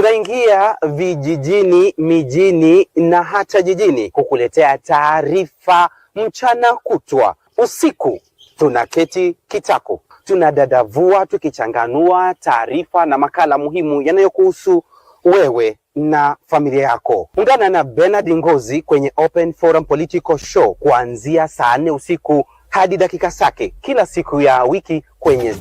Tunaingia vijijini, mijini na hata jijini kukuletea taarifa mchana kutwa. Usiku tunaketi kitako, tunadadavua tukichanganua taarifa na makala muhimu yanayokuhusu wewe na familia yako. Ungana na Bernard Ngozi kwenye Open Forum Political Show kuanzia saa 4 usiku hadi dakika zake kila siku ya wiki kwenye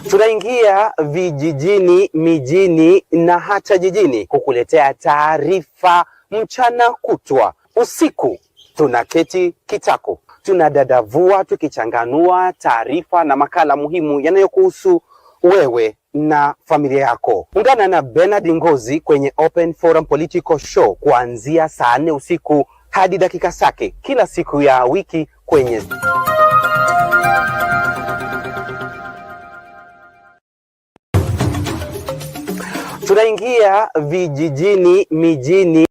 tunaingia vijijini, mijini na hata jijini kukuletea taarifa mchana kutwa. Usiku tunaketi kitako, tunadadavua tukichanganua taarifa na makala muhimu yanayokuhusu wewe na familia yako. Ungana na Bernard Ngozi kwenye Open Forum Political Show kuanzia saa 4 usiku hadi dakika zake kila siku ya wiki kwenye tunaingia vijijini, mijini.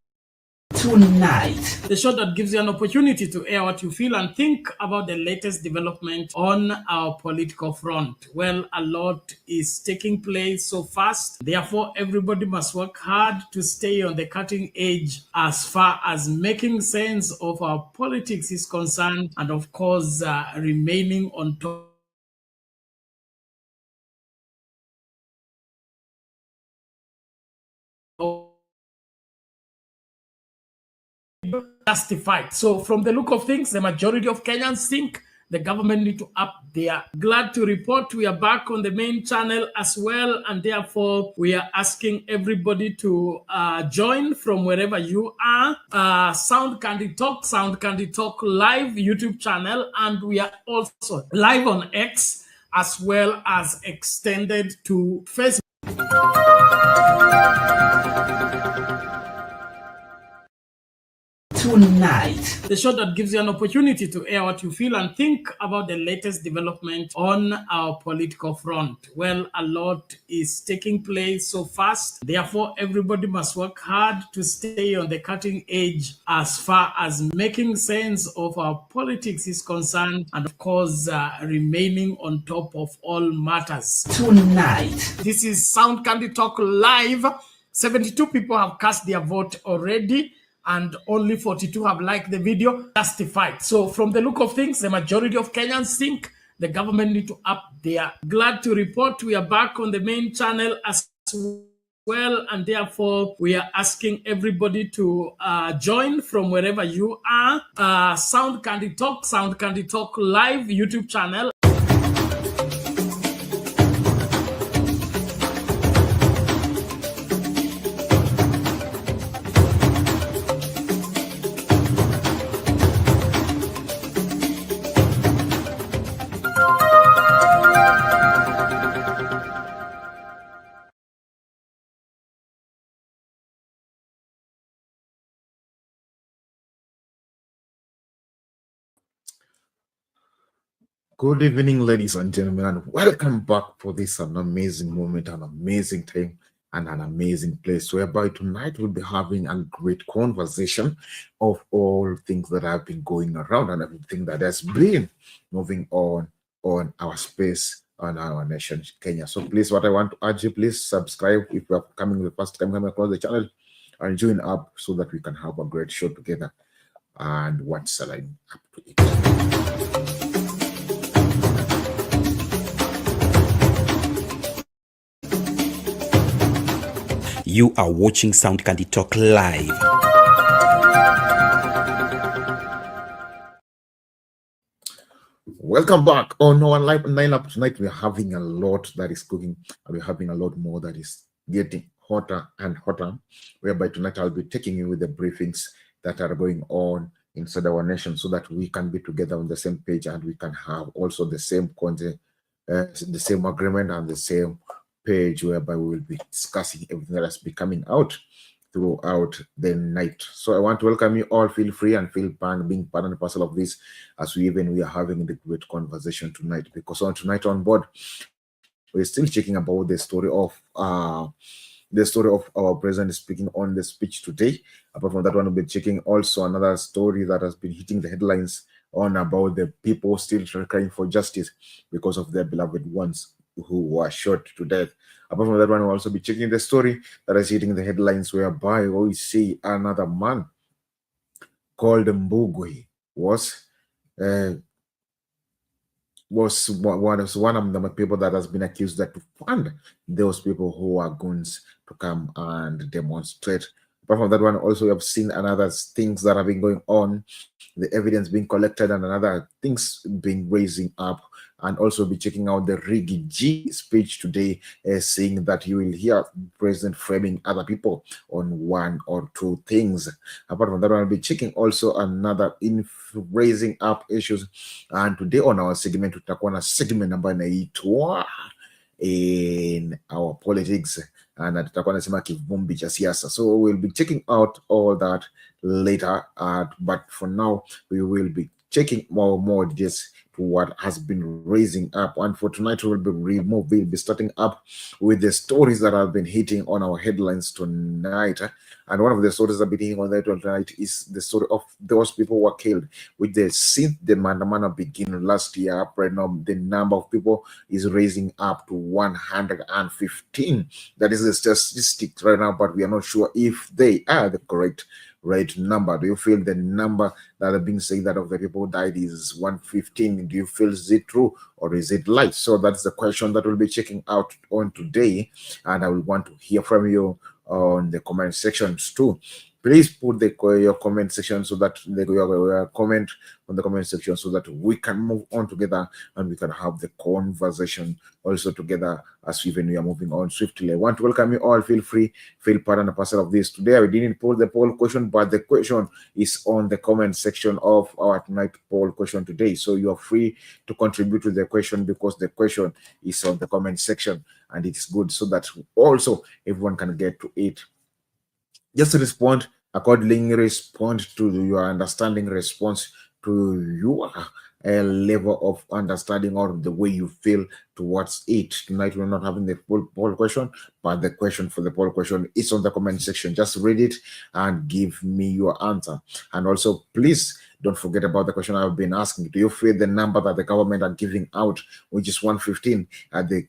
Tonight, the show that gives you an opportunity to air what you feel and think about the latest development on our political front. Well, a lot is taking place so fast. Therefore, everybody must work hard to stay on the cutting edge as far as making sense of our politics is concerned, and of course, remaining on top justified. So from the look of things, the majority of Kenyans think the government need to up their. Glad to report we are back on the main channel as well, and therefore we are asking everybody to join from wherever you are. Sound Candid Talk, Sound Candid Talk live YouTube channel, and we are also live on X as well as extended to Facebook. Tonight, the show that gives you an opportunity to air what you feel and think about the latest development on our political front. Well, a lot is taking place so fast. Therefore, everybody must work hard to stay on the cutting edge as far as making sense of our politics is concerned, and of course, remaining on top of all matters. Tonight, this is Sound Candid Talk live. 72 people have cast their vote already, and only 42 have liked the video. Justified. So from the look of things, the majority of Kenyans think the government need to up their. Glad to report we are back on the main channel as well, and therefore we are asking everybody to join from wherever you are. Sound Candid Talk, Sound Candid Talk live YouTube channel. Good evening, ladies and gentlemen, and welcome back for this an amazing moment, an amazing time, and an amazing place, whereby tonight we'll be having a great conversation of all things that have been going around and everything that has been moving on our space, on our nation, Kenya. So please, what I want to urge you, please subscribe if you are coming the first time coming across the channel, and join up so that we can have a great show together. And what's up to it? You are watching Sound Candid Talk live. Welcome back on our live lineup. Tonight we're having a lot that is cooking, and we're having a lot more that is getting hotter and hotter, whereby tonight I'll be taking you with the briefings that are going on inside our nation, so that we can be together on the same page, and we can have also the same content, the same agreement, and the same page, whereby we will be discussing everything that has been coming out throughout the night. So I want to welcome you all. Feel free and feel being part and parcel of this, as we are having the great conversation tonight. Because on tonight on board, we're still checking about the story of our president speaking on the speech today. Apart from that one, we'll be checking also another story that has been hitting the headlines on about the people still crying for justice because of their beloved ones who were shot to death. Apart from that one, we'll also be checking the story that is hitting the headlines, whereby we see another man called Mbugui uh, was one of the people that has been accused that to fund those people who are goons to come and demonstrate. Apart from that one, also we have seen another things that have been going on, the evidence being collected and another things being raising up, and also be checking out the Rigi G speech today, saying that you will hear President framing other people on one or two things. Apart from that one, I'll be checking also another in raising up issues, and today on our segment tutakuwa na segment ambayo inaitwa in our politics, and tutakuwa nasema kivumbi cha siasa. So we'll be checking out all that later, but for now we will be checking more details to what has been raising up. And for tonight we'll be starting up with the stories that have been hitting on our headlines tonight. And one of the stories that have been hitting on that tonight is the story of those people who were killed, which since the Mandamana began last year. Right now the number of people is raising up to 115. That is the statistic right now, but we are not sure if they are the correct right number. Do you feel the number that are being said that of the people who died is 115? Do you feel is it true or is it lie? So that's the question that we'll be checking out on today, and I will want to hear from you on the comment sections too. Please put your comment section so that your comment on the comment section so that we can move on together and we can have the conversation also together as we are moving on swiftly. I want to welcome you all. Feel free, feel part and parcel of this. Today we didn't pull the poll question, but the question is on the comment section of our tonight poll question today. So you are free to contribute to the question because the question is on the comment section, and it is good so that also everyone can get to it. Just respond accordingly, respond to your understanding, response to your level of understanding or the way you feel towards it. Tonight we're not having the poll question, but the question for the poll question is on the comment section. Just read it and give me your answer. And also please don't forget about the question I've been asking. Do you feel the number that the government are giving out, which is 115, at the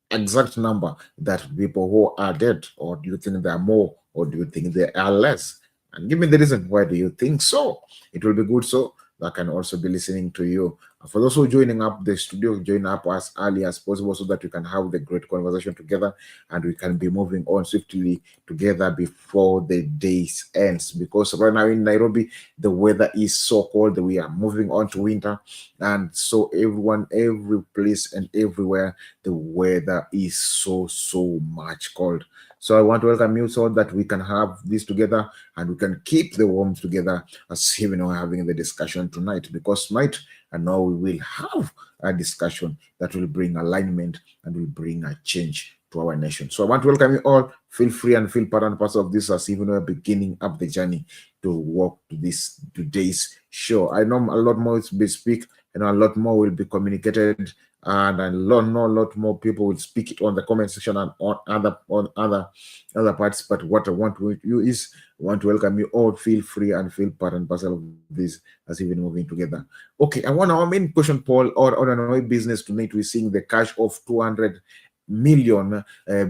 exact number that people who are dead, or do you think there are more, or do you think there are less? And give me the reason why do you think so. It will be good so that I can also be listening to you. For those who are joining up the studio, join up as early as possible so that we can have the great conversation together and we can be moving on swiftly together before the day ends. Because right now in Nairobi, the weather is so cold. We are moving on to winter, and so everyone, every place and everywhere, the weather is so much cold. So I want to welcome you so that we can have this together and we can keep the warmth together as even we're having the discussion tonight, because tonight and now we will have a discussion that will bring alignment and will bring a change to our nation. So I want to welcome you all. Feel free and feel part and parcel of this as even we're beginning up the journey to walk to this today's show. I know a lot more will be speak and a lot more will be communicated, and a lot more people will speak it on the comment section and on other parts. But what I want to you is I want to welcome you all. Feel free and feel part and parcel of this as we've been moving together. Okay, I want our main question, Paul, or on our business tonight. We're seeing the cash of 200 million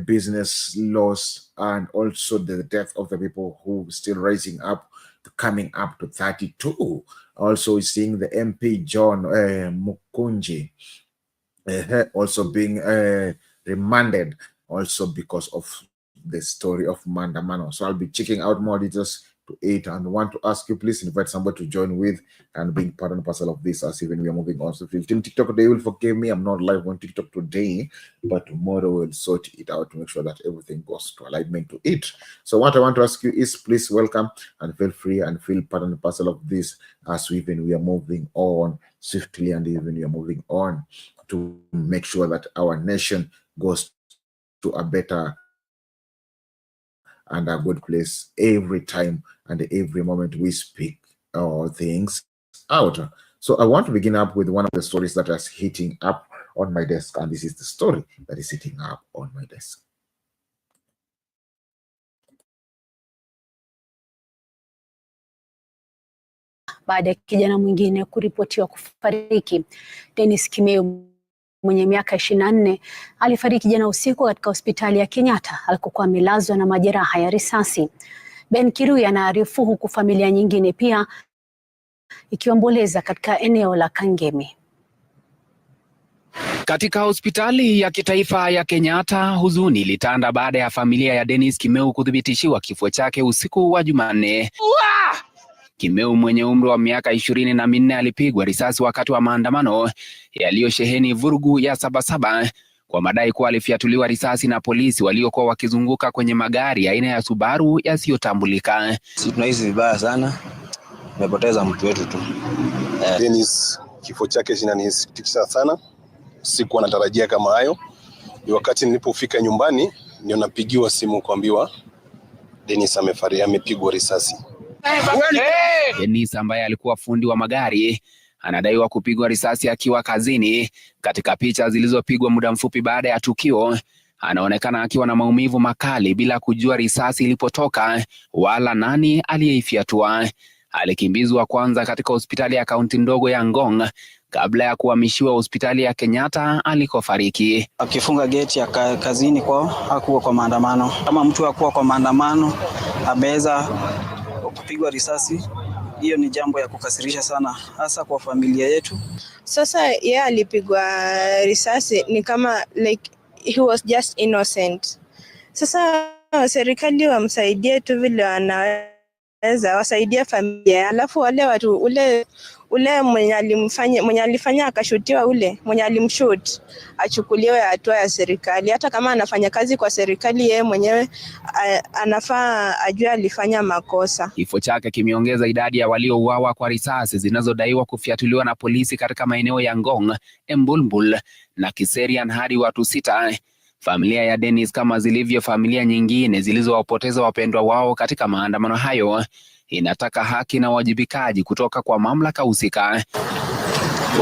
business loss, and also the death of the people who still rising up, coming up to 32. Also seeing the MP John Mukunji also being remanded also because of the story of Mandamano. So I'll be checking out more details to it, and want to ask you, please invite somebody to join with and being part and parcel of this as even we are moving on. So if you're in TikTok, they will forgive me. I'm not live on TikTok today, but tomorrow we'll sort it out to make sure that everything goes to alignment to it. So what I want to ask you is please welcome and feel free and feel part and parcel of this as we are moving on swiftly, and even we are moving on to make sure that our nation goes to a better and a good place every time and every moment we speak all things out. So I want to begin up with one of the stories that is hitting up on my desk, and this is the story that is hitting up on my desk. baada ya kijana mwingine kuripotiwa kufariki. Dennis Kimeu mwenye miaka 24 alifariki jana usiku katika hospitali ya Kenyatta alikokuwa amelazwa na majeraha ya risasi. Ben Kirui anaarifu, huku familia nyingine pia ikiomboleza katika eneo la Kangemi. Katika hospitali ya kitaifa ya Kenyatta, huzuni ilitanda baada ya familia ya Dennis Kimeu kuthibitishiwa kifo chake usiku wa Jumanne. Kimeu mwenye umri wa miaka 24 alipigwa risasi wakati wa maandamano yaliyosheheni vurugu ya Sabasaba kwa madai kuwa alifyatuliwa risasi na polisi waliokuwa wakizunguka kwenye magari aina ya Subaru yasiyotambulika. Sisi tunahisi vibaya sana. Tumepoteza mtu wetu tu. Dennis, kifo chake kinanisikitisha sana. Sikuwa natarajia kama hayo. Ni wakati nilipofika nyumbani ndio napigiwa simu kuambiwa Dennis amefariki, amepigwa risasi. Dennis ambaye alikuwa fundi wa magari anadaiwa kupigwa risasi akiwa kazini. Katika picha zilizopigwa muda mfupi baada ya tukio, anaonekana akiwa na maumivu makali bila kujua risasi ilipotoka wala nani aliyeifyatua. Alikimbizwa kwanza katika hospitali ya kaunti ndogo ya Ngong kabla ya kuhamishiwa hospitali ya Kenyatta alikofariki. Akifunga geti ya kazini kwao, hakuwa kwa maandamano. Kama mtu hakuwa kwa maandamano ameweza kupigwa risasi, hiyo ni jambo ya kukasirisha sana, hasa kwa familia yetu. Sasa yeye alipigwa risasi ni kama like he was just innocent. Sasa serikali wamsaidie tu vile wanaweza, wasaidie familia. Alafu wale watu ule mwenye alifanya akashutiwa, ule mwenye alimshoot achukuliwe hatua ya serikali. Hata kama anafanya kazi kwa serikali, yeye mwenyewe anafaa ajue alifanya makosa. Kifo chake kimeongeza idadi ya waliouawa kwa risasi zinazodaiwa kufyatuliwa na polisi katika maeneo ya Ngong, Embulbul na Kiserian hadi watu 6. Familia ya Dennis, kama zilivyo familia nyingine zilizowapoteza wapendwa wao katika maandamano hayo, inataka haki na wajibikaji kutoka kwa mamlaka husika.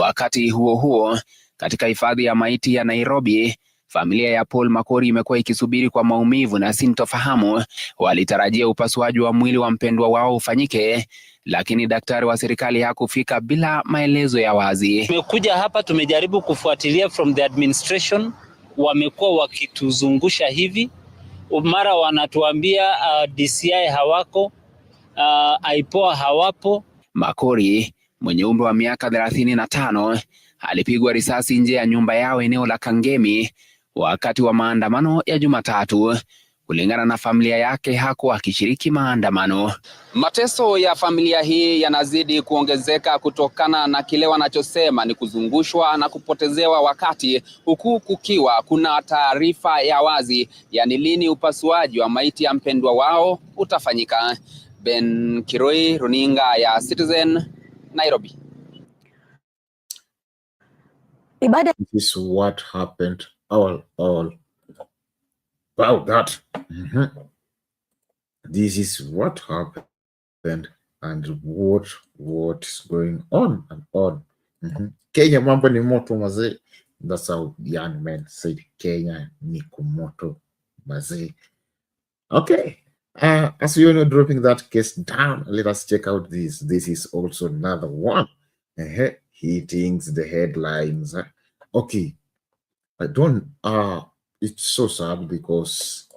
Wakati huo huo, katika hifadhi ya maiti ya Nairobi, familia ya Paul Makori imekuwa ikisubiri kwa maumivu na sintofahamu. Walitarajia upasuaji wa mwili wa mpendwa wao ufanyike, lakini daktari wa serikali hakufika bila maelezo ya wazi. Tumekuja hapa, tumejaribu kufuatilia from the administration, wamekuwa wakituzungusha hivi. Mara wanatuambia DCI hawako, IPOA hawapo. Makori mwenye umri wa miaka 35 alipigwa risasi nje ya nyumba yao eneo la Kangemi wakati wa maandamano ya Jumatatu. Kulingana na familia yake, hakuwa akishiriki maandamano. Mateso ya familia hii yanazidi kuongezeka kutokana na kile wanachosema ni kuzungushwa na kupotezewa wakati, huku kukiwa kuna taarifa ya wazi yani lini upasuaji wa maiti ya mpendwa wao utafanyika. Ben Kirui, runinga ya Citizen, Nairobi. This is what happened all about that. This is what happened and what is going on and on. Kenya mambo ni moto mazee. That's how young men said Kenya ni kumoto mazee. Okay. As you know, dropping that case down, let us check out this. This is also another one. Hitting the headlines. Okay. I don't it's so sad because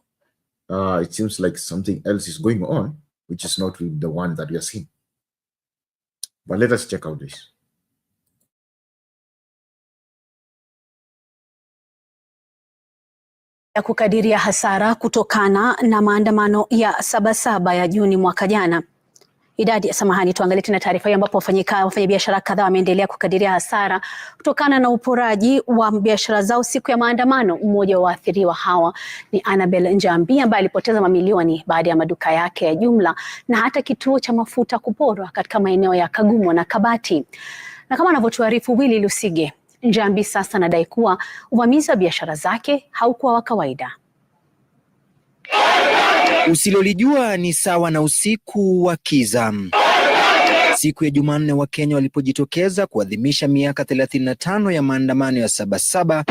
it seems like something else is going on, which is not with the one that we are seeing. But let us check out this. Ya kukadiria hasara kutokana na maandamano ya Sabasaba ya Juni mwaka jana. Tuangalie tena taarifa hiyo ambapo wafanyabiashara kadhaa wameendelea kukadiria hasara kutokana na uporaji wa biashara zao siku ya maandamano. Mmoja wa waathiriwa hawa ni Annabel Njambi ambaye alipoteza mamilioni baada ya maduka yake ya jumla na hata kituo cha mafuta kuporwa katika maeneo ya Kagumo na Kabati. Na kama anavyotuarifu Willy Lusige, Njambi sasa anadai kuwa uvamizi wa biashara zake haukuwa wa kawaida. Usilolijua ni sawa na usiku wa kiza. Siku ya Jumanne Wakenya walipojitokeza kuadhimisha miaka 35 ya maandamano ya Sabasaba,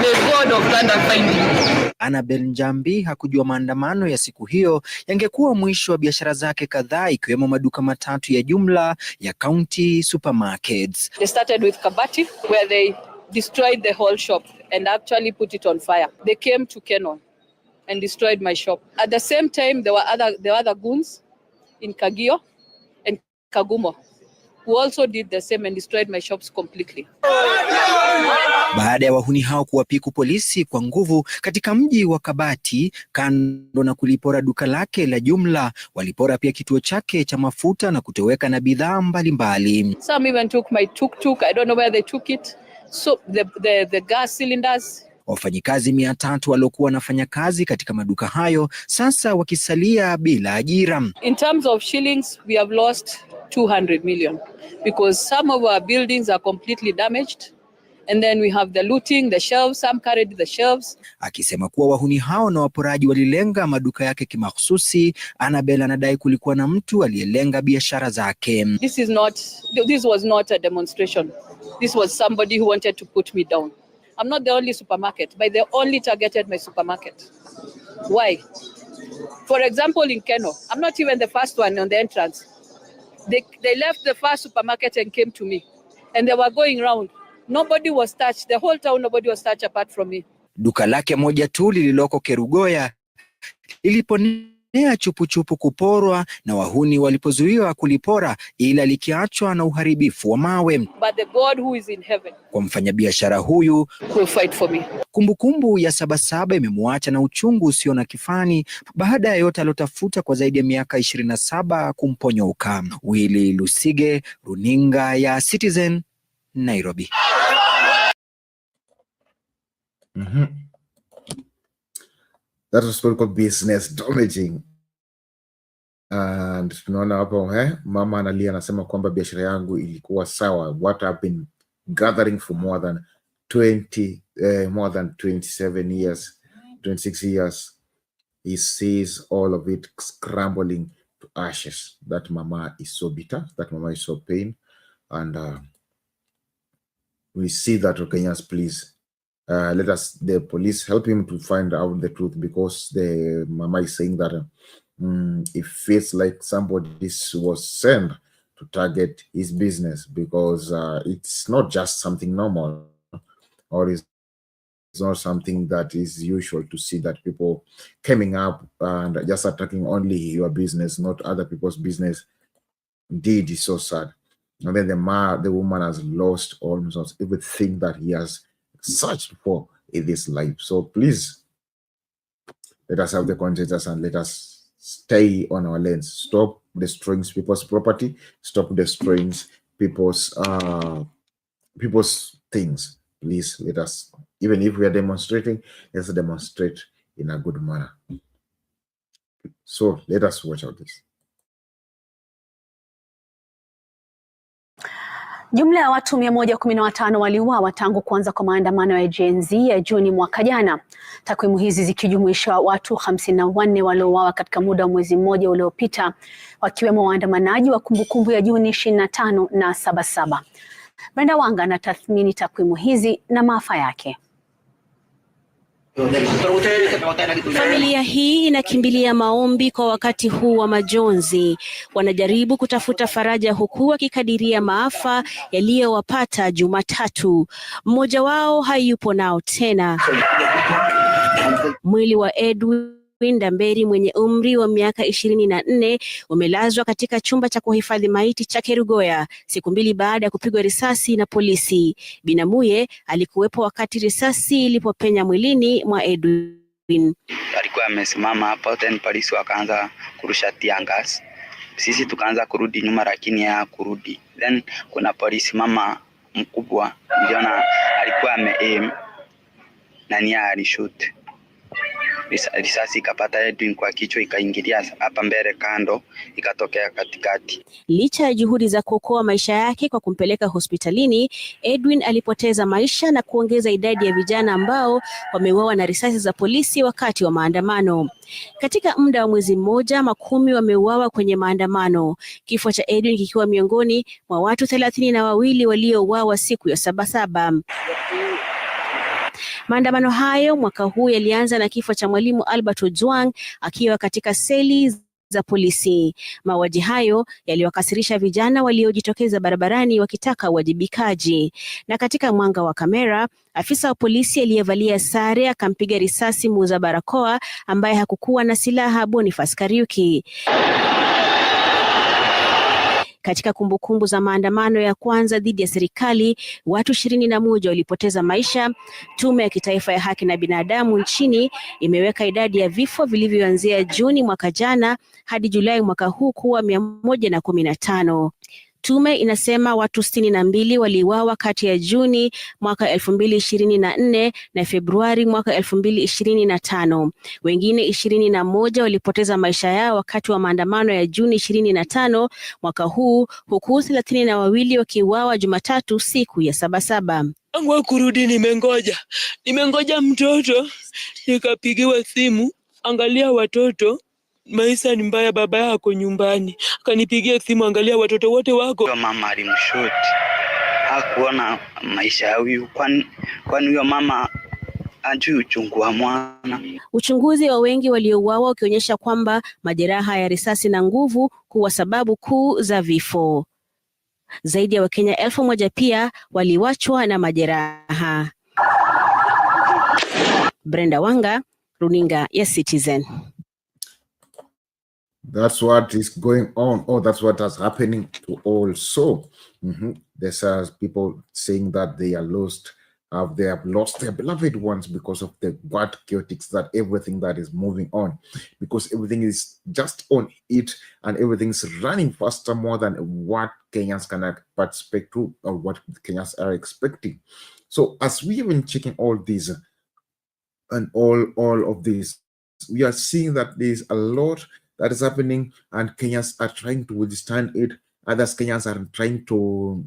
Annabel Njambi hakujua maandamano ya siku hiyo yangekuwa mwisho wa biashara zake kadhaa ikiwemo maduka matatu ya jumla ya county supermarkets. They started with Kabati where they destroyed the whole shop and actually put it on fire. They came to Kenon and destroyed my shop. At the same time, there were other goons in Kagio and Kagumo who also did the same and destroyed my shops completely. Baada ya wahuni hao kuwapiku polisi kwa nguvu katika mji wa Kabati, kando na kulipora duka lake la jumla, walipora pia kituo chake cha mafuta na kutoweka na bidhaa mbalimbali. Some even took my tuk-tuk. I don't know where they took it. So the gas cylinders. Wafanyikazi 300 waliokuwa wanafanya kazi katika maduka hayo sasa wakisalia bila ajira. In terms of shillings, we have lost 200 million because some of our buildings are completely damaged. And then we have the looting, the shelves, some carried the shelves. Akisema kuwa wahuni hao na waporaji walilenga maduka yake kimahususi, Annabel anadai kulikuwa na mtu aliyelenga biashara zake. This was not a demonstration. This was somebody who wanted to put me down. I'm not the only supermarket, but they only targeted my supermarket. Why? For example, in Keno, I'm not even the first one on the entrance. They left the first supermarket and came to me. And they were going around. Nobody was touched. The whole town, nobody was touched apart from me. Duka lake moja tu lililoko Kerugoya liliponea chupu kuporwa na wahuni walipozuiwa kulipora, ila likiachwa na uharibifu wa mawe. But the God who is in heaven, kwa mfanyabiashara huyu, will fight for me. Kumbukumbu ya Sabasaba imemwacha na uchungu usio na kifani baada ya yote alotafuta kwa zaidi ya miaka 27 kumponyoka. Willy Lusige, runinga ya Citizen, Nairobi. That was political business damaging. And tunaona hapo mama analia, anasema kwamba biashara yangu ilikuwa sawa. What I've been gathering for more than 27 years, 26 years, he sees all of it scrambling to ashes. That mama is so bitter. That mama is so pain. And we see that, Kenyans, please let the police help him to find out the truth, because the mama is saying that it feels like somebody was sent to target his business, because it's not just something normal, or it's not something that is usual to see, that people coming up and just attacking only your business, not other people's business. Indeed, it's so sad. And then the woman has lost almost everything that he has searched for in this life. So please, let us have the conscience and let us stay on our lanes. Stop destroying people's property. Stop destroying people's things. Please, let us, even if we are demonstrating, let's demonstrate in a good manner. So let us watch out this. Jumla ya watu 115 waliuawa tangu kuanza kwa maandamano ya Gen Z ya Juni mwaka jana. Takwimu hizi zikijumuisha watu 54 waliouawa katika muda wa mwezi mmoja uliopita, wakiwemo waandamanaji wa kumbukumbu ya Juni 25 na Sabasaba. Brenda Wanga anatathmini takwimu hizi na maafa yake. Familia hii inakimbilia maombi kwa wakati huu wa majonzi. Wanajaribu kutafuta faraja huku wakikadiria maafa yaliyowapata Jumatatu. Mmoja wao hayupo nao tena. Mwili wa Edwin Ndamberi mwenye umri wa miaka 24 umelazwa katika chumba cha kuhifadhi maiti cha Kerugoya siku 2 baada ya kupigwa risasi na polisi. Binamuye alikuwepo wakati risasi ilipopenya mwilini mwa Edwin. Alikuwa amesimama hapo, then polisi wakaanza kurusha tear gas. Sisi tukaanza kurudi nyuma, lakini ya kurudi. Then kuna polisi mama mkubwa ndio alikuwa ame-aim na nia alishoot. risasi ikapata Edwin kwa kichwa, ikaingilia hapa mbele kando, ikatokea katikati. Licha ya juhudi za kuokoa maisha yake kwa kumpeleka hospitalini, Edwin alipoteza maisha na kuongeza idadi ya vijana ambao wameuawa na risasi za polisi wakati wa maandamano. Katika muda wa mwezi mmoja, makumi wameuawa kwenye maandamano, kifo cha Edwin kikiwa miongoni mwa watu 32 waliouawa siku ya Sabasaba. Maandamano hayo mwaka huu yalianza na kifo cha mwalimu Albert Ojwang akiwa katika seli za polisi. Mauaji hayo yaliwakasirisha vijana waliojitokeza barabarani wakitaka uwajibikaji. Na katika mwanga wa kamera, afisa wa polisi aliyevalia sare akampiga risasi muuza barakoa ambaye hakukuwa na silaha, Boniface Kariuki. Katika kumbukumbu za maandamano ya kwanza dhidi ya serikali, watu 21 walipoteza maisha. Tume ya Kitaifa ya Haki na Binadamu nchini imeweka idadi ya vifo vilivyoanzia Juni mwaka jana hadi Julai mwaka huu kuwa 115. Tume inasema watu 62 waliuawa kati ya Juni mwaka 2024 na Februari mwaka 2025. Wengine 21 walipoteza maisha yao wakati wa maandamano ya Juni 25 mwaka huu, huku 32 wakiuawa Jumatatu siku ya Sabasaba. Tangu kurudi nimengoja mtoto, nikapigiwa simu, angalia watoto, maisha ni mbaya, baba yako nyumbani. Akanipigia simu, angalia watoto wote wako. Mama alimshoot, hakuona maisha ya huyu, kwani huyo mama ajui uchungu wa mwana. Uchunguzi wa wengi waliouawa ukionyesha kwamba majeraha ya risasi na nguvu kuwa sababu kuu za vifo. Zaidi ya Wakenya 1000 pia waliwachwa na majeraha. Brenda Wanga, Runinga ya Citizen. That's what is going on. Oh, that's what is happening to also. There's people saying that they are lost. They have lost their beloved ones because of the bad chaotics, that everything that is moving on, because everything is just on it and everything's running faster more than what Kenyans can participate to or what Kenyans are expecting. So as we have been checking all these and all of this, we are seeing that there's a lot that is happening and Kenyans are trying to withstand it. Others Kenyans are trying to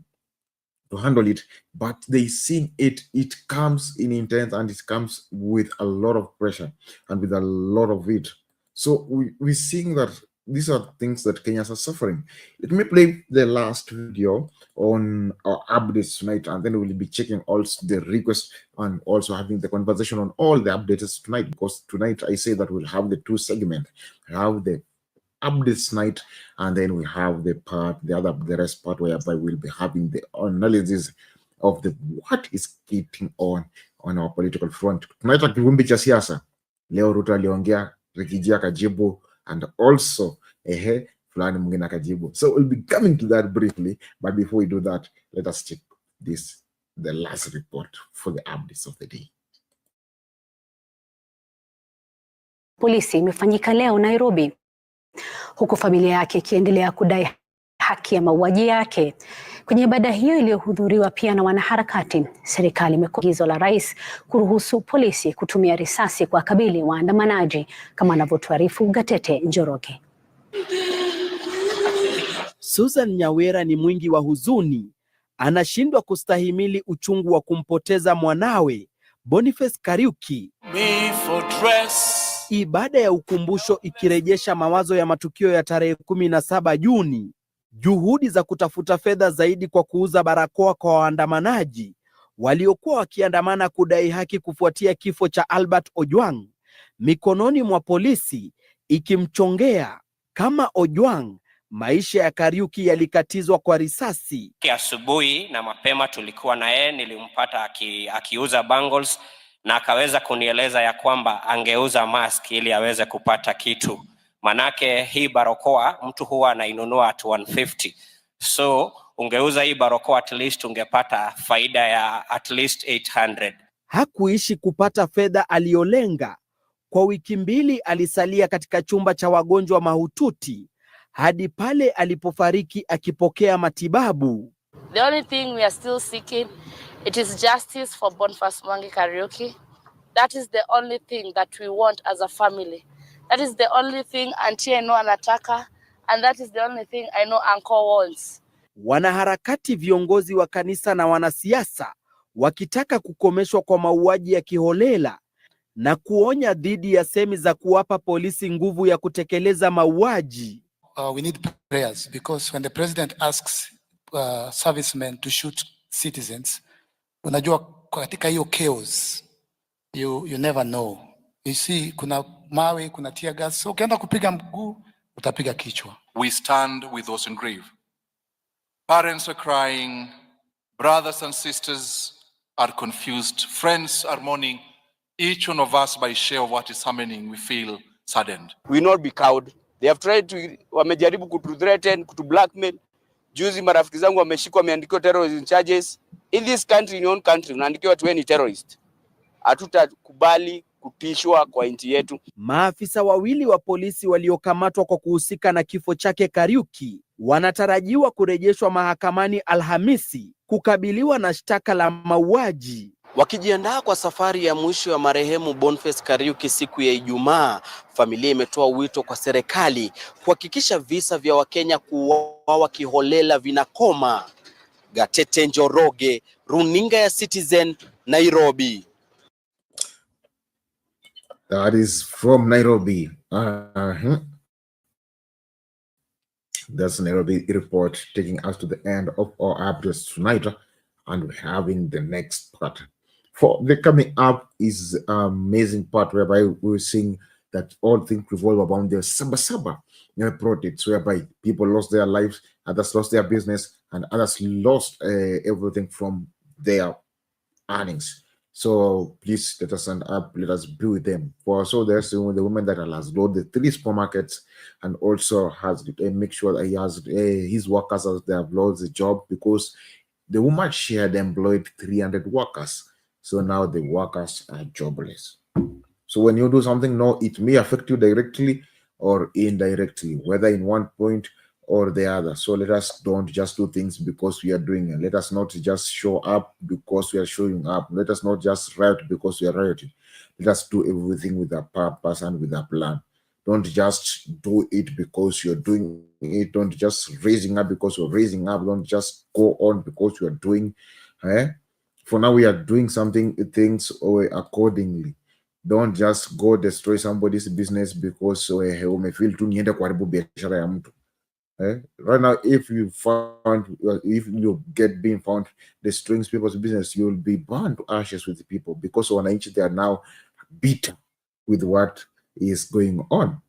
handle it, but they see it comes in intent and it comes with a lot of pressure and with a lot of it. So we're seeing that these are things that Kenyans are suffering. Let me play the last video on our updates tonight, and then we'll be checking also the requests and also having the conversation on all the updates tonight, because tonight I say that we'll have the two segments. Have the updates tonight, and then we have the rest part whereby we'll be having the analysis of what is getting on our political front. Tunaita kivumbi cha siasa. Leo Ruto aliongea, Rikijia kajibu, and also fulani mwingine akajibu. So we'll be coming to that briefly, but before we do that, let us check the last report for the updates of the day. Polisi imefanyika leo Nairobi, huku familia yake ikiendelea kudai haki ya mauaji yake. Kwenye ibada hiyo iliyohudhuriwa pia na wanaharakati, serikali imekuwa agizo la rais kuruhusu polisi kutumia risasi kwa kabili waandamanaji, kama anavyotuarifu Gatete Njoroge. Susan Nyawera ni mwingi wa huzuni, anashindwa kustahimili uchungu wa kumpoteza mwanawe Boniface Kariuki. Ibada ya ukumbusho ikirejesha mawazo ya matukio ya tarehe 17 Juni. Juhudi za kutafuta fedha zaidi kwa kuuza barakoa kwa waandamanaji waliokuwa wakiandamana kudai haki kufuatia kifo cha Albert Ojwang, mikononi mwa polisi ikimchongea. Kama Ojwang, maisha ya Kariuki yalikatizwa kwa risasi. Asubuhi na mapema tulikuwa na yeye, nilimpata akiuza bangles na akaweza kunieleza ya kwamba angeuza mask ili aweze kupata kitu. Manake hii barakoa mtu huwa anainunua at 150. So ungeuza hii barakoa at least ungepata faida ya at least 800. Hakuishi kupata fedha aliyolenga. Kwa wiki 2 alisalia katika chumba cha wagonjwa mahututi hadi pale alipofariki akipokea matibabu. The only thing we are still seeking, it is justice for Boniface Mwangi Kariuki. That is the only thing that we want as a family. That is the only thing auntie I know anataka, and that is the only thing I know uncle wants. Wanaharakati, viongozi wa kanisa na wanasiasa wakitaka kukomeshwa kwa mauaji ya kiholela na kuonya dhidi ya semi za kuwapa polisi nguvu ya kutekeleza mauaji. We need prayers because when the president asks servicemen to shoot citizens, unajua katika hiyo chaos you never know. You see, kuna mawe, kuna tear gas, so ukienda kupiga mguu utapiga kichwa. We stand with those in grief. Parents are crying, brothers and sisters are confused, friends are mourning. Each one of us, by share of what is happening, we feel saddened. We will not be cowed. They have tried to, wamejaribu kutu threaten, kutu blackmail. Juzi marafiki zangu wameshikwa, wameandikiwa terrorism charges. In this country, in your own country, unaandikiwa watu ni terrorist. Hatutakubali kutishwa kwa nchi yetu. Maafisa wawili wa polisi waliokamatwa kwa kuhusika na kifo chake Kariuki wanatarajiwa kurejeshwa mahakamani Alhamisi kukabiliwa na shtaka la mauaji. Wakijiandaa kwa safari ya mwisho ya marehemu Boniface Kariuki siku ya Ijumaa, familia imetoa wito kwa serikali kuhakikisha visa vya Wakenya kuuawa kiholela vinakoma. Gatete Njoroge, Runinga ya Citizen, Nairobi. That is from Nairobi. That's Nairobi report, taking us to the end of our updates tonight, and we're having the next part. For the coming up is an amazing part whereby we're seeing that all things revolve around the Sabasaba projects, whereby people lost their lives, others lost their business, and others lost everything from their earnings. So please let us stand up, let us be with them. For so there's the woman that has loaded the 3 supermarkets and also has to make sure that he has his workers as they have lost the job, because the woman, she had employed 300 workers. So now the workers are jobless. So when you do something, no, it may affect you directly or indirectly, whether in one point or the other. So let us don't just do things because we are doing it. Let us not just show up because we are showing up. Let us not just riot because we are rioting. Let us do everything with a purpose and with a plan. Don't just do it because you're doing it. Don't just raising up because you're raising up. Don't just go on because you're doing. For now, we are doing things accordingly. Don't just go destroy somebody's business because umefeel tu niende kuharibu biashara ya mtu. Right now, if you get being found destroying people's business, you will be burned to ashes with the people, because wananchi, they are now bitter with what is going on.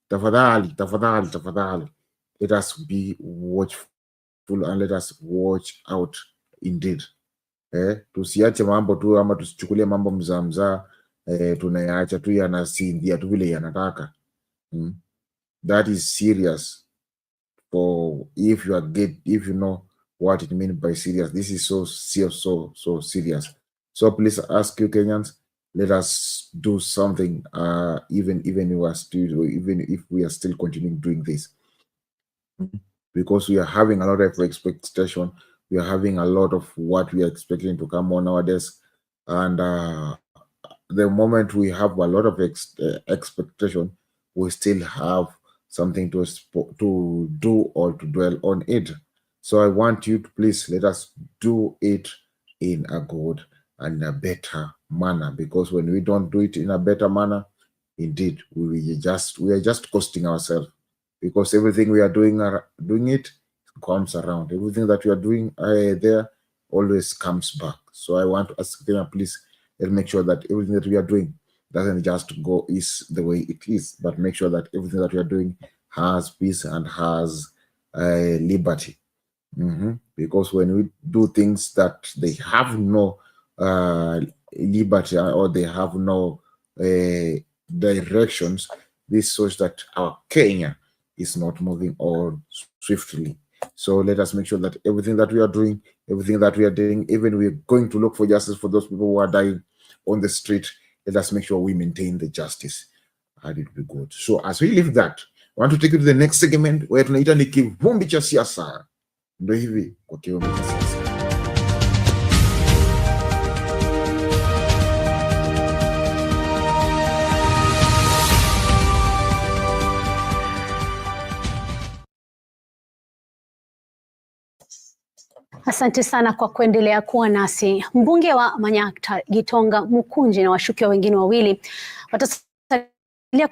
Tafadhali, let us be watchful and let us watch out indeed. Tusiache mambo tu ama tusichukulie mambo mzaa tunayaacha tu yanasindia tu vile yanataka. That is serious. For if you know what it means by serious, this is so serious. So please ask you Kenyans, let us do something, even if we are still continuing doing this, because we are having a lot of expectation. We are having a lot of what we are expecting to come on our desk, and the moment we have a lot of expectation, we still have something to do or to dwell on it. So I want you to please let us do it in a good and a better manner, because when we don't do it in a better manner, indeed we are just costing ourselves, because everything we are doing it comes around. Everything that we are doing there always comes back. So I want to ask them, please, let's make sure that everything that we are doing doesn't just go is the way it is, but make sure that everything that we are doing has peace and has liberty. Because when we do things that they have no liberty or they have no directions, this shows that our Kenya is not moving on swiftly. So let us make sure that everything that we are doing, even we're going to look for justice for those people who are dying on the street, let us make sure we maintain the justice, and it will be good. So as we leave that, I want to take you to the next segment where tunaita ni kivumbi cha siasa. Ndio hivi kwa kivumbi cha siasa. Asante sana kwa kuendelea kuwa nasi. Mbunge wa Manyata Gitonga Mukunji na washukiwa wengine wawili watasalia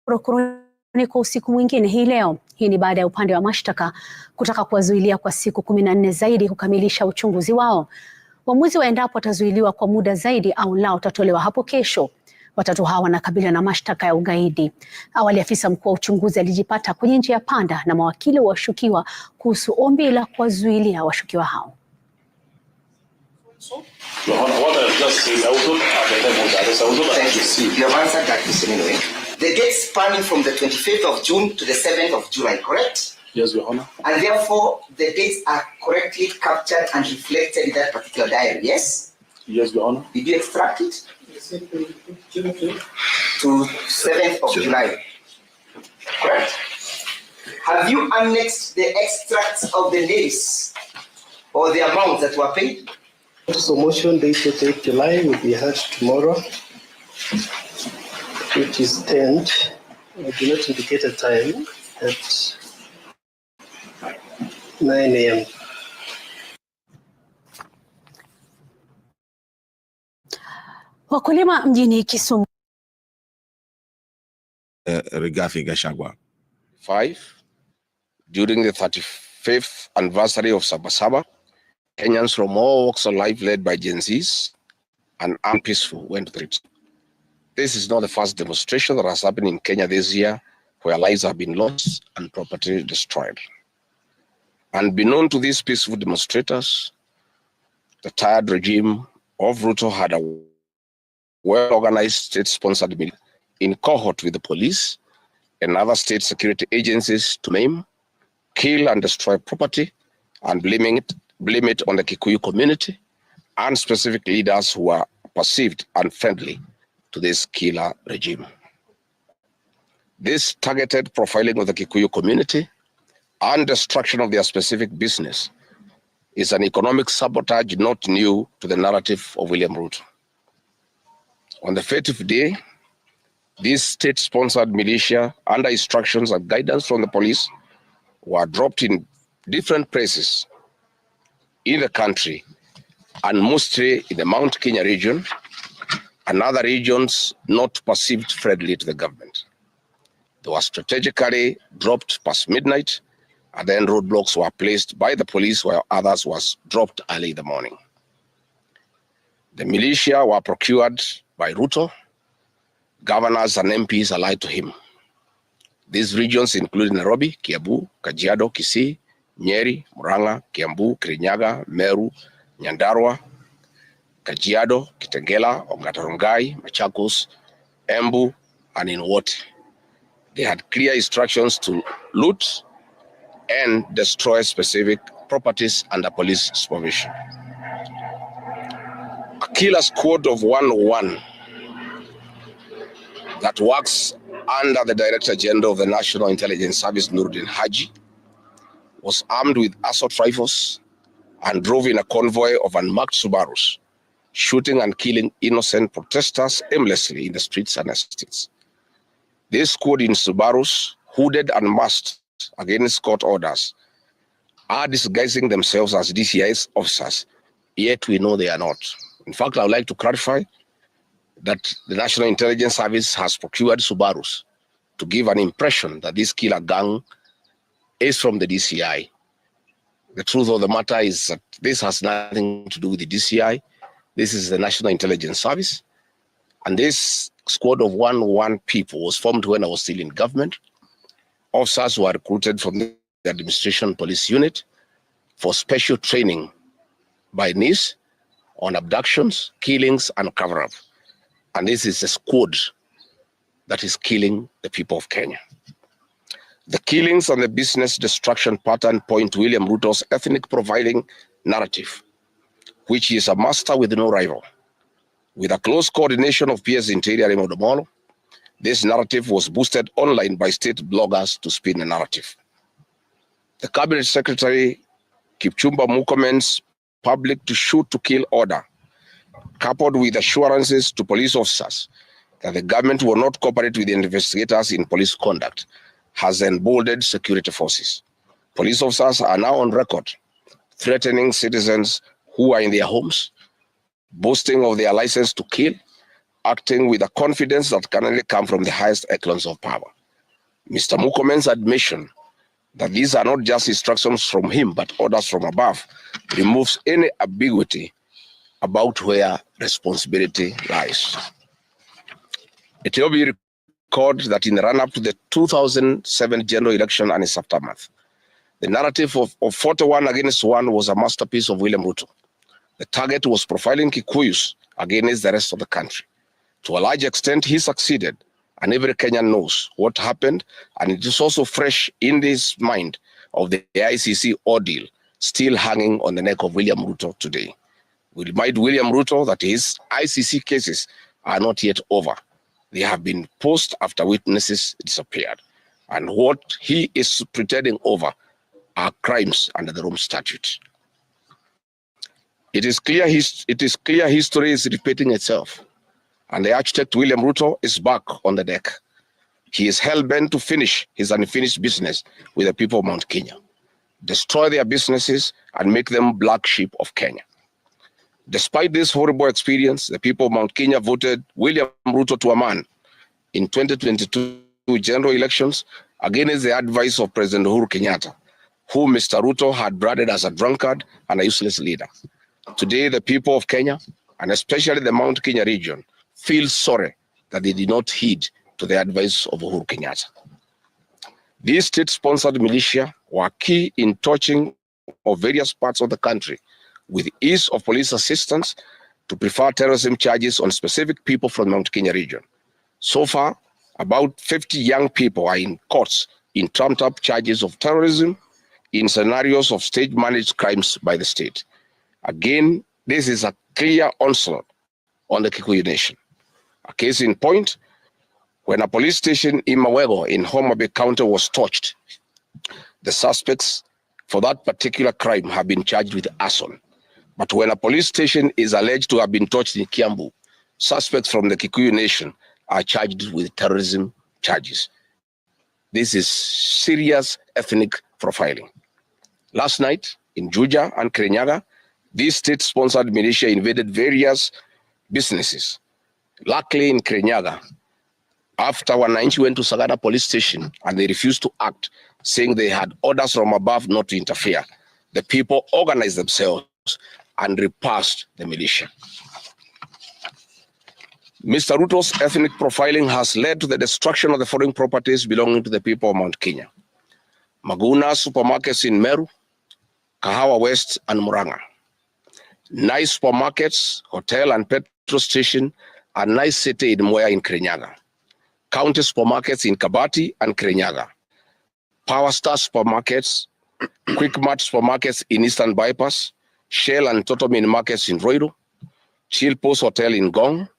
korokoroni kwa usiku mwingine hii leo. Hii ni baada ya upande wa mashtaka kutaka kuwazuilia kwa siku 14 zaidi kukamilisha uchunguzi wao. Uamuzi wa endapo watazuiliwa kwa muda zaidi au la utatolewa hapo kesho. Watatu hawa wanakabiliwa na mashtaka ya ugaidi. Awali afisa mkuu wa uchunguzi alijipata kwenye njia panda na mawakili wa washukiwa kuhusu ombi la kuwazuilia washukiwa hao. The date spanning from the 25th of June to the 7th of July, correct? Yes, Your Honor. And therefore, the dates are correctly captured and reflected in that particular diary, yes? Yes, Your Honor. Did you extract it? To 7th of July, correct? Have you annexed the extracts of the names or the amounts that were paid? So motion dated 8th July will be heard tomorrow, which is 10th. I do not indicate a time at 9 a.m. Wakulima mjini Kisumu. Rigathi Gachagua. 5. During the 35th anniversary of Sabasaba, Kenyans from all walks of life led by Gen Zs and unpeaceful went to the streets. This is not the first demonstration that has happened in Kenya this year where lives have been lost and property destroyed. Unbeknown to these peaceful demonstrators, the tired regime of Ruto had a well-organized state-sponsored military in cohort with the police and other state security agencies to maim, kill and destroy property and blame it on the Kikuyu community and specific leaders who are perceived unfriendly to this killer regime. This targeted profiling of the Kikuyu community and destruction of their specific business is an economic sabotage not new to the narrative of William Ruto. On the 30th day, these state-sponsored militia, under instructions and guidance from the police, were dropped in different places in the country, and mostly in the Mount Kenya region and other regions not perceived friendly to the government. They were strategically dropped past midnight, and then roadblocks were placed by the police while others was dropped early in the morning. The militia were procured by Ruto. Governors and MPs allied to him. These regions include Nairobi, Kiambu, Kajiado, Kisii, Nyeri, Murang'a, Kiambu, Kirinyaga, Meru, Nyandarua, Kajiado, Kitengela, Ongata-Rongai, Machakos, Embu, and in Wote. They had clear instructions to loot and destroy specific properties under police supervision. A killer squad of 101 that works under the direct agenda of the National Intelligence Service, Nuruddin Haji, was armed with assault rifles and drove in a convoy of unmarked Subarus, shooting and killing innocent protesters aimlessly in the streets and estates. This squad in Subarus, hooded and masked against court orders, are disguising themselves as DCI's officers, yet we know they are not. In fact, I would like to clarify that the National Intelligence Service has procured Subarus to give an impression that this killer gang is from the DCI. The truth of the matter is that this has nothing to do with the DCI. This is the National Intelligence Service. And this squad of 101 people was formed when I was still in government. Officers were recruited from the administration police unit for special training by NIS on abductions, killings, and cover-up. And this is a squad that is killing the people of Kenya. The killings and the business destruction pattern point to William Ruto's ethnic profiling narrative, which is a master with no rival. With a close coordination of PS Interior Raymond Omolo, this narrative was boosted online by state bloggers to spin the narrative. The Cabinet Secretary Kipchumba Murkomen's public to shoot to kill order, coupled with assurances to police officers that the government will not cooperate with the investigators in police conduct, has emboldened security forces. Police officers are now on record threatening citizens who are in their homes, boasting of their license to kill, acting with a confidence that can only come from the highest echelons of power. Mr. Murkomen's admission that these are not just instructions from him, but orders from above, removes any ambiguity about where responsibility lies. It will be recalled that in the run-up to the 2007 general election and its aftermath, the narrative of 41 against 1 was a masterpiece of William Ruto. The target was profiling Kikuyus against the rest of the country. To a large extent, he succeeded, and every Kenyan knows what happened, and it is also fresh in his mind of the ICC ordeal still hanging on the neck of William Ruto today. We remind William Ruto that his ICC cases are not yet over. They have been paused after witnesses disappeared, and what he is pretending over are crimes under the Rome Statute. It is clear history is repeating itself, and the architect William Ruto is back on the deck. He is hell-bent to finish his unfinished business with the people of Mount Kenya, destroy their businesses and make them black sheep of Kenya. Despite this horrible experience, the people of Mount Kenya voted William Ruto to a man in 2022 general elections against the advice of President Uhuru Kenyatta, whom Mr. Ruto had branded as a drunkard and a useless leader. Today, the people of Kenya, and especially the Mount Kenya region, feel sorry that they did not heed to the advice of Uhuru Kenyatta. These state-sponsored militia were key in touching of various parts of the country with ease of police assistance to prefer terrorism charges on specific people from the Mount Kenya region. So far, about 50 young people are in courts in trumped-up charges of terrorism in scenarios of state-managed crimes by the state. Again, this is a clear onslaught on the Kikuyu nation. A case in point, when a police station in Mawego in Homa Bay County was torched, the suspects for that particular crime have been charged with arson. But when a police station is alleged to have been torched in Kiambu, suspects from the Kikuyu nation are charged with terrorism charges. This is serious ethnic profiling. Last night in Juja and Kirinyaga, these state-sponsored militia invaded various businesses. Luckily in Kirinyaga, after Wananchi went to Sagada police station and they refused to act, saying they had orders from above not to interfere, the people organized themselves and repulsed the militia. Mr. Ruto's ethnic profiling has led to the destruction of the foreign properties belonging to the people of Mount Kenya. Maguna supermarkets in Meru, Kahawa West and Murang'a. Nice supermarkets, hotel and petrol station, a nice city in Mwea in Kirinyaga. County supermarkets in Kabati and Kirinyaga. Power Star supermarkets, Quick Mart supermarkets in Eastern Bypass, Shell and Totomin markets in Roiro, Chill Post Hotel in Gong,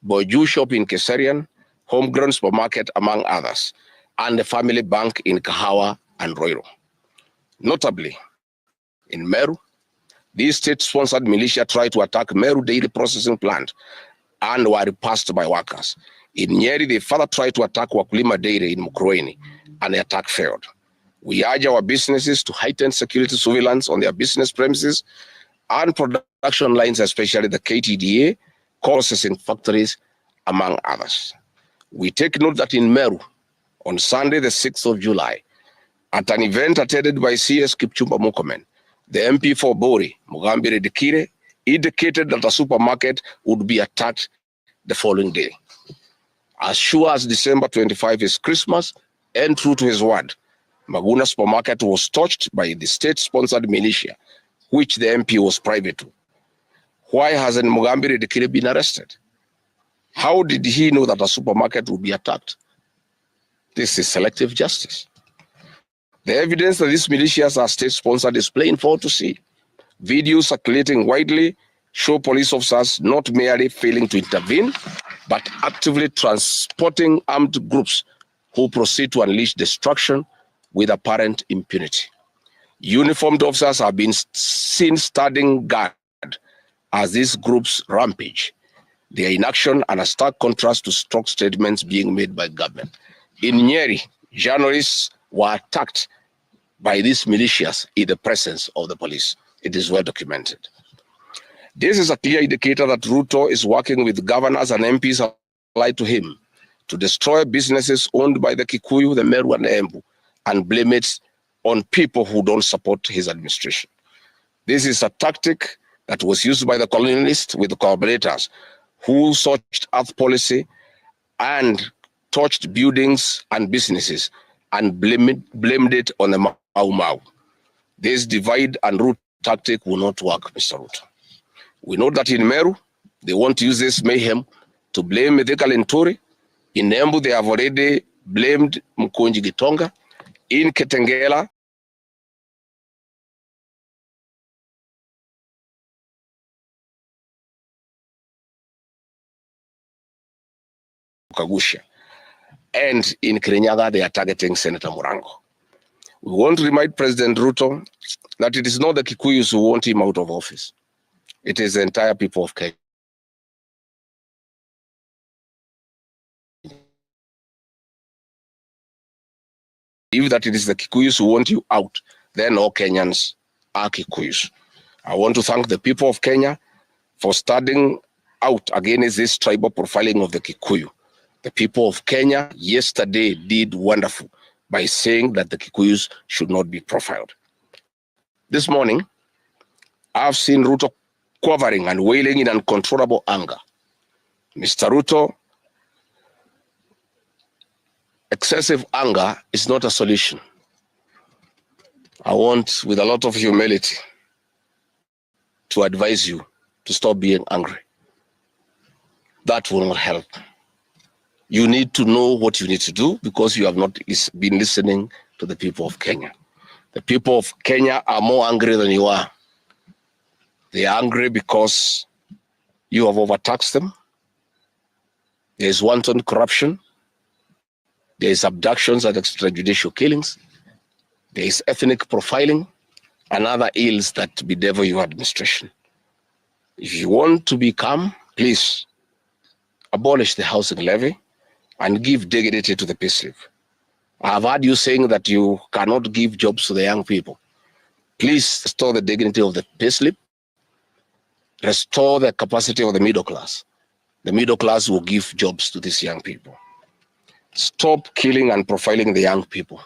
Boju Shop in Keserian, Homegrown Supermarket among others, and the Family Bank in Kahawa and Roiro. Notably, in Meru, these state-sponsored militia tried to attack Meru Dairy Processing Plant and were repulsed by workers. In Nyeri, they further tried to attack Wakulima Dairy in Mukurweini, and the attack failed. We urge our businesses to heighten security surveillance on their business premises and production lines, especially the KTDA, processing factories, among others. We take note that in Meru, on Sunday, the 6th of July, at an event attended by CS Kipchumba Murkomen, the MP for Bori, Mugambire Dikire, indicated that a supermarket would be attacked the following day. As sure as December 25 is Christmas, and true to his word, Maguna supermarket was touched by the state-sponsored militia, which the MP was private to. Why hasn't Mugambire Dikire been arrested? How did he know that a supermarket would be attacked? This is selective justice. The evidence that these militias are state-sponsored is plain for all to see. Videos circulating widely show police officers not merely failing to intervene, but actively transporting armed groups who proceed to unleash destruction with apparent impunity. Uniformed officers have been seen standing guard as these groups rampage. They are in action and a stark contrast to strong statements being made by government. In Nyeri, journalists were attacked by these militias in the presence of the police. It is well documented. This is a clear indicator that Ruto is working with governors and MPs allied to him to destroy businesses owned by the Kikuyu, the Meru, and the Embu, and blame it on people who don't support his administration. This is a tactic that was used by the colonialists with the collaborators who searched earth policy and touched buildings and businesses and blamed it on the Mau Mau. This divide and rule tactic will not work, Mr. Ruto. We know that in Meru, they want to use this mayhem to blame Mithika Linturi. In Embu, they have already blamed Mkonji Gitonga. In Ketengela, Kagusha. And in Kirinyaga, they are targeting Senator Murango. We want to remind President Ruto that it is not the Kikuyus who want him out of office. It is the entire people of Kenya. If that it is the Kikuyus who want you out, then all Kenyans are Kikuyus. I want to thank the people of Kenya for standing out against this tribal profiling of the Kikuyu. The people of Kenya yesterday did wonderful by saying that the Kikuyus should not be profiled. This morning, I've seen Ruto quivering and wailing in uncontrollable anger. Mr. Ruto, excessive anger is not a solution. I want, with a lot of humility, to advise you to stop being angry. That will not help. You need to know what you need to do because you have not been listening to the people of Kenya. The people of Kenya are more angry than you are. They are angry because you have overtaxed them. There is wanton corruption. There is abductions and extrajudicial killings. There is ethnic profiling and other ills that bedevil your administration. If you want to be calm, please abolish the housing levy and give dignity to the payslip. I have heard you saying that you cannot give jobs to the young people. Please restore the dignity of the payslip. Restore the capacity of the middle class. The middle class will give jobs to these young people. Stop killing and profiling the young people.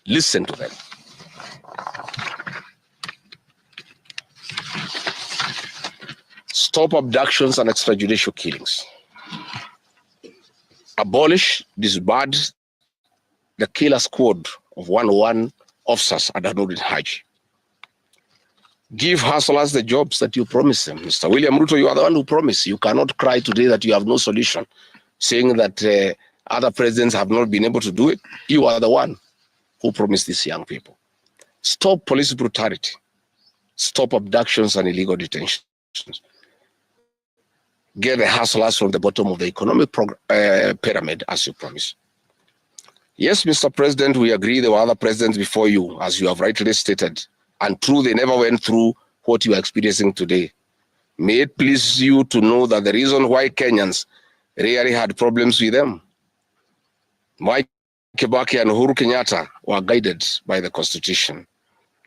Listen to them. Stop abductions and extrajudicial killings. Abolish, disband the killer squad of 101 officers at Anudin Haji. Give hustlers the jobs that you promised them. Mr. William Ruto, you are the one who promised. You cannot cry today that you have no solution, saying that other presidents have not been able to do it. You are the one who promised these young people. Stop police brutality. Stop abductions and illegal detentions. Get the hustlers from the bottom of the economic pyramid, as you promised. Yes, Mr. President, we agree there were other presidents before you, as you have rightly stated, and true, they never went through what you are experiencing today. May it please you to know that the reason why Kenyans rarely had problems with them, Mwai Kibaki and Uhuru Kenyatta were guided by the Constitution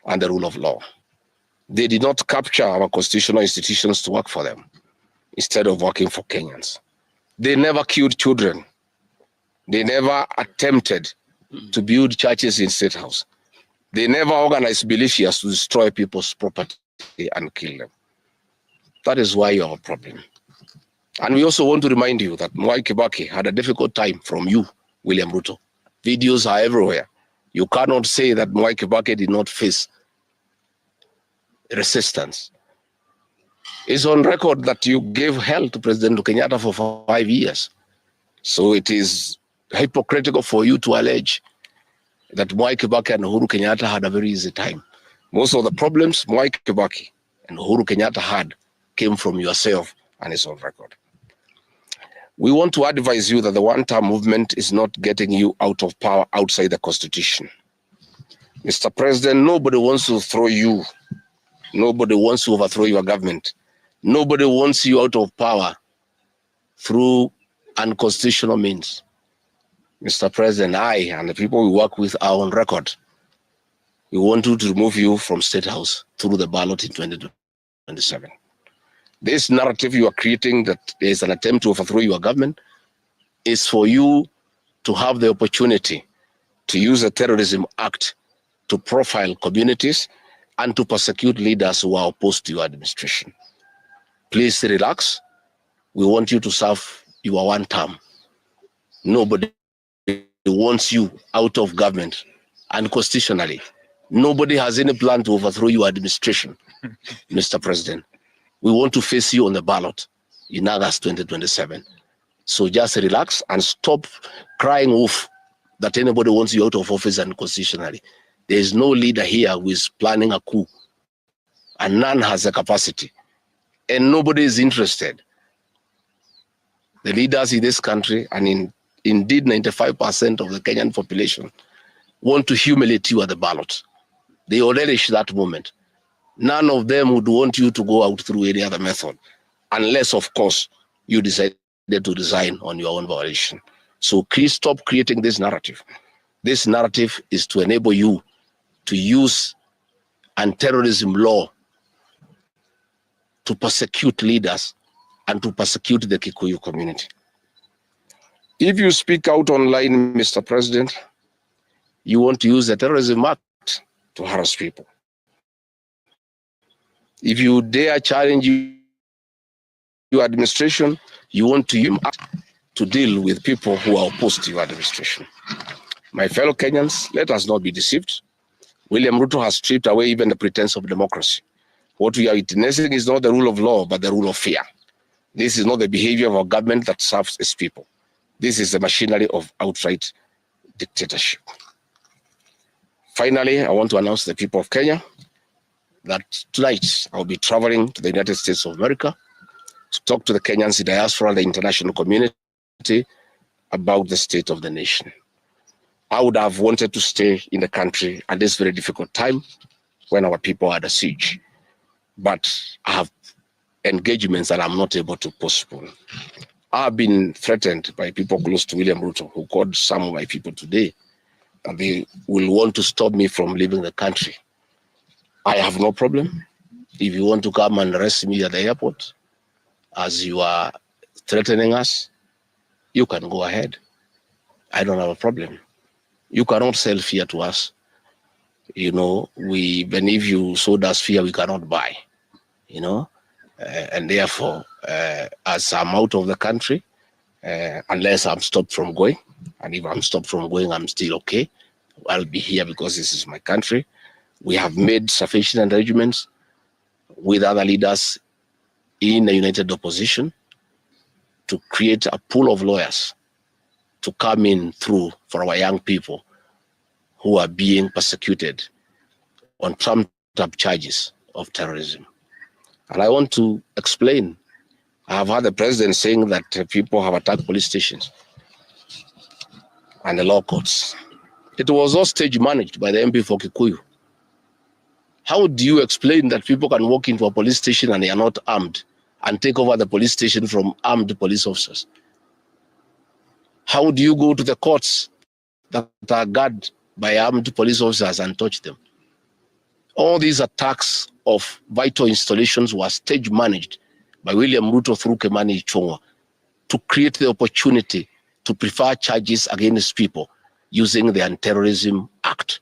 and the rule of law. They did not capture our constitutional institutions to work for them, instead of working for Kenyans. They never killed children. They never attempted to build churches in State House. They never organized militias to destroy people's property and kill them. That is why you have a problem. And we also want to remind you that Mwai Kibaki had a difficult time from you, William Ruto. Videos are everywhere. You cannot say that Mwai Kibaki did not face resistance. It's on record that you gave hell to President Kenyatta for 5 years. So it is hypocritical for you to allege that Mwai Kibaki and Uhuru Kenyatta had a very easy time. Most of the problems Mwai Kibaki and Uhuru Kenyatta had came from yourself, and it's on record. We want to advise you that the one-term movement is not getting you out of power outside the Constitution. Mr. President, nobody wants to throw you. Nobody wants to overthrow your government. Nobody wants you out of power through unconstitutional means. Mr. President, I and the people we work with are on record We want to remove you from State House through the ballot in 2027. This narrative you are creating that there is an attempt to overthrow your government is for you to have the opportunity to use the Terrorism Act to profile communities and to persecute leaders who are opposed to your administration. Please relax. We want you to serve your one term. Nobody wants you out of government, and constitutionally, nobody has any plan to overthrow your administration, Mr. President. We want to face you on the ballot in August 2027. So just relax and stop crying wolf that anybody wants you out of office unconstitutionally. There is no leader here who is planning a coup, and none has the capacity, and nobody is interested. The leaders in this country, and indeed 95% of the Kenyan population, want to humiliate you at the ballot. They will relish that moment. None of them would want you to go out through any other method, unless, of course, you decided to resign on your own volition. So please stop creating this narrative. This narrative is to enable you to use anti-terrorism law to persecute leaders and to persecute the Kikuyu community. If you speak out online, Mr. President, you want to use the Terrorism Act to harass people. If you dare challenge your administration, you want to use it to deal with people who are opposed to your administration. My fellow Kenyans, let us not be deceived. William Ruto has stripped away even the pretense of democracy. What we are witnessing is not the rule of law, but the rule of fear. This is not the behavior of a government that serves its people. This is the machinery of outright dictatorship. Finally, I want to announce to the people of Kenya that tonight I'll be traveling to the United States of America to talk to the Kenyans, the diaspora, and the international community about the state of the nation. I would have wanted to stay in the country at this very difficult time when our people are under siege, but I have engagements that I'm not able to postpone. I've been threatened by people close to William Ruto, who called some of my people today, and they will want to stop me from leaving the country. I have no problem. If you want to come and arrest me at the airport, as you are threatening us, you can go ahead. I don't have a problem. You cannot sell fear to us. You know, even if you sold us fear, we cannot buy, you know. And therefore, as I'm out of the country, unless I'm stopped from going, and if I'm stopped from going, I'm still okay. I'll be here because this is my country. We have made sufficient arrangements with other leaders in the united opposition to create a pool of lawyers to come in through for our young people who are being persecuted on trumped-up charges of terrorism. And I want to explain. I have heard the president saying that people have attacked police stations and the law courts. It was all stage managed by the MP for Kikuyu. How do you explain that people can walk into a police station and they are not armed and take over the police station from armed police officers? How do you go to the courts that are guarded by armed police officers and touch them? All these attacks of vital installations were stage managed by William Ruto through Kimani Ichung'wa to create the opportunity to prefer charges against people using the Anti-Terrorism Act.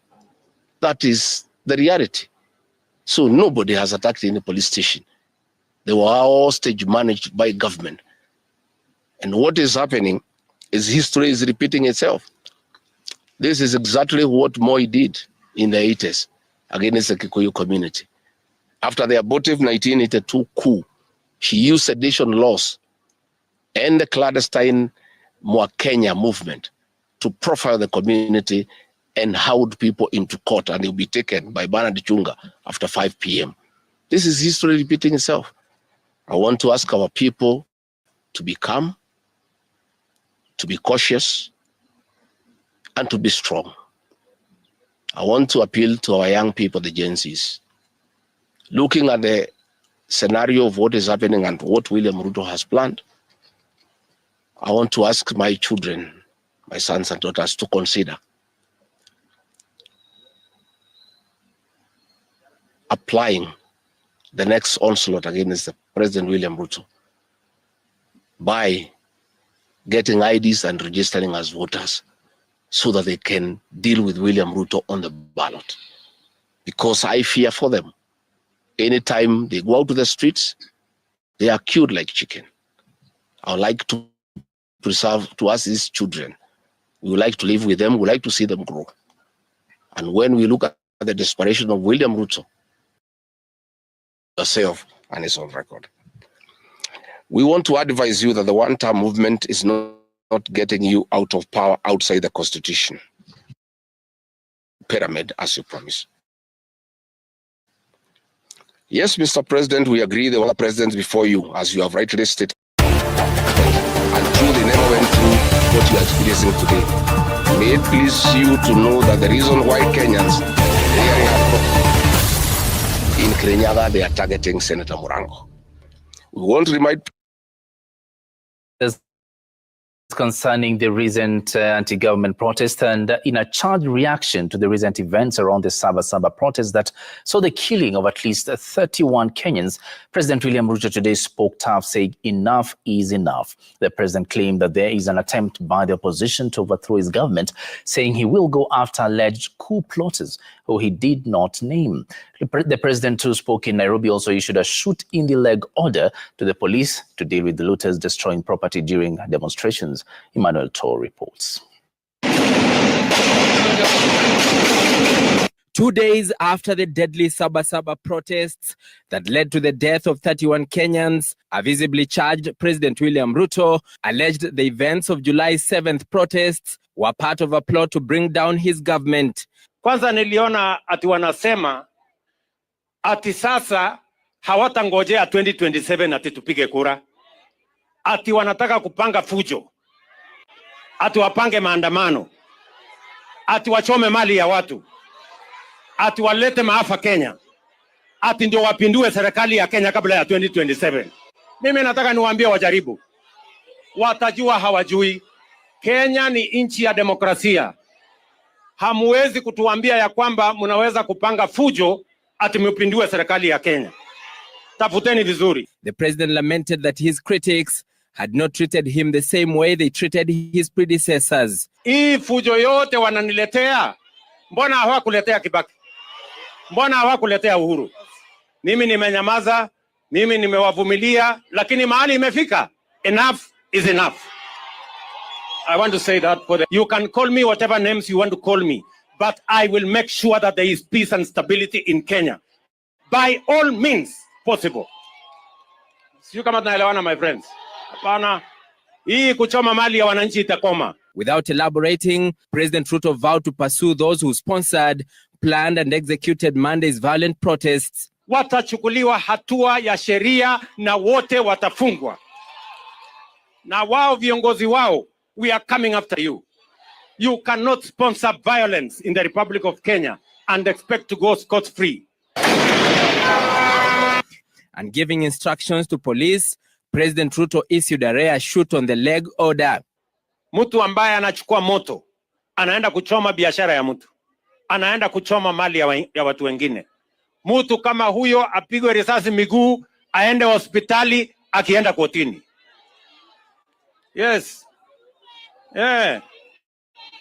That is the reality. So nobody has attacked any police station. They were all stage managed by government. And what is happening is history is repeating itself. This is exactly what Moi did in the 80s against the Kikuyu community. After the abortive 1982 coup, he used sedition laws and the clandestine Kenya movement to profile the community and hold people into court, and they'll be taken by Bernard Chunga after 5 p.m. This is history repeating itself. I want to ask our people to be calm, to be cautious, and to be strong. I want to appeal to our young people, the Gen Zs. Looking at the scenario of what is happening and what William Ruto has planned, I want to ask my children, my sons and daughters, to consider applying the next onslaught against President William Ruto by getting IDs and registering as voters so that they can deal with William Ruto on the ballot. Because I fear for them. Anytime they go out to the streets, they are killed like chicken. I would like to preserve to us these children. We would like to live with them. We would like to see them grow. And when we look at the desperation of William Ruto, yourself, and it's on record. We want to advise you that the one-term movement is not getting you out of power outside the Constitution pyramid, as you promised. Yes, Mr. President, we agree there were presidents before you, as you have rightly stated. Until they never went through what you are experiencing today. May it please you to know that the reason why Kenyans in Kirinyaga, they are targeting Senator Murango. We want to remind concerning the recent anti-government protest, and in a charged reaction to the recent events around the Sabasaba protest that saw the killing of at least 31 Kenyans, President William Ruto today spoke tough, saying enough is enough. The president claimed that there is an attempt by the opposition to overthrow his government, saying he will go after alleged coup plotters who he did not name. The president, who spoke in Nairobi, also issued a shoot-in-the-leg order to the police to deal with the looters destroying property during demonstrations. Emmanuel Tor reports. 2 days after the deadly Sabasaba protests that led to the death of 31 Kenyans, a visibly charged President William Ruto alleged the events of July 7th protests were part of a plot to bring down his government. Kwanza niliona ati wanasema ati sasa hawatangojea 2027 ati tupige kura. Ati wanataka kupanga fujo. Ati wapange maandamano. Ati wachome mali ya watu. Ati walete maafa Kenya. Ati ndio wapindue serikali ya Kenya kabla ya 2027. Mimi nataka niwaambie wajaribu. Watajua hawajui. Kenya ni nchi ya demokrasia. Hamuwezi kutuambia ya kwamba mnaweza kupanga fujo ati mpindue serikali ya Kenya. Tafuteni vizuri. The president lamented that his critics had not treated him the same way they treated his predecessors. Hii fujo yote wananiletea. Mbona hawakuletea Kibaki? Mbona hawakuletea Uhuru? Mimi nimenyamaza, mimi nimewavumilia, lakini mahali imefika. Enough is enough. I want to say that you can call me whatever names you want to call me, but I will make sure that there is peace and stability in Kenya by all means possible. Sio kama tunaelewana, my friends. Hapana. Hii kuchoma mali ya wananchi itakoma. Without elaborating, President Ruto vowed to pursue those who sponsored, planned and executed Monday's violent protests. Watachukuliwa hatua ya sheria na wote watafungwa. Na wao viongozi wao, we are coming after you. You cannot sponsor violence in the Republic of Kenya and expect to go scot-free. And giving instructions to police, President Ruto issued a rare shoot-on-the-leg order. Mtu ambaye anachukua moto, anaenda kuchoma biashara ya mtu. Anaenda kuchoma mali ya watu wengine. Mtu kama huyo apigwe risasi miguu, aende hospitali, akienda kotini. Yes. Yeah.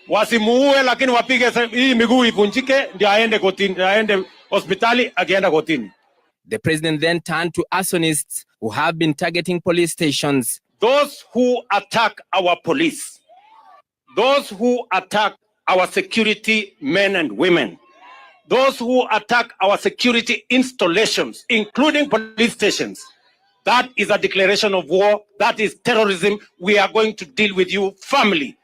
Wasimuue lakini wapige hii miguu ivunjike ndio aende kotini, aende hospitali, akienda kotini. The president then turned to arsonists who have been targeting police stations. Those who attack our police, those who attack our security men and women, those who attack our security installations, including police stations, that is a declaration of war. That is terrorism. We are going to deal with you firmly.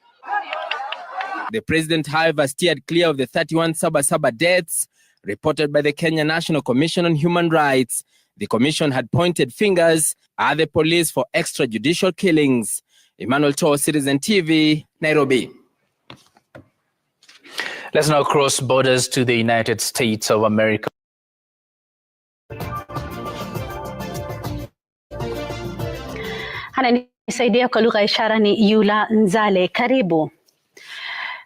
The president, however, steered clear of the 31 Sabasaba deaths reported by the Kenya National Commission on Human Rights. The commission had pointed fingers at the police for extrajudicial killings. Emmanuel Tor, Citizen TV, Nairobi. Let's now cross borders to the United States of America. Ananisaidia kwa lugha ya ishara ni Yula Nzale. Karibu.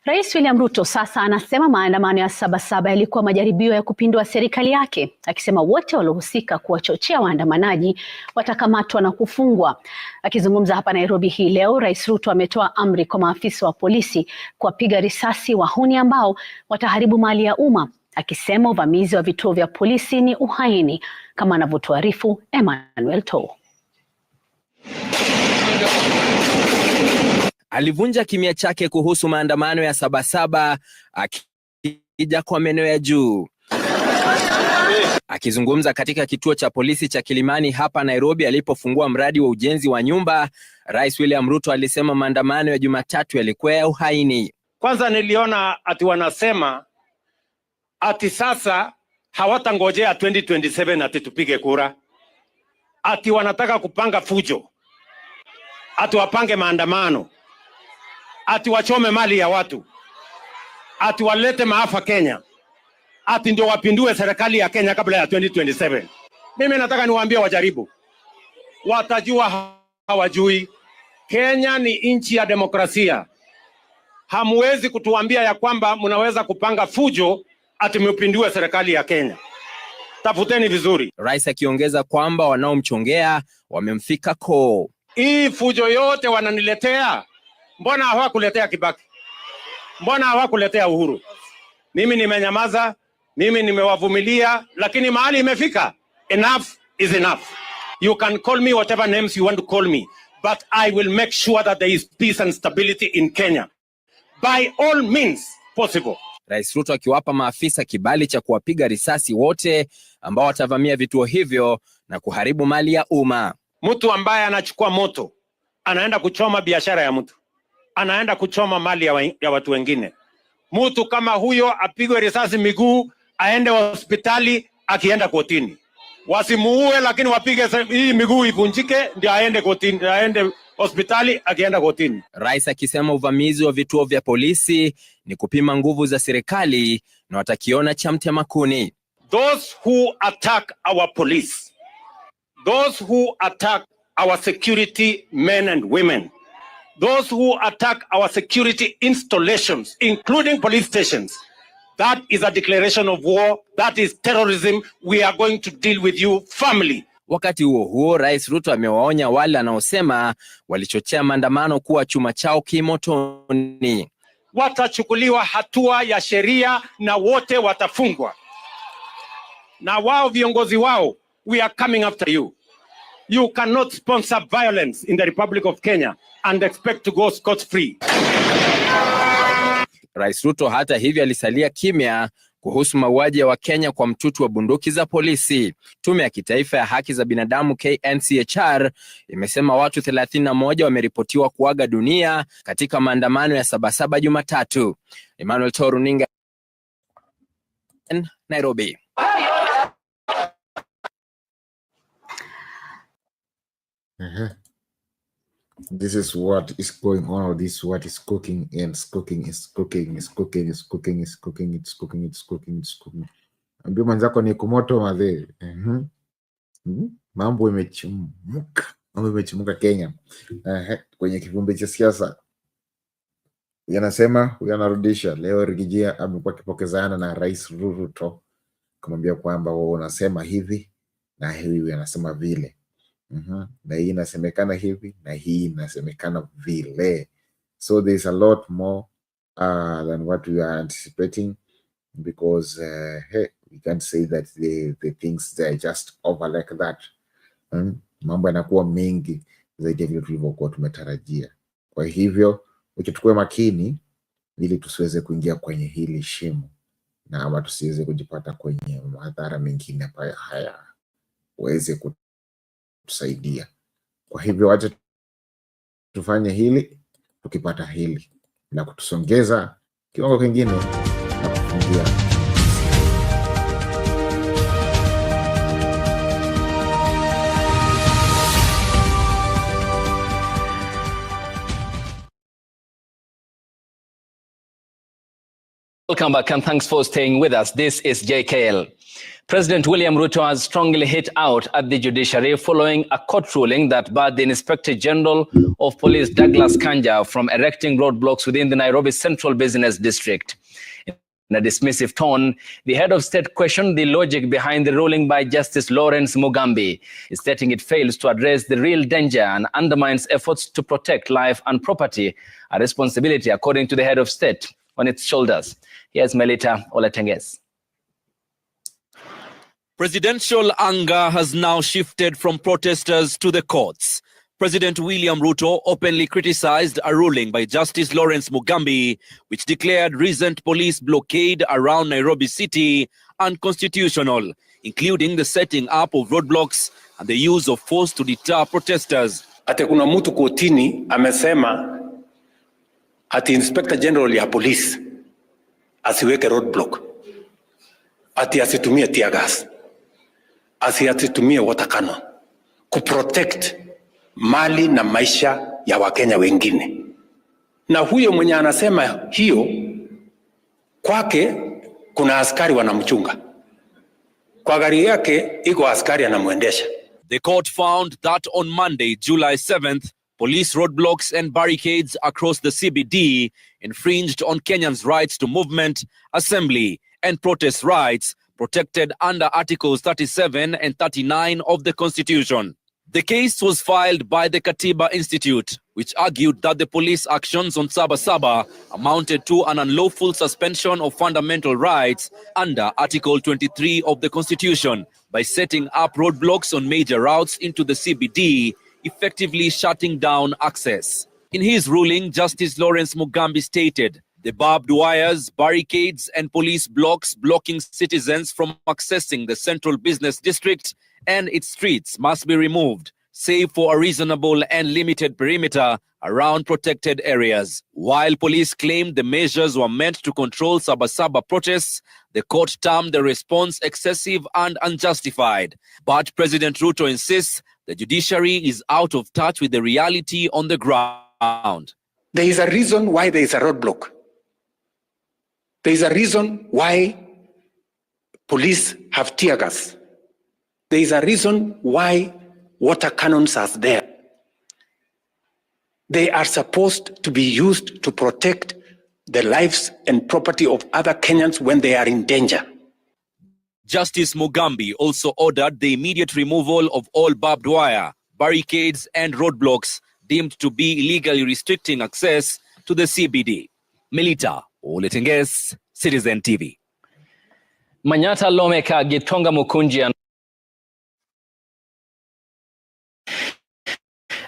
Rais William Ruto sasa anasema maandamano ya Sabasaba yalikuwa majaribio ya kupindua serikali yake, akisema wote waliohusika kuwachochea waandamanaji watakamatwa na kufungwa. Akizungumza hapa Nairobi hii leo, Rais Ruto ametoa amri kwa maafisa wa polisi kuwapiga risasi wahuni ambao wataharibu mali ya umma, akisema uvamizi wa vituo vya polisi ni uhaini, kama anavyotuarifu Emmanuel To. Alivunja kimya chake kuhusu maandamano ya Sabasaba akija kwa maeneo ya juu. Akizungumza katika kituo cha polisi cha Kilimani hapa Nairobi alipofungua mradi wa ujenzi wa nyumba, Rais William Ruto alisema maandamano ya Jumatatu yalikuwa ya uhaini. Kwanza niliona ati wanasema ati sasa hawatangojea 2027 ati tupige kura. Ati wanataka kupanga fujo. Ati wapange maandamano. Ati wachome mali ya watu, ati walete maafa Kenya, ati ndio wapindue serikali ya Kenya kabla ya 2027. Mimi nataka niwaambie wajaribu, watajua hawajui. Kenya ni nchi ya demokrasia. Hamwezi kutuambia ya kwamba mnaweza kupanga fujo ati mpindue serikali ya Kenya. Tafuteni vizuri. Rais akiongeza kwamba wanaomchongea wamemfika koo. Hii fujo yote wananiletea, mbona hawakuletea Kibaki? Mbona hawakuletea Uhuru? Mimi nimenyamaza, mimi nimewavumilia, lakini mahali imefika. Enough is enough. You can call me whatever names you want to call me, but I will make sure that there is peace and stability in Kenya by all means possible. Rais Ruto akiwapa maafisa kibali cha kuwapiga risasi wote ambao watavamia vituo hivyo na kuharibu mali ya umma. Mtu ambaye anachukua moto anaenda kuchoma biashara ya mtu, anaenda kuchoma mali ya watu wengine. Mtu kama huyo apigwe risasi miguu, aende hospitali, akienda kotini. Wasimuue, lakini wapige hii miguu ivunjike ndio aende kotini, aende hospitali, akienda kotini. Rais akisema uvamizi wa vituo vya polisi ni kupima nguvu za serikali na watakiona cha mtema kuni. Those who attack our police, those who attack our security men and women, those who attack our security installations, including police stations, that is a declaration of war. That is terrorism. We are going to deal with you firmly. Wakati huo huo, Rais Ruto amewaonya wale wanaosema walichochea maandamano kuwa chuma chao kimotoni. Watachukuliwa hatua ya sheria na wote watafungwa. Na wao viongozi wao, we are coming after you. You cannot sponsor violence in the Republic of Kenya and expect to go scot-free. Rais Ruto hata hivyo alisalia kimya kuhusu mauaji ya Wakenya kwa mtutu wa bunduki za polisi. Tume ya Kitaifa ya Haki za Binadamu KNCHR imesema watu 31 wameripotiwa kuaga dunia katika maandamano ya Sabasaba Jumatatu. Emmanuel To, runinga Nairobi. This is what is going on. This is what is cooking and cooking is cooking is cooking is cooking is cooking it's cooking it's cooking it's cooking. Ambia mwenzako ni kumoto madhe. Mambo imechumuka Kenya. Kwenye kivumbi cha siasa. Yanasema yanarudisha. Leo Rigijia amekuwa akipokezana na Rais Ruto kumwambia kwamba wao unasema hivi na hivi anasema vile. Na hii inasemekana hivi na hii inasemekana vile. So there's a lot more than what we are anticipating, because hey, we can't say that the things they are just over like that. Mambo yanakuwa mengi zaidi ya vile tulivyokuwa tumetarajia. Kwa hivyo ukichukua makini ili tusiweze kuingia kwenye hili shimo na ama tusiweze kujipata kwenye madhara mengine ambayo hayaweze tusaidia. Kwa hivyo wacha tufanye hili, tukipata hili na kutusongeza kiwango kingine na kufungia. Welcome back and thanks for staying with us. This is JKL. President William Ruto has strongly hit out at the judiciary following a court ruling that barred the Inspector General of Police Douglas Kanja from erecting roadblocks within the Nairobi Central Business District. In a dismissive tone, the head of state questioned the logic behind the ruling by Justice Lawrence Mugambi, stating it fails to address the real danger and undermines efforts to protect life and property, a responsibility, according to the head of state, on its shoulders. Here's Melita Oletenges. Presidential anger has now shifted from protesters to the courts. President William Ruto openly criticized a ruling by Justice Lawrence Mugambi, which declared recent police blockade around Nairobi City unconstitutional, including the setting up of roadblocks and the use of force to deter protesters. Ati kuna mtu kotini amesema ati Inspector General ya police asiweke roadblock, ati asitumie tear gas, asitumie water cannon kuprotect mali na maisha ya Wakenya wengine. Na huyo mwenye anasema hiyo, kwake kuna askari wanamchunga, kwa gari yake iko askari anamuendesha. The court found that on Monday, July 7th, police roadblocks and barricades across the CBD infringed on Kenyans' rights to movement, assembly, and protest rights protected under Articles 37 and 39 of the Constitution. The case was filed by the Katiba Institute, which argued that the police actions on Saba Saba amounted to an unlawful suspension of fundamental rights under Article 23 of the Constitution by setting up roadblocks on major routes into the CBD, effectively shutting down access. In his ruling, Justice Lawrence Mugambi stated, the barbed wires, barricades, and police blocks blocking citizens from accessing the Central Business District and its streets must be removed, save for a reasonable and limited perimeter around protected areas. While police claimed the measures were meant to control Saba Saba protests, the court termed the response excessive and unjustified. But President Ruto insists the judiciary is out of touch with the reality on the ground. There is a reason why there is a roadblock. There is a reason why police have tear gas. There is a reason why water cannons are there. They are supposed to be used to protect the lives and property of other Kenyans when they are in danger. Justice Mugambi also ordered the immediate removal of all barbed wire, barricades, and roadblocks deemed to be illegally restricting access to the CBD. Melita Oletenges, Citizen TV. Manyata Lomeka Gitonga Mukunji.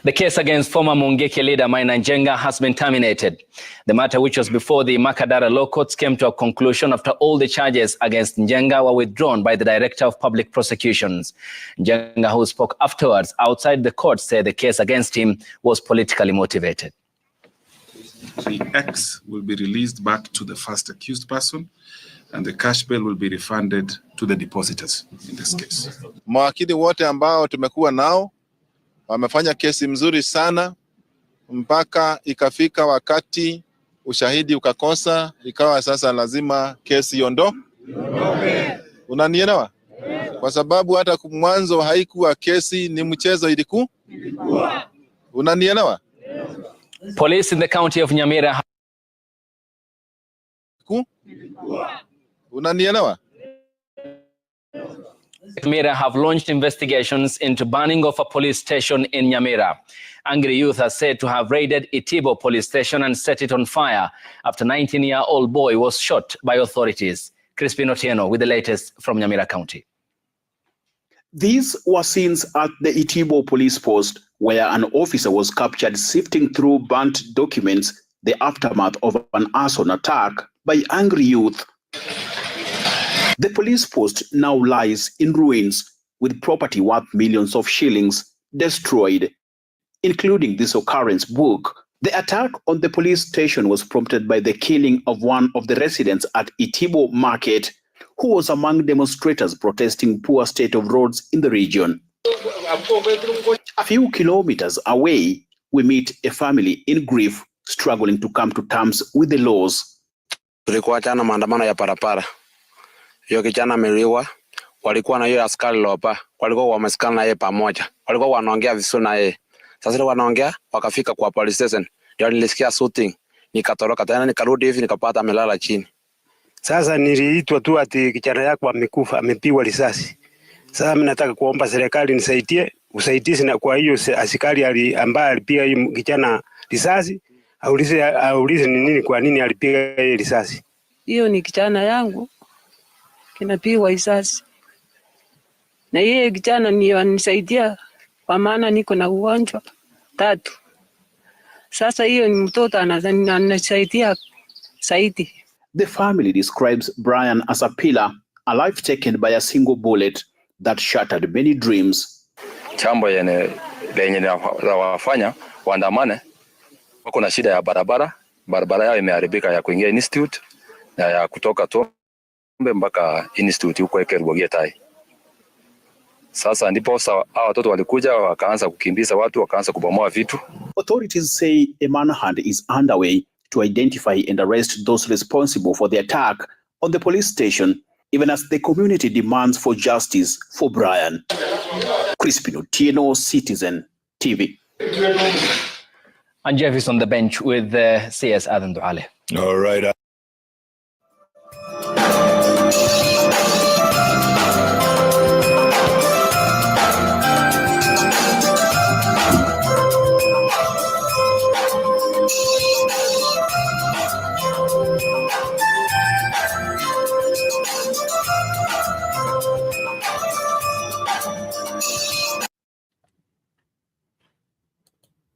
The case against former Mungeki leader Maina Njenga has been terminated. The matter, which was before the Makadara Law Courts, came to a conclusion after all the charges against Njenga were withdrawn by the Director of Public Prosecutions. Njenga, who spoke afterwards outside the court, said the case against him was politically motivated. The X will be released back to the first accused person, and the cash bail will be refunded to the depositors in this case. Mawakili wote ambao tumekuwa nao wamefanya kesi mzuri sana mpaka ikafika wakati ushahidi ukakosa, ikawa sasa lazima kesi iondoke. Unanielewa? Kwa sababu hata mwanzo haikuwa kesi, ni mchezo ilikuwa. Unanielewa? Police in the county of Nyamira. Unanielewa? Nyamira have launched investigations into burning of a police station in Nyamira. Angry youth are said to have raided Itibo police station and set it on fire after 19-year-old boy was shot by authorities. Crispin Otieno with the latest from Nyamira County. These were scenes at the Itibo police post where an officer was captured sifting through burnt documents, the aftermath of an arson attack by angry youth. The police post now lies in ruins with property worth millions of shillings destroyed, including this occurrence book. The attack on the police station was prompted by the killing of one of the residents at Itibo Market, who was among demonstrators protesting poor state of roads in the region. A few kilometers away, we meet a family in grief, struggling to come to terms with the laws. Tulikuwa jana maandamano ya parapara. Hiyo kijana ameliwa, walikuwa na yeye askari lopa, walikuwa wamesikana na yeye pamoja, walikuwa wanaongea vizuri na yeye. Sasa ndio wanaongea, wakafika kwa police station, ndio nilisikia shooting, nikatoroka tena, nikarudi hivi nikapata amelala chini. Sasa niliitwa tu ati kijana yako amekufa, amepigwa risasi. Sasa mimi nataka kuomba serikali nisaidie, usaidizi na kwa hiyo askari ambaye alipiga hiyo kijana risasi, aulize ni nini, kwa nini alipiga hiyo risasi. Hiyo ni kijana yangu kinapigwa risasi. Na yeye kijana ni anisaidia kwa maana niko na ugonjwa 3. Sasa hiyo ni mtoto anasaidia saidi. The family describes Brian as a pillar, a life taken by a single bullet that shattered many dreams. Chambo lenye wafanya waandamane, wako na shida ya barabara yao imeharibika, ya kuingia institute na ya kutoka Tombe mpaka institute huko Ekerubogetai. Sasa ndipo hao watoto walikuja wakaanza kukimbiza watu, wakaanza kubomoa vitu. Authorities say a manhunt is underway to identify and arrest those responsible for the attack on the police station, even as the community demands for justice for Brian. Crispin Otieno, Citizen TV. And Jeff is on the bench with CS Adam Duale. All right.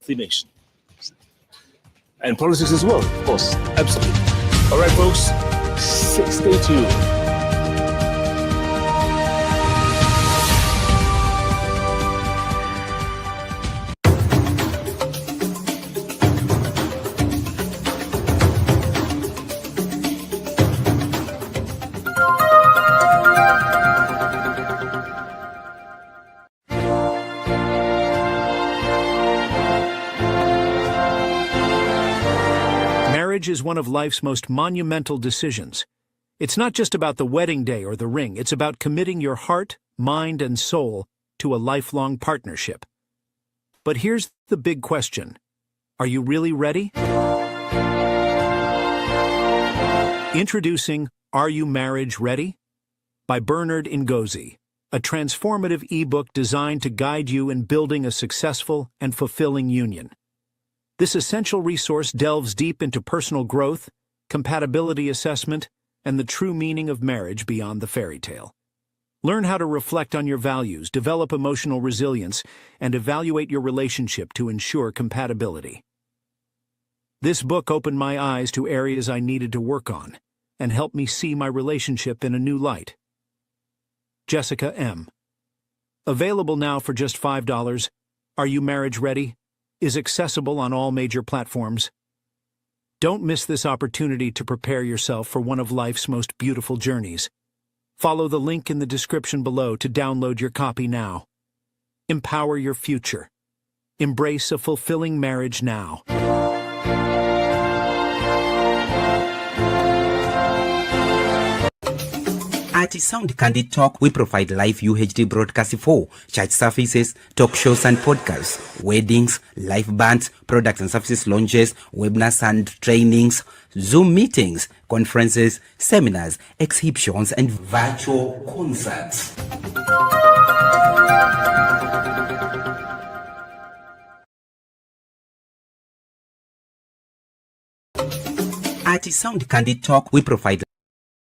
The nation. And politics as well, of course. Absolutely. All right, folks, stay tuned. Marriage is one of life's most monumental decisions. It's not just about the wedding day or the ring, it's about committing your heart, mind, and soul to a lifelong partnership. But here's the big question. Are you really ready? Introducing Are You Marriage Ready? By Bernard Ngozi, a transformative ebook designed to guide you in building a successful and fulfilling union. This essential resource delves deep into personal growth, compatibility assessment, and the true meaning of marriage beyond the fairy tale. Learn how to reflect on your values, develop emotional resilience, and evaluate your relationship to ensure compatibility. This book opened my eyes to areas I needed to work on and helped me see my relationship in a new light. Jessica M. Available now for just $5. Are You Marriage Ready? Is accessible on all major platforms. Don't miss this opportunity to prepare yourself for one of life's most beautiful journeys. Follow the link in the description below to download your copy now. Empower your future. Embrace a fulfilling marriage now. At Sound Candid Talk, we provide live UHD broadcasts for church services, talk shows and podcasts, weddings, live bands, products and services launches, webinars and trainings, Zoom meetings, conferences, seminars, exhibitions, and virtual concerts. At Sound Candid Talk, we provide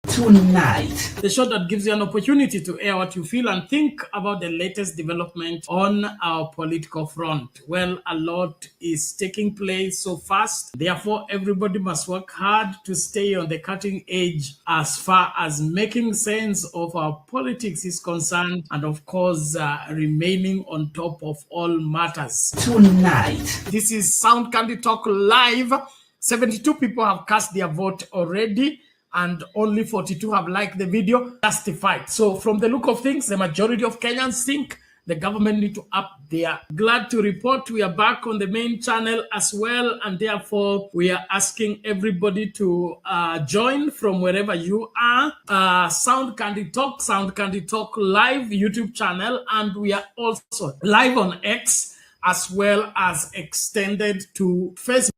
tonight. The show that gives you an opportunity to air what you feel and think about the latest development on our political front. Well, a lot is taking place so fast. Therefore, everybody must work hard to stay on the cutting edge as far as making sense of our politics is concerned, and of course, remaining on top of all matters. Tonight. This is Sound Candid Talk Live. 72 people have cast their vote already, and only 42 have liked the video, justified. So from the look of things, the majority of Kenyans think The government need to up there. Glad to report we are back on the main channel as well, and therefore we are asking everybody to join from wherever you are. Sound Candid Talk live YouTube channel, and we are also live on X as well as extended to Facebook.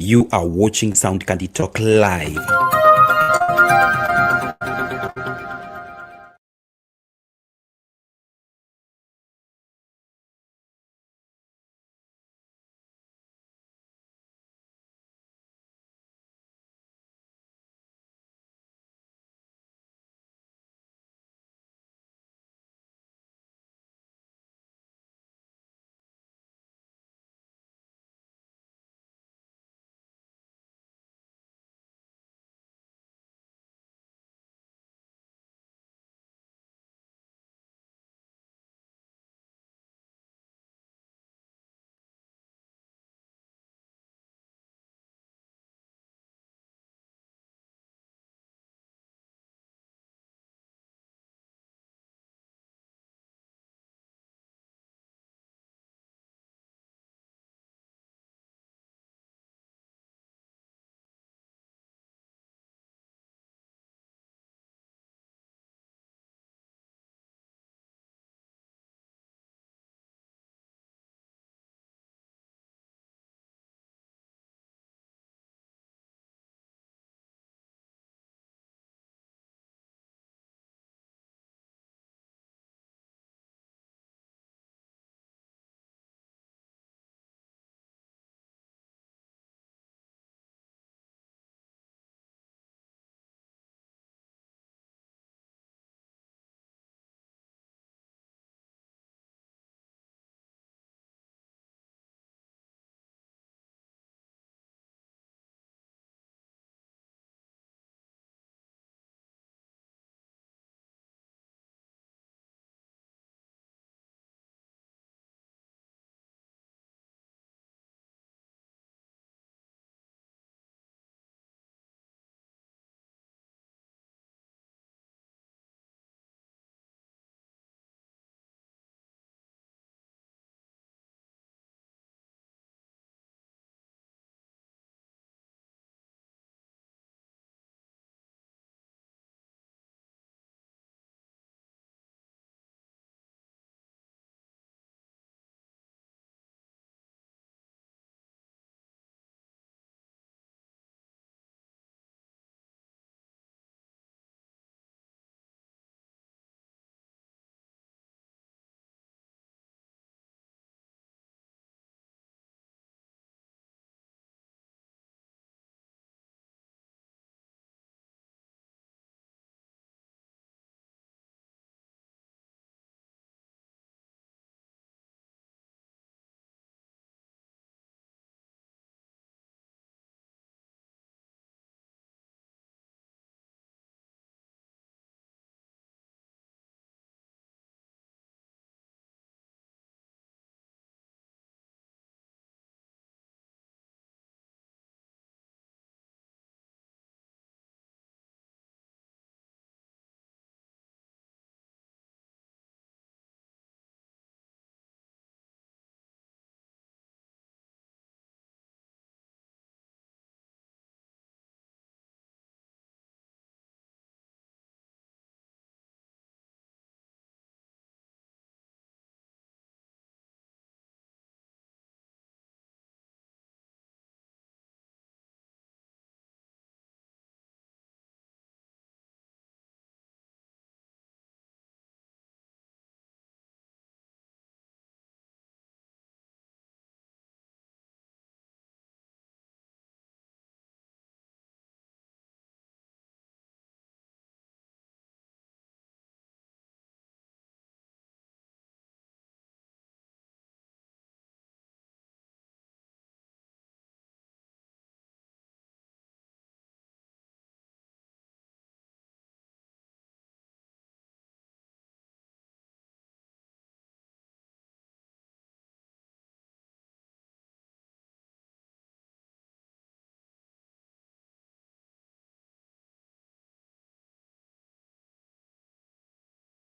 You are watching Sound Candid Talk live.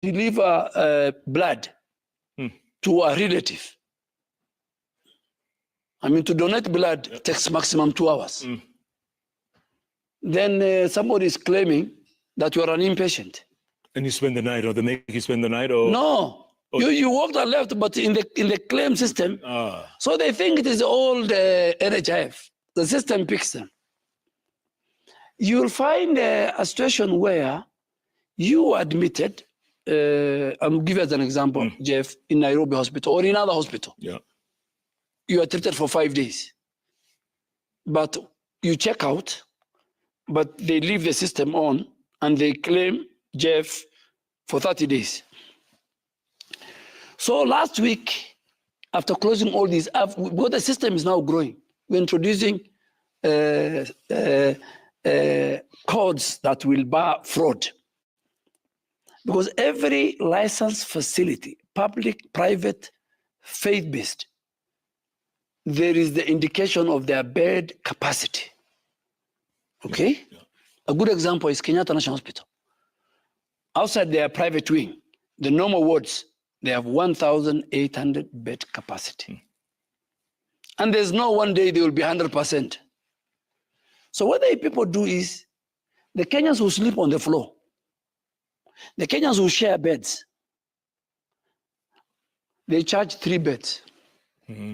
Deliver blood to a relative. I mean, to donate blood takes maximum 2 hours. Then somebody is claiming that you are an inpatient. And you spend the night, or they make you spend the night, or No, you walked and left, but in the claim system, so they think it is all the NHIF. the system picks them. You'll find a situation where you are admitted, I'll give you as an example, Jeff, in Nairobi hospital or in other hospital. Yeah. You are treated for 5 days. But you check out, but they leave the system on and they claim Jeff for 30 days. So last week, after closing all these, because the system is now growing, we're introducing codes that will bar fraud. Because every licensed facility, public, private, faith-based, there is the indication of their bed capacity. Okay? Yeah. A good example is Kenyatta National Hospital. Outside their private wing, the normal wards, they have 1,800 bed capacity. And there's no one day they will be 100%. So what the people do is, the Kenyans who sleep on the floor, the Kenyans who share beds, they charge 3 beds.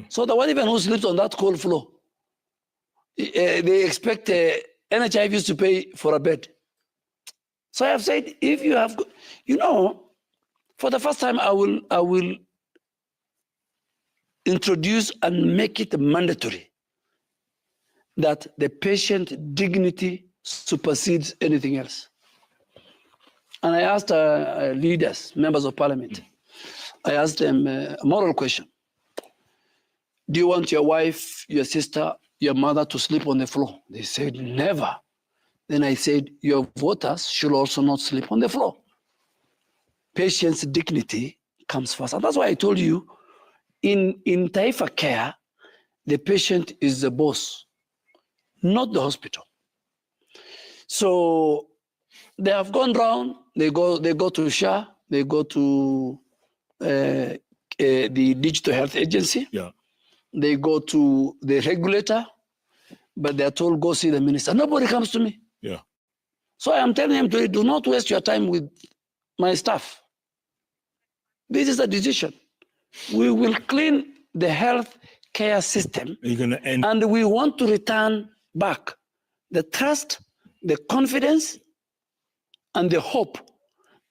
So the one even who sleeps on that cold floor, they expect NHIVs to pay for a bed. So I have said, if you have, you know, for the first time, I will introduce and make it mandatory that the patient dignity supersedes anything else. And I asked leaders, members of parliament, I asked them a moral question. Do you want your wife, your sister, your mother to sleep on the floor? They said, never. Then I said, your voters should also not sleep on the floor. Patient's dignity comes first. And that's why I told you, in Taifa Care, the patient is the boss, not the hospital. So they have gone round, they go to SHA, they go to the Digital Health Agency. Yeah. They go to the regulator, but they're told, go see the minister. Nobody comes to me. Yeah. So I am telling them today, do not waste your time with my staff. This is a decision. We will clean the health care system, and we want to return back the trust, the confidence, and the hope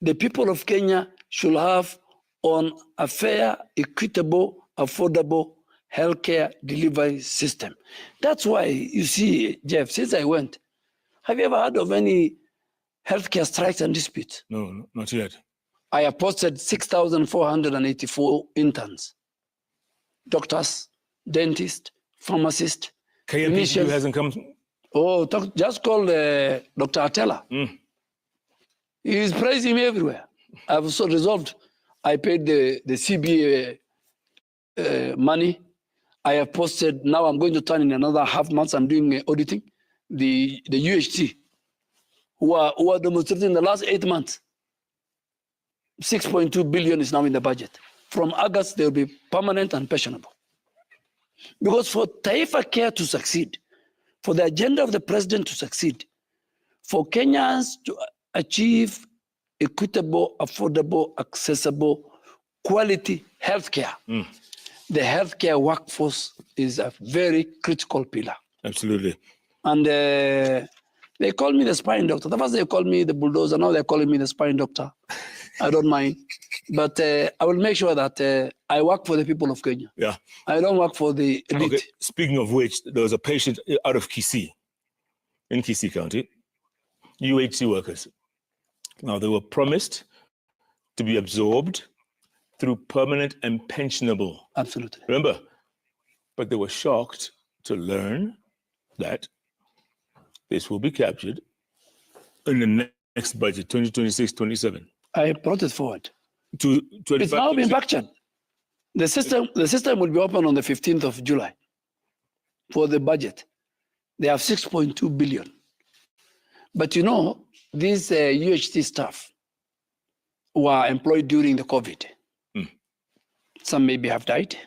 the people of Kenya should have on a fair, equitable, affordable healthcare delivery system. That's why, you see, Jeff, since I went, have you ever heard of any healthcare strikes and disputes? No, not yet. I have posted 6,484 interns, doctors, dentists, pharmacists. KMPU hasn't come? Oh, just call Dr. Atela. He is praising me everywhere. I've also resolved. I paid the CBA money. I have posted, now I'm going to turn in another half month, I'm doing auditing, the UHT, who are demonstrating in the last 8 months. 6.2 billion is now in the budget. From August, they'll be permanent and pensionable. Because for Taifa Care to succeed, for the agenda of the president to succeed, for Kenyans to achieve equitable, affordable, accessible, quality healthcare, the healthcare workforce is a very critical pillar. Absolutely. And they call me the spine doctor. The first they called me the bulldozer, now they're calling me the spine doctor. I don't mind. But I will make sure that I work for the people of Kenya. Yeah. I don't work for the elite. Okay. Speaking of which, there was a patient out of Kisii, in Kisii County, UHC workers. Now, they were promised to be absorbed through permanent and pensionable. Absolutely. Remember? But they were shocked to learn that this will be captured in the next budget, 2026-27. I brought it forward. To it's now been captured. The system will be open on the 15th of July for the budget. They have 6.2 billion. But you know, these UHT staff were employed during the COVID. Some maybe have died.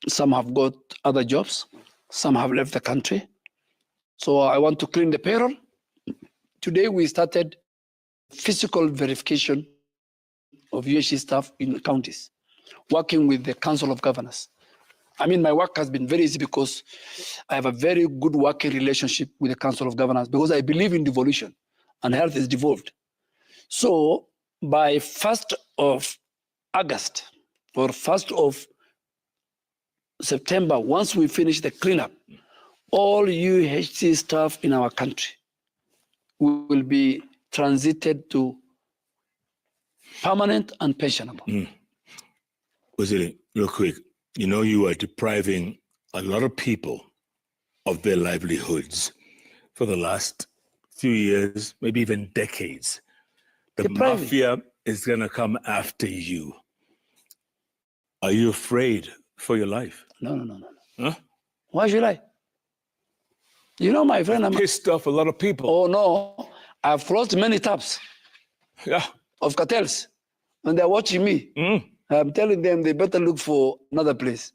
Some have got other jobs. Some have left the country. So I want to clean the payroll. Today we started physical verification of UHT staff in counties, working with the Council of Governors. I mean, my work has been very easy because I have a very good working relationship with the Council of Governors because I believe in devolution and health is devolved. So by 1st of August or 1st of September, once we finish the cleanup, all UHC staff in our country will be transited to permanent and pensionable. Waziri, real quick, you know you are depriving a lot of people of their livelihoods for the last few years, maybe even decades. The mafia is going to come after you. Are you afraid for your life? No. Huh? Why should I? You know, my friend, I'm pissed off a lot of people. Oh no, I've closed many tabs of cartels, and they're watching me. I'm telling them they better look for another place.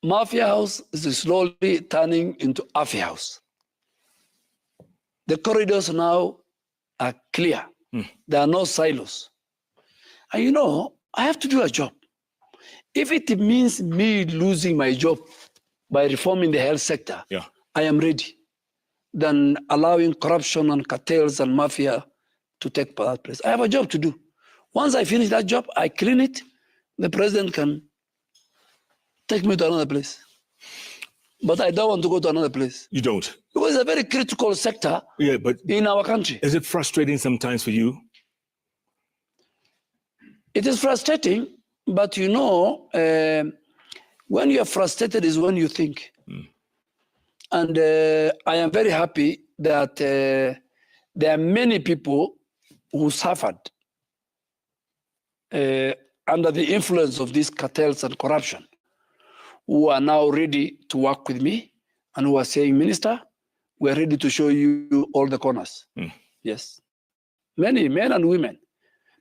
Mafia house is slowly turning into Afi house. The corridors now are clear. There are no silos. And you know, I have to do a job. If it means me losing my job by reforming the health sector, I am ready. Than allowing corruption and cartels and mafia to take that place. I have a job to do. Once I finish that job, I clean it, the president can take me to another place. But I don't want to go to another place. You don't? Because it's a very critical sector in our country. Is it frustrating sometimes for you? It is frustrating, but you know, when you are frustrated is when you think. And I am very happy that there are many people who suffered under the influence of these cartels and corruption, who are now ready to work with me and who are saying, Minister, we're ready to show you all the corners. Yes. Many men and women.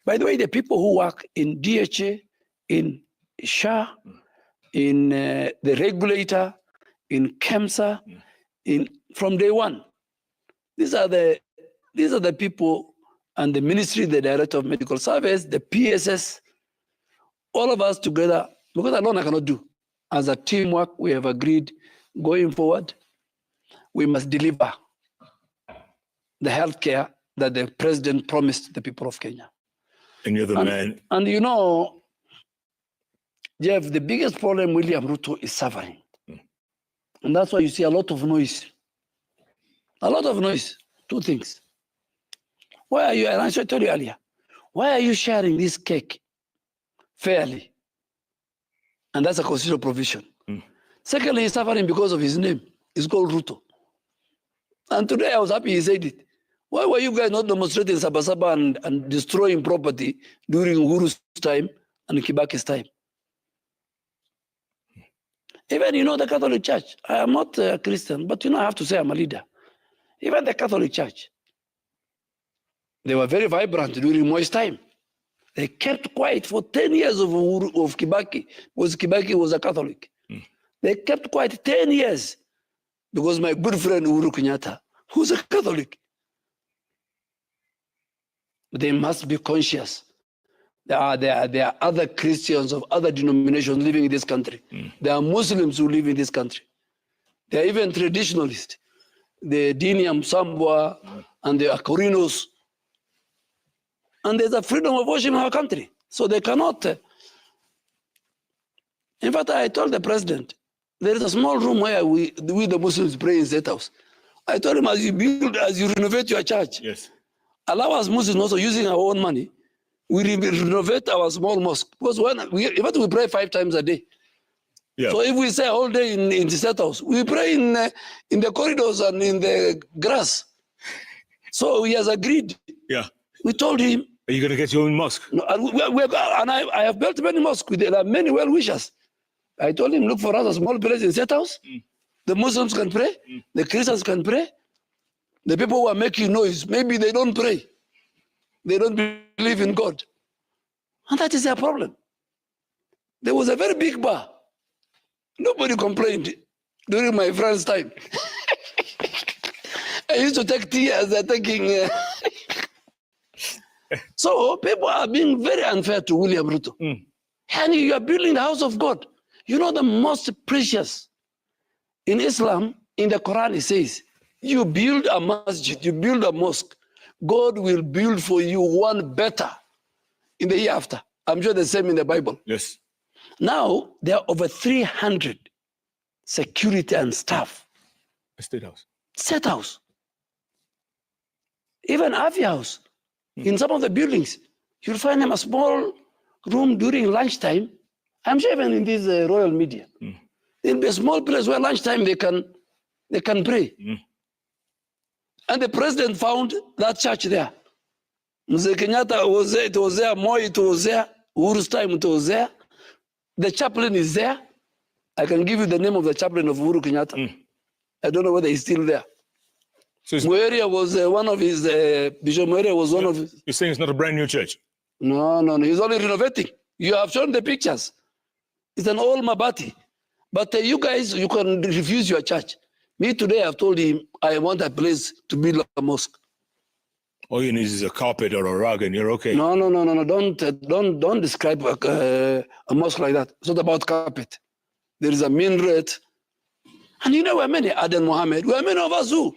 By the way, the people who work in DHA, in SHA, in the regulator, in KEMSA, from day one. These are the people and the ministry, the Director of Medical Service, the PSS, all of us together, because alone I cannot do. As a teamwork, we have agreed going forward, we must deliver the healthcare that the president promised the people of Kenya. And you're the man. And you know, Jeff, the biggest problem William Ruto is suffering. And that's why you see a lot of noise. A lot of noise. Two things. Why are you, and I told you earlier, why are you sharing this cake fairly? And that's a constitutional provision. Secondly, he's suffering because of his name. It's called Ruto. And today I was happy he said it. Why were you guys not demonstrating Sabasaba and destroying property during Uhuru's time and Kibaki's time? Even, you know, the Catholic Church, I am not a Christian, but, you know, I have to say I'm a leader. Even the Catholic Church, they were very vibrant during Moi's time. They kept quiet for 10 years of Kibaki, because Kibaki was a Catholic. They kept quiet 10 years because my good friend Uhuru Kenyatta, who's a Catholic, they must be conscious. There are other Christians of other denominations living in this country. There are Muslims who live in this country. There are even traditionalists, the Diniam Sambwa and the Akorinos. And there's a freedom of worship in our country. So they cannot. In fact, I told the president, there is a small room where we the Muslims pray in State House. I told him, as you renovate your church, allow us Muslims also using our own money, we renovate our small mosque. Because we pray 5 times a day. So if we say all day in the State House, we pray in the corridors and in the grass. So he has agreed. We told him. Are you going to get your own mosque? No, and I have built many mosques with many well-wishers. I told him, look for us a small place in State House. The Muslims can pray. The Christians can pray. The people who are making noise, maybe they don't pray. They don't believe in God. And that is their problem. There was a very big bar. Nobody complained during my friend's time. I used to take tea as they're taking... So people are being very unfair to William Ruto. And you are building the house of God. You know, the most precious in Islam, in the Quran, it says, you build a masjid, you build a mosque, God will build for you one better in the year after. I'm sure the same in the Bible. Yes. Now, there are over 300 security and staff. A state house. State house. Even Avi house. In some of the buildings, you'll find them a small room during lunchtime. I'm sure even in this royal media. There'll be a small place where lunchtime they can pray. And the president found that church there. Mzee Kenyatta was there, it was there, Moi, it was there, Uhuru's time, it was there. The chaplain is there. I can give you the name of the chaplain of Uhuru Kenyatta. I don't know whether he's still there. So Mueria was one of his, Bishop Mueria was one of his. You're saying it's not a brand new church? No, he's only renovating. You have shown the pictures. It's an old Mabati. But you guys, you can refuse your church. Me today, I've told him, I want a place to build a mosque. All you need is a carpet or a rug and you're okay. No. Don't describe a mosque like that. It's not about carpet. There is a minaret. And you know, we're many. Aden Mohammed. We're many of us who.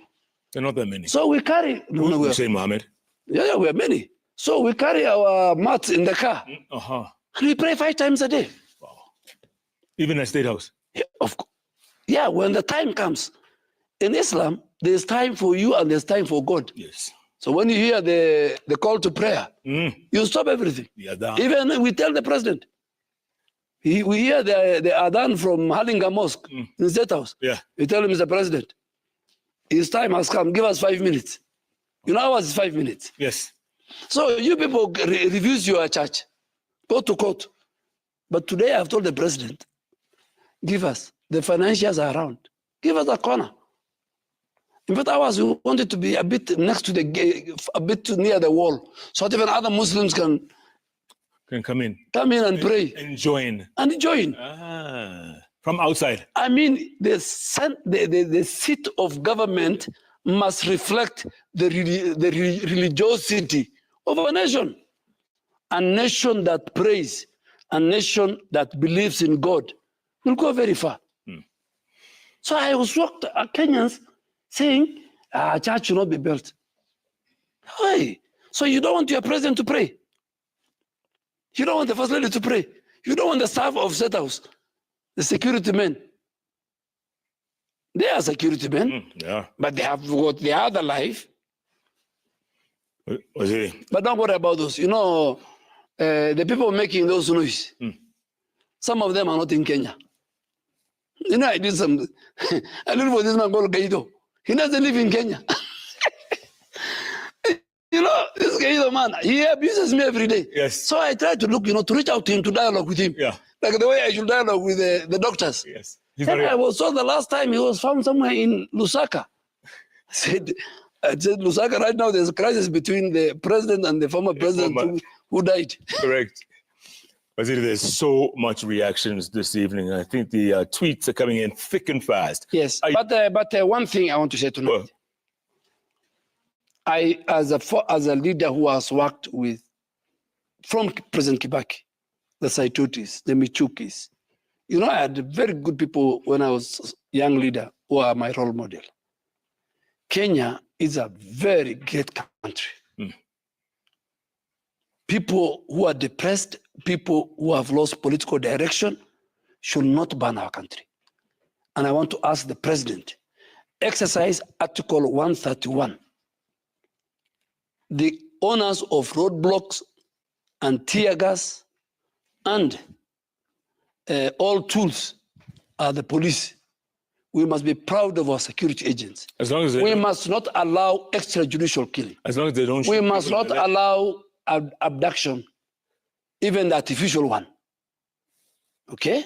They're not that many. So we carry. You say Mohammed? Yeah, we're many. So we carry our mats in the car. And we pray 5 times a day. Wow. Even at State House? Yeah, of course. Yeah, when the time comes. In Islam, there's time for you and there's time for God. Yes. So when you hear the call to prayer, you stop everything. Even we tell the president. We hear the adhan from Halinga Mosque in State House. Yeah. We tell him, Mr. President, his time has come. Give us 5 minutes. You know, ours is 5 minutes. Yes. So you people refuse your church. Go to court. But today I've told the president, give us. The financials are around. Give us a corner. In fact, ours, we want it to be a bit next to the gate, a bit near the wall, so that even other Muslims can come in and pray. And join. From outside. I mean, the seat of government must reflect the religiosity of a nation. A nation that prays, a nation that believes in God will go very far. So I was shocked at Kenyans saying, a church should not be built. Hey, so you don't want your president to pray? You don't want the first lady to pray? You don't want the staff of State House, the security men? They are security men, but they have got their other life. But don't worry about those. You know, the people making those noise, some of them are not in Kenya. You know, I did some, I look for this man called Gaido. He doesn't live in Kenya. You know, this Gaido man, he abuses me every day. Yes. So I try to look, to reach out to him, to dialogue with him. Yeah. Like the way I should dialogue with the doctors. Yes. And I was told the last time he was found somewhere in Lusaka. I said, Lusaka, right now there's a crisis between the president and the former president who died. Correct. Waziri, there's so much reactions this evening. I think the tweets are coming in thick and fast. Yes, but one thing I want to say tonight. I, as a leader who has worked with, from President Kibaki, the Saitutis, the Michukis, you know, I had very good people when I was a young leader who are my role model. Kenya is a very great country. People who are depressed, people who have lost political direction should not ban our country. And I want to ask the president, exercise Article 131. The owners of roadblocks and tear gas and all tools are the police. We must be proud of our security agents. As long as we must not allow extrajudicial killing. As long as they don't. We must not allow abduction, even the artificial one. Okay?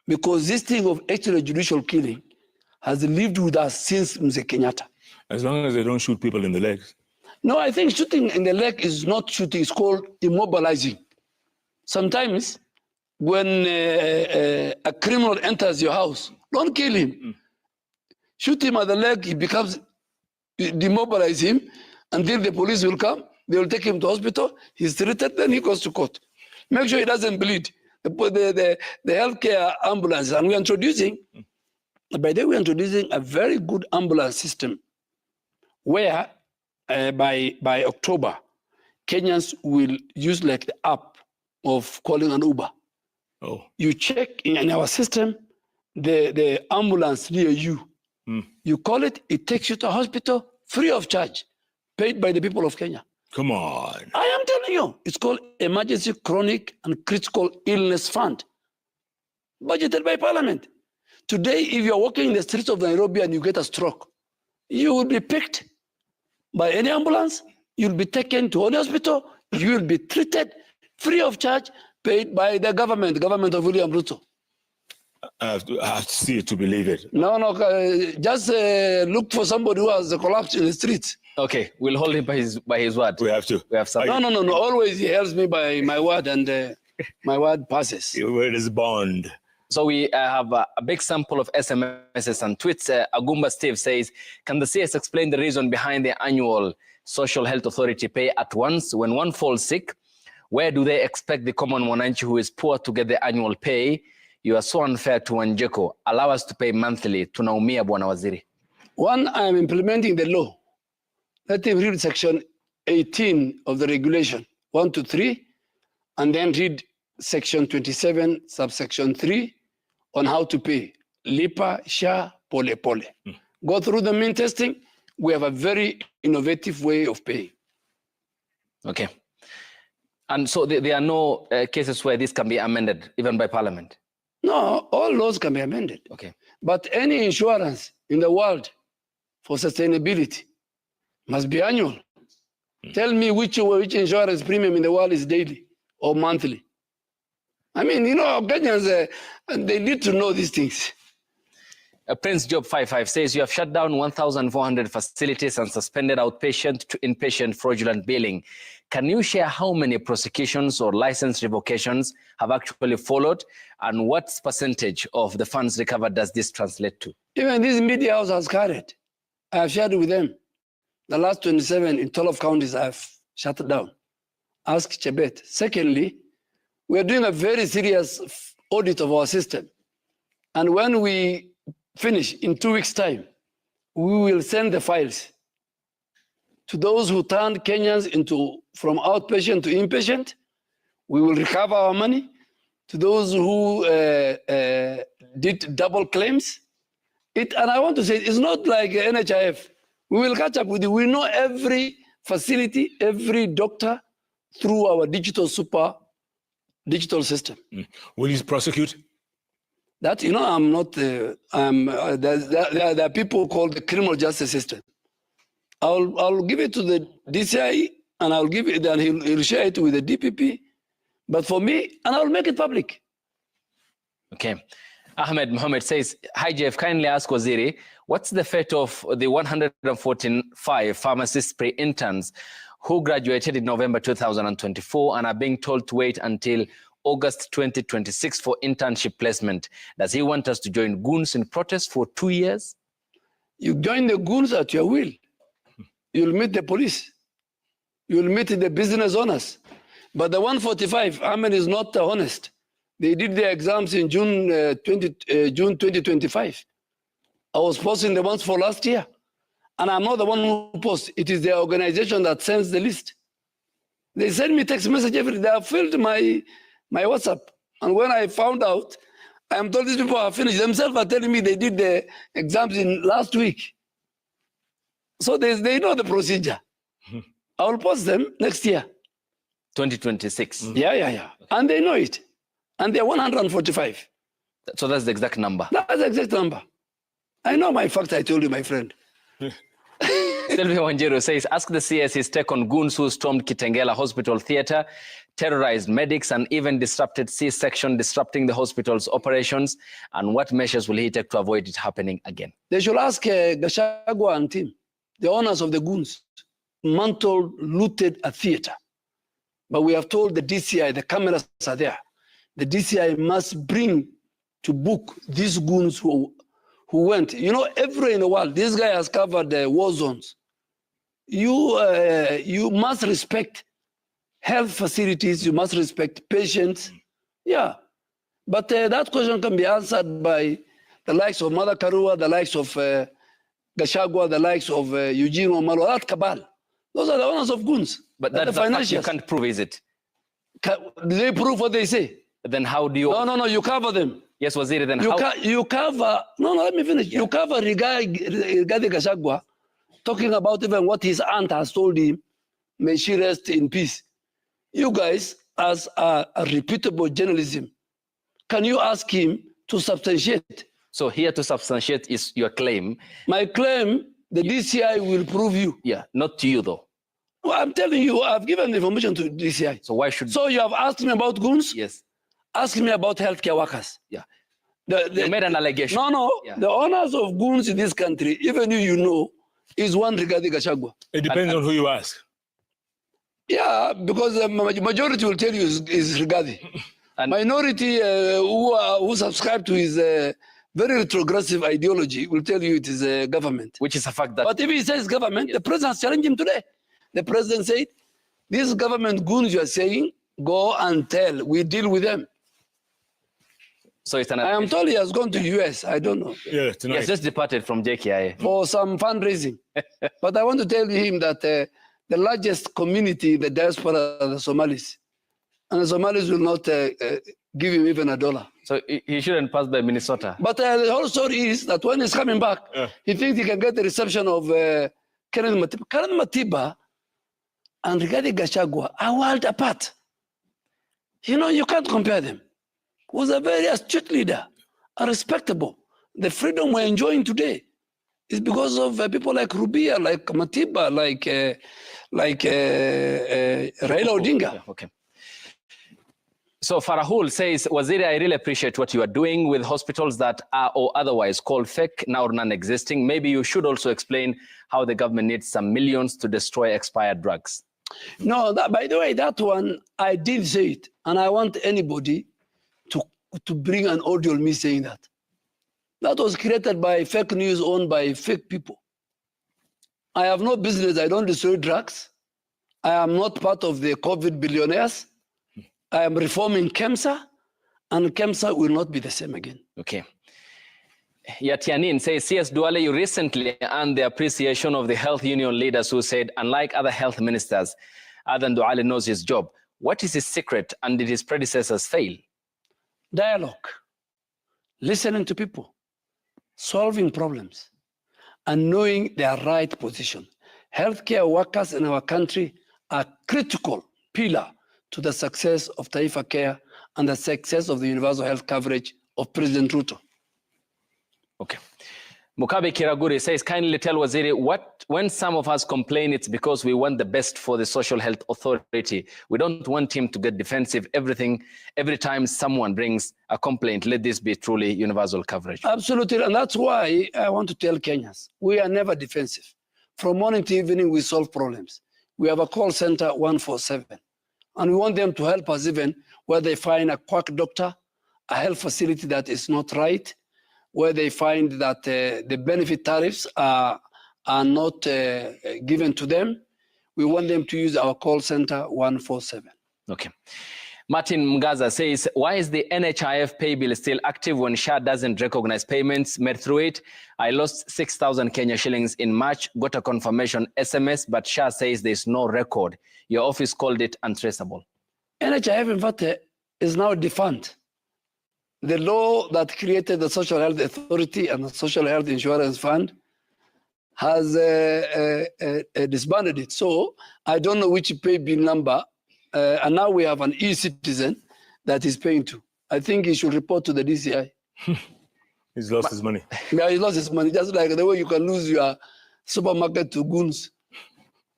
Because this thing of extrajudicial killing has lived with us since Mzee Kenyatta. As long as they don't shoot people in the legs. No, I think shooting in the leg is not shooting, it's called immobilizing. Sometimes when a criminal enters your house, don't kill him. Shoot him at the leg, he becomes, demobilize him until the police will come. They will take him to hospital, he's treated, then he goes to court. Make sure he doesn't bleed. the healthcare ambulance, and we're introducing, by the way, we're introducing a very good ambulance system where by October, Kenyans will use like the app of calling an Uber. Oh. You check in our system, the ambulance near you. You call it, it takes you to a hospital free of charge, paid by the people of Kenya. Come on. I am telling you, it's called Emergency Chronic and Critical Illness Fund, budgeted by Parliament. Today, if you're walking in the streets of Nairobi and you get a stroke, you will be picked by any ambulance, you'll be taken to any hospital, you will be treated free of charge, paid by the government of William Ruto. I have to see it to believe it. No, just look for somebody who has collapsed in the streets. Okay, we'll hold him by his word. We have to. We have some. No. Always he helps me by my word, and my word passes. Your word is bond. So we have a big sample of SMSs and tweets. Agumba Steve says, can the CS explain the reason behind the annual Social Health Authority pay at once when one falls sick? Where do they expect the common mwananchi who is poor to get the annual pay? You are so unfair to Wanjeko. Allow us to pay monthly. Tunaumia Bwana Waziri. One, I am implementing the law. Let him read section 18 of the regulation, 1 to 3, and then read section 27, subsection 3, on how to pay. Lipa, sha, pole, pole. Go through the mean testing. We have a very innovative way of paying. Okay. And so there are no cases where this can be amended, even by Parliament? No, all laws can be amended. Okay. But any insurance in the world for sustainability must be annual. Tell me which insurance premium in the world is daily or monthly. I mean, Kenyans, they need to know these things. Prince Job 55 says you have shut down 1,400 facilities and suspended outpatient to inpatient fraudulent billing. Can you share how many prosecutions or license revocations have actually followed, and what percentage of the funds recovered does this translate to? Even this media house has carried. I have shared with them. The last 27 in 12 counties I have shut down. Ask Chebet. Secondly, we are doing a very serious audit of our system. And when we finish in 2 weeks' time, we will send the files to those who turned Kenyans from outpatient to inpatient. We will recover our money. To those who did double claims. And I want to say, it's not like NHIF. We will catch up with you. We know every facility, every doctor through our digital system. Will you prosecute? That, I'm not, there are people called the criminal justice system. I'll give it to the DCI, and I'll give it, and he'll share it with the DPP. But for me, and I'll make it public. Okay. Ahmed Mohammed says, hi Jeff, kindly ask Waziri, what's the fate of the 145 pharmacist pre-interns who graduated in November 2024 and are being told to wait until August 2026 for internship placement? Does he want us to join goons in protest for 2 years? You join the goons at your will. You'll meet the police. You'll meet the business owners. But the 145, Ahmed is not honest. They did their exams in June 2025. I was posting the ones for last year. And I'm not the one who posts. It is the organization that sends the list. They send me text message every day. They have filled my WhatsApp. And when I found out, I'm told these people have finished. Themselves are telling me they did the exams in last week. So they know the procedure. I will post them next year. 2026. Yeah. And they know it. And they're 145. So that's the exact number. That's the exact number. I know my facts, I told you, my friend. Sylvia Wanjiru says, ask the CS his take on goons who stormed Kitengela Hospital Theatre, terrorized medics, and even disrupted C-section, disrupting the hospital's operations. And what measures will he take to avoid it happening again? They should ask Gachagua and team, the owners of the goons, mantled, looted a theatre. But we have told the DCI, the cameras are there. The DCI must bring to book these goons who went. Everywhere in the world, this guy has covered the war zones. You must respect health facilities. You must respect patients. Yeah. But that question can be answered by the likes of Mother Karua, the likes of Gachagua, the likes of Eugene Omalo, that cabal. Those are the owners of goons. But that's the fact you can't prove, is it? Do they prove what they say? Then how do you... No, you cover them. Yes, Waziri, then you cover... No, let me finish. Yeah. You cover Rigathi Gachagua talking about even what his aunt has told him, may she rest in peace. You guys, as a reputable journalism, can you ask him to substantiate? So here to substantiate is your claim. My claim, the DCI will prove you. Yeah, not to you though. Well, I'm telling you, I've given the information to DCI. So why should... So you have asked me about goons? Yes. Ask me about healthcare workers. Yeah. You made an allegation. No. Yeah. The owners of goons in this country, even you know, is one Rigathi Gachagua. It depends on who you ask. Yeah, because the majority will tell you is Rigathi. And minority who subscribe to his very retrogressive ideology will tell you it is government. Which is a fact that... But if he says government, the president has challenged him today. The president said, these government goons you are saying, go and tell, we deal with them. So it's an... I am told he has gone to US, I don't know. Yeah, tonight. He has just departed from JKIA. For some fundraising. But I want to tell him that the largest community in the diaspora are the Somalis. And the Somalis will not give him even $1. So he shouldn't pass by Minnesota. But the whole story is that when he's coming back, he thinks he can get the reception of Kenneth Matiba. Kenneth Matiba and Rigathi Gachagua are world apart. You know, you can't compare them. He was a very astute leader, and respectable. The freedom we're enjoying today is because of people like Rubia, like Matiba, like Raila Odinga. Yeah, okay. So Farahul says, Waziri, I really appreciate what you are doing with hospitals that are or otherwise called fake, now non-existing. Maybe you should also explain how the government needs some millions to destroy expired drugs. No, by the way, that one, I did say it. And I want anybody to bring an audio of me saying that. That was created by fake news owned by fake people. I have no business. I don't destroy drugs. I am not part of the COVID billionaires. I am reforming KEMSA, and KEMSA will not be the same again. Okay. Yatianin says, CS Duale, you recently earned the appreciation of the health union leaders who said, unlike other health ministers, Adan Duale knows his job. What is his secret, and did his predecessors fail? Dialogue, listening to people, solving problems, and knowing their right position. Healthcare workers in our country are critical pillar to the success of Taifa Care and the success of the universal health coverage of President Ruto. Okay. Mukabe Kiraguri says, kindly tell Waziri, when some of us complain, it's because we want the best for the Social Health Authority. We don't want him to get defensive. Every time someone brings a complaint, let this be truly universal coverage. Absolutely, and that's why I want to tell Kenyans, we are never defensive. From morning to evening, we solve problems. We have a call center 147, and we want them to help us even where they find a quack doctor, a health facility that is not right, where they find that the benefit tariffs are not given to them. We want them to use our call center 147. Okay. Martin Mgaza says, why is the NHIF pay bill still active when SHA doesn't recognize payments made through it? I lost 6,000 Kenya shillings in March, got a confirmation SMS, but SHA says there's no record. Your office called it untraceable. NHIF, in fact, is now defunct. The law that created the Social Health Authority and the Social Health Insurance Fund has disbanded it. So I don't know which pay bill number, and now we have an e-citizen that is paying to. I think he should report to the DCI. He's lost his money. Yeah, he lost his money, just like the way you can lose your supermarket to goons.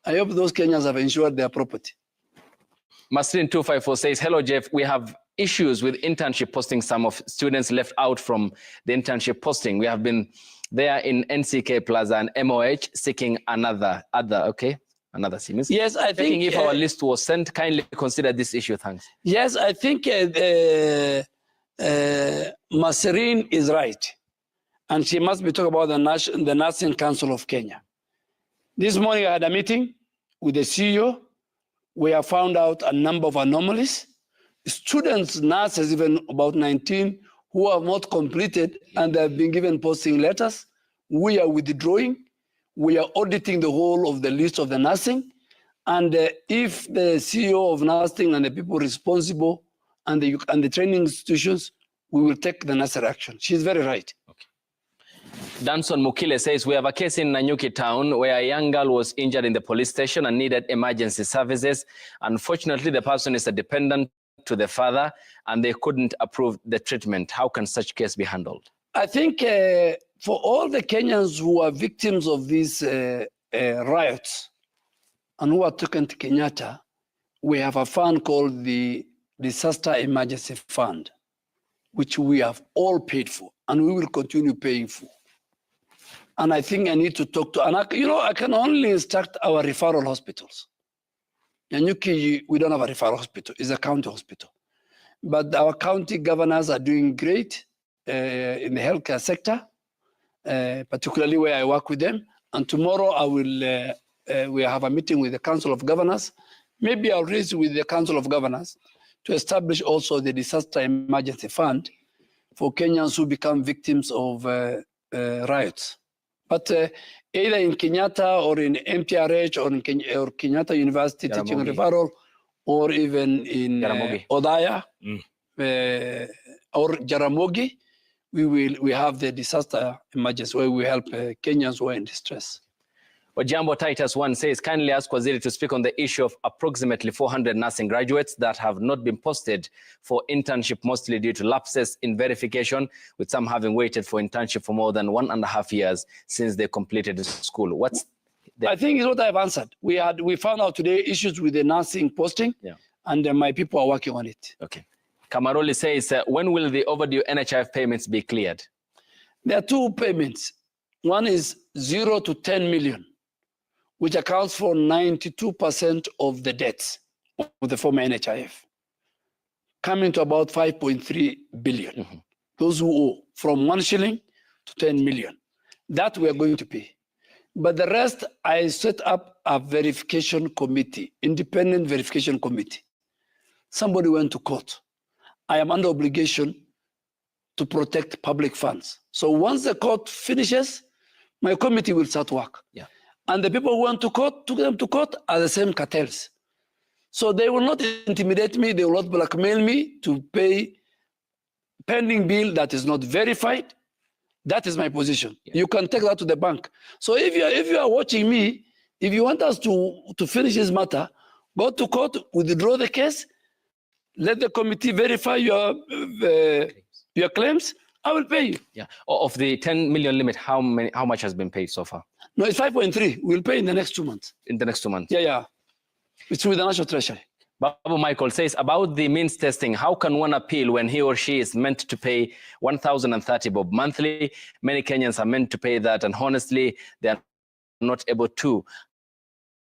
I hope those Kenyans have insured their property. Masrin 254 says, hello, Jeff. We have issues with internship posting. Some of students left out from the internship posting. We have been there in NCK Plaza and MOH seeking another seems. Yes, I think if our list was sent, kindly consider this issue. Thanks. Yes, I think Masrin is right. And she must be talking about the Nursing Council of Kenya. This morning I had a meeting with the CEO. We have found out a number of anomalies. students, nurses, even about 19, who have not completed and they have been given posting letters. We are withdrawing. We are auditing the whole of the list of the nursing. And if the CEO of nursing and the people responsible and the training institutions, we will take the necessary action. She's very right. Okay. Danson Mukile says, we have a case in Nanyuki town where a young girl was injured in the police station and needed emergency services. Unfortunately, the person is a dependent to the father and they couldn't approve the treatment. How can such case be handled? I think for all the Kenyans who are victims of these riots and who are taken to Kenyatta, we have a fund called the Disaster Emergency Fund, which we have all paid for and we will continue paying for. And I think I need to talk to, and I can only instruct our referral hospitals. Nanyuki, we don't have a referral hospital, it's a county hospital. But our county governors are doing great in the healthcare sector, particularly where I work with them. And tomorrow I will, we have a meeting with the Council of Governors. Maybe I'll raise with the Council of Governors to establish also the Disaster Emergency Fund for Kenyans who become victims of riots. But either in Kenyatta or in MTRH or in or Kenyatta University Jaramogi. Teaching and Referral, or even in Odaya or Jaramogi, we have the disaster emergency where we help Kenyans who are in distress. Ojambo Titus 1 says, kindly ask Waziri to speak on the issue of approximately 400 nursing graduates that have not been posted for internship, mostly due to lapses in verification, with some having waited for internship for more than 1.5 years since they completed school. I think is what I've answered. We found out today issues with the nursing posting, and my people are working on it. Okay. Kamaroli says, when will the overdue NHIF payments be cleared? There are two payments. One is 0 to 10 million. Which accounts for 92% of the debts of the former NHIF, coming to about 5.3 billion. Mm-hmm. Those who owe from 1 shilling to 10 million. That we are going to pay. But the rest, I set up a verification committee, independent verification committee. Somebody went to court. I am under obligation to protect public funds. So once the court finishes, my committee will start work. Yeah. And the people who went to court, took them to court, are the same cartels. So they will not intimidate me, they will not blackmail me to pay pending bill that is not verified. That is my position. Yeah. You can take that to the bank. So if you are watching me, if you want us to finish this matter, go to court, withdraw the case, let the committee verify your claims, I will pay you. Yeah. Of the 10 million limit, how much has been paid so far? No, it's 5.3. We'll pay in the next 2 months. In the next 2 months? Yeah. It's with the National Treasury. Babu Michael says, about the means testing, how can one appeal when he or she is meant to pay 1,030 bob monthly? Many Kenyans are meant to pay that, and honestly, they are not able to.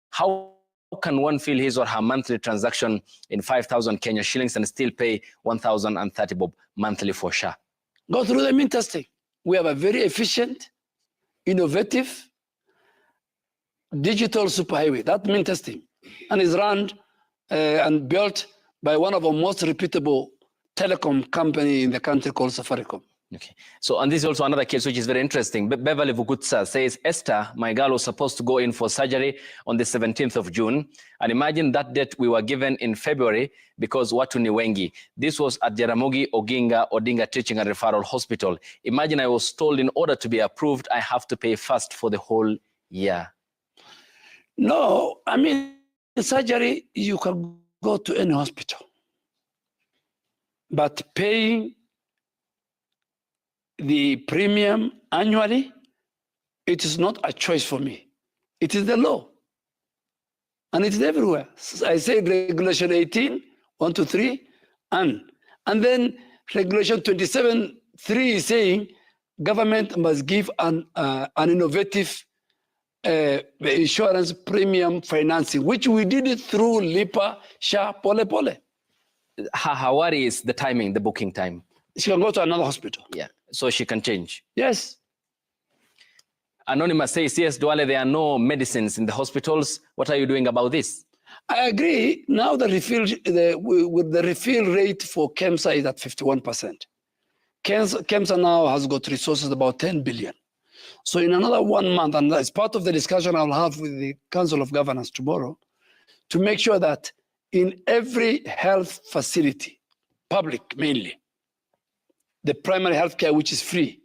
How can one fill his or her monthly transaction in 5,000 Kenya shillings and still pay 1,030 bob monthly for SHA? Go through the mean testing. We have a very efficient, innovative, digital superhighway, that mean testing, and is run and built by one of our most reputable telecom company in the country called Safaricom. Okay. So, and this is also another case which is very interesting. Beverly Vugutsa says, Esther, my girl, was supposed to go in for surgery on the 17th of June. And imagine that date we were given in February because watu ni wengi. This was at Jaramogi Odinga Teaching and Referral Hospital. Imagine I was told in order to be approved, I have to pay first for the whole year. No, I mean, surgery, you can go to any hospital. But paying the premium annually, it is not a choice for me. It is the law. And it is everywhere. I say regulation 18, 1 to 3, and then regulation 27.3 is saying government must give an innovative insurance premium financing, which we did it through LIPA, SHA, Pole Pole. Her worry is the timing, the booking time. She can go to another hospital. Yeah, so she can change. Yes. Anonymous says, yes, Duale, there are no medicines in the hospitals. What are you doing about this? I agree. Now with the refill rate for KEMSA is at 51%. KEMSA now has got resources about 10 billion. So in another 1 month, and as part of the discussion I'll have with the Council of Governors tomorrow, to make sure that in every health facility, public mainly, the primary health care which is free,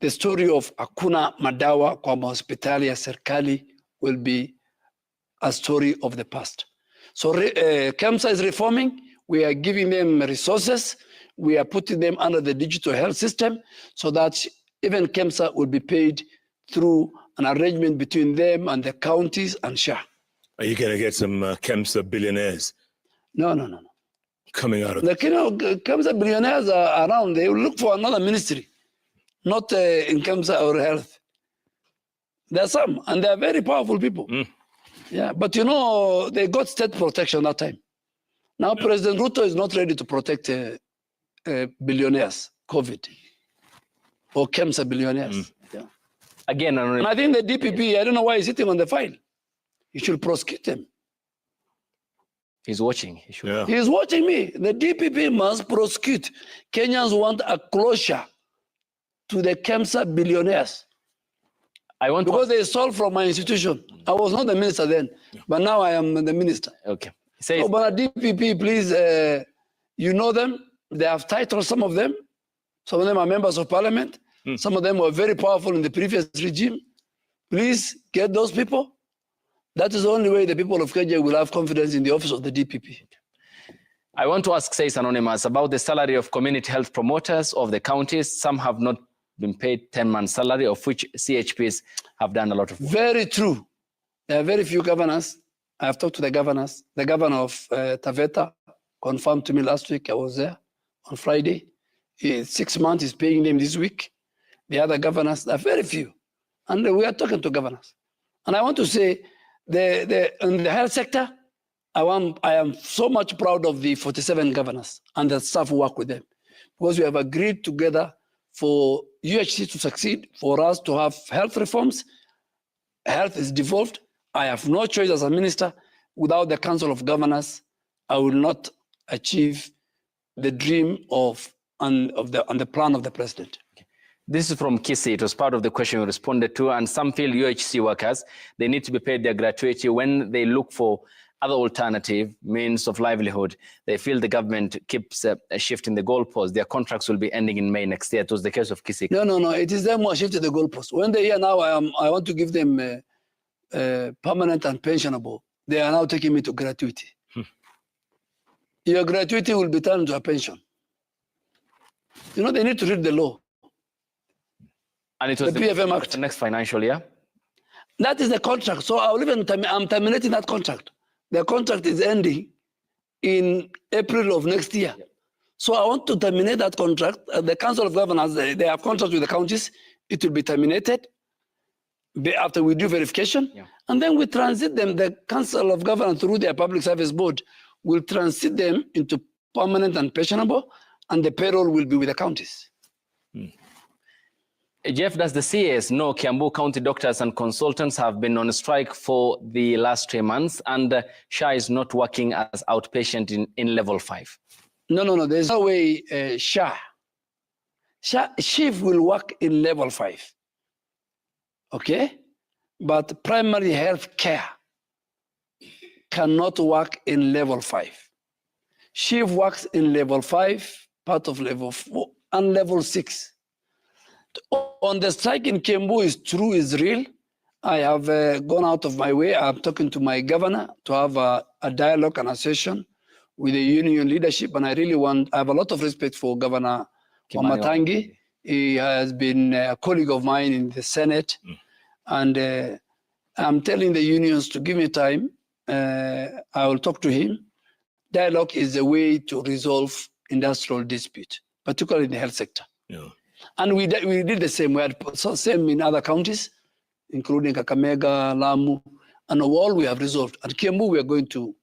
the story of Hakuna Madawa kwa hospitali ya serikali will be a story of the past. So KEMSA is reforming. We are giving them resources. We are putting them under the digital health system so that even KEMSA will be paid through an arrangement between them and the counties and SHA. Are you going to get some KEMSA billionaires? No. Coming out of KEMSA billionaires are around. They will look for another ministry, not in KEMSA or health. There are some, and they are very powerful people. Yeah, but they got state protection that time. Now President Ruto is not ready to protect billionaires, COVID, or KEMSA billionaires. Yeah. Again, and I think the DPP, I don't know why he's sitting on the file. You should prosecute them. He's watching. He should. Yeah. He's watching me. The DPP must prosecute. Kenyans want a closure to the KEMSA billionaires. Because they stole from my institution. I was not the minister then, but now I am the minister. Okay. So, but DPP, please, you know them. They have titles, some of them. Some of them are members of parliament. Some of them were very powerful in the previous regime. Please get those people. That is the only way the people of Kenya will have confidence in the office of the DPP. I want to ask, says Anonymous, about the salary of community health promoters of the counties. Some have not been paid 10 months salary, of which CHPs have done a lot of work. Very true. There are very few governors. I have talked to the governors. The governor of Taveta confirmed to me last week. I was there on Friday. 6 months is paying them this week. The other governors, there are very few. And we are talking to governors. And I want to say, in the health sector, I am so much proud of the 47 governors and the staff who work with them. Because we have agreed together for UHC to succeed, for us to have health reforms. Health is devolved. I have no choice as a minister. Without the Council of Governors, I will not achieve the dream and the plan of the president. This is from Kisi. It was part of the question you responded to. And some feel UHC workers, they need to be paid their gratuity when they look for other alternative means of livelihood. They feel the government keeps shifting the goalposts. Their contracts will be ending in May next year. It was the case of Kisi. No. It is them who are shifting the goalposts. When they hear now, I want to give them permanent and pensionable. They are now taking me to gratuity. Your gratuity will be turned to a pension. They need to read the law. And it was the PFM Act. The next financial year? That is the contract. So I'm terminating that contract. The contract is ending in April of next year. So I want to terminate that contract. The Council of Governors, they have contracts with the counties. It will be terminated after we do verification. And then we transit them. The Council of Governors, through their Public Service Board, will transit them into permanent and pensionable, and the payroll will be with the counties. Jeff, does the CAS know Kiambu County doctors and consultants have been on strike for the last 3 months, and SHA is not working as outpatient in level 5? No. There's no way SHA will work in level 5. Okay? But primary health care cannot work in level 5. SHIV works in level 5, part of level 4, and level 6. On the strike in Kiambu is real. I have gone out of my way. I'm talking to my governor to have a dialogue and a session with the union leadership. And I have a lot of respect for Governor Wamatangi. He has been a colleague of mine in the Senate. And I'm telling the unions to give me time. I will talk to him. Dialogue is the way to resolve industrial dispute, particularly in the health sector. And we did the same. We had same in other counties, including Kakamega, Lamu, and all we have resolved. At Kiambu, we are going to,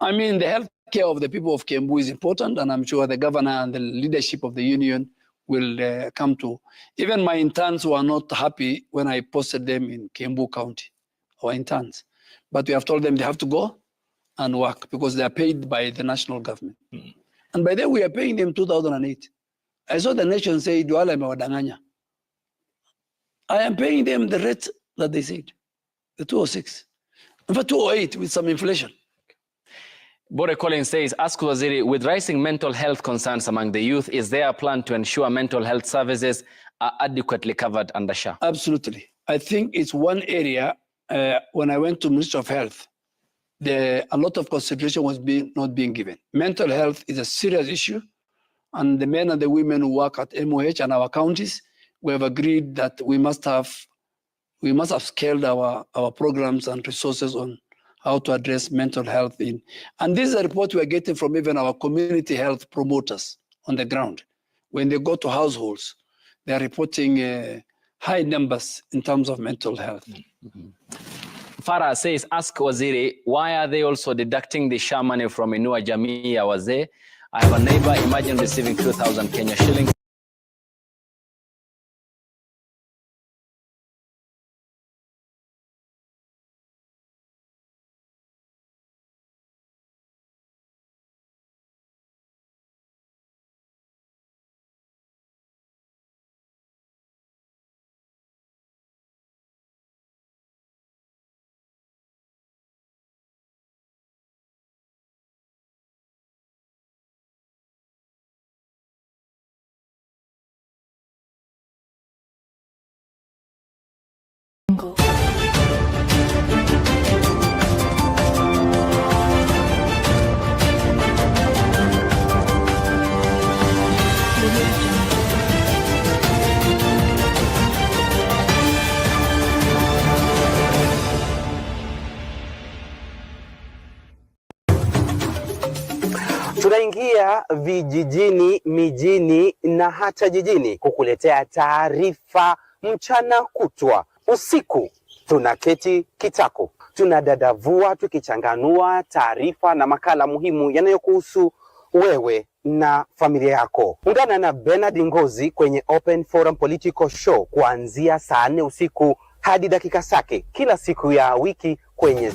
the health care of the people of Kiambu is important, and I'm sure the governor and the leadership of the union will come to. Even my interns were not happy when I posted them in Kiambu County, our interns. But we have told them they have to go and work because they are paid by the national government. And by then we are paying them 2008. I saw the nation say, Duala mewadanganya. I am paying them the rate that they said, the 206. In fact, 208 with some inflation. Bore Collins says, ask Waziri, with rising mental health concerns among the youth, is there a plan to ensure mental health services are adequately covered under SHA? Absolutely. I think it's one area, when I went to Ministry of Health, a lot of consideration was not being given. Mental health is a serious issue, and the men and the women who work at MOH and our counties, we have agreed that we must have scaled our programs and resources on how to address mental health and this is a report we are getting from even our community health promoters on the ground. When they go to households, they are reporting high numbers in terms of mental health. Farah says, ask Waziri, why are they also deducting the SHA money from Inua Jamii ya Wazee? I have a neighbor, imagine receiving 2,000 Kenya shillings. Tunaingia vijijini, mijini na hata jijini kukuletea taarifa mchana kutwa. Usiku tunaketi kitako, tunadadavua tukichanganua taarifa na makala muhimu yanayokuhusu wewe na familia yako. Ungana na Bernard Ngozi kwenye Open Forum Political Show kuanzia saa 4 usiku hadi dakika zake kila siku ya wiki kwenye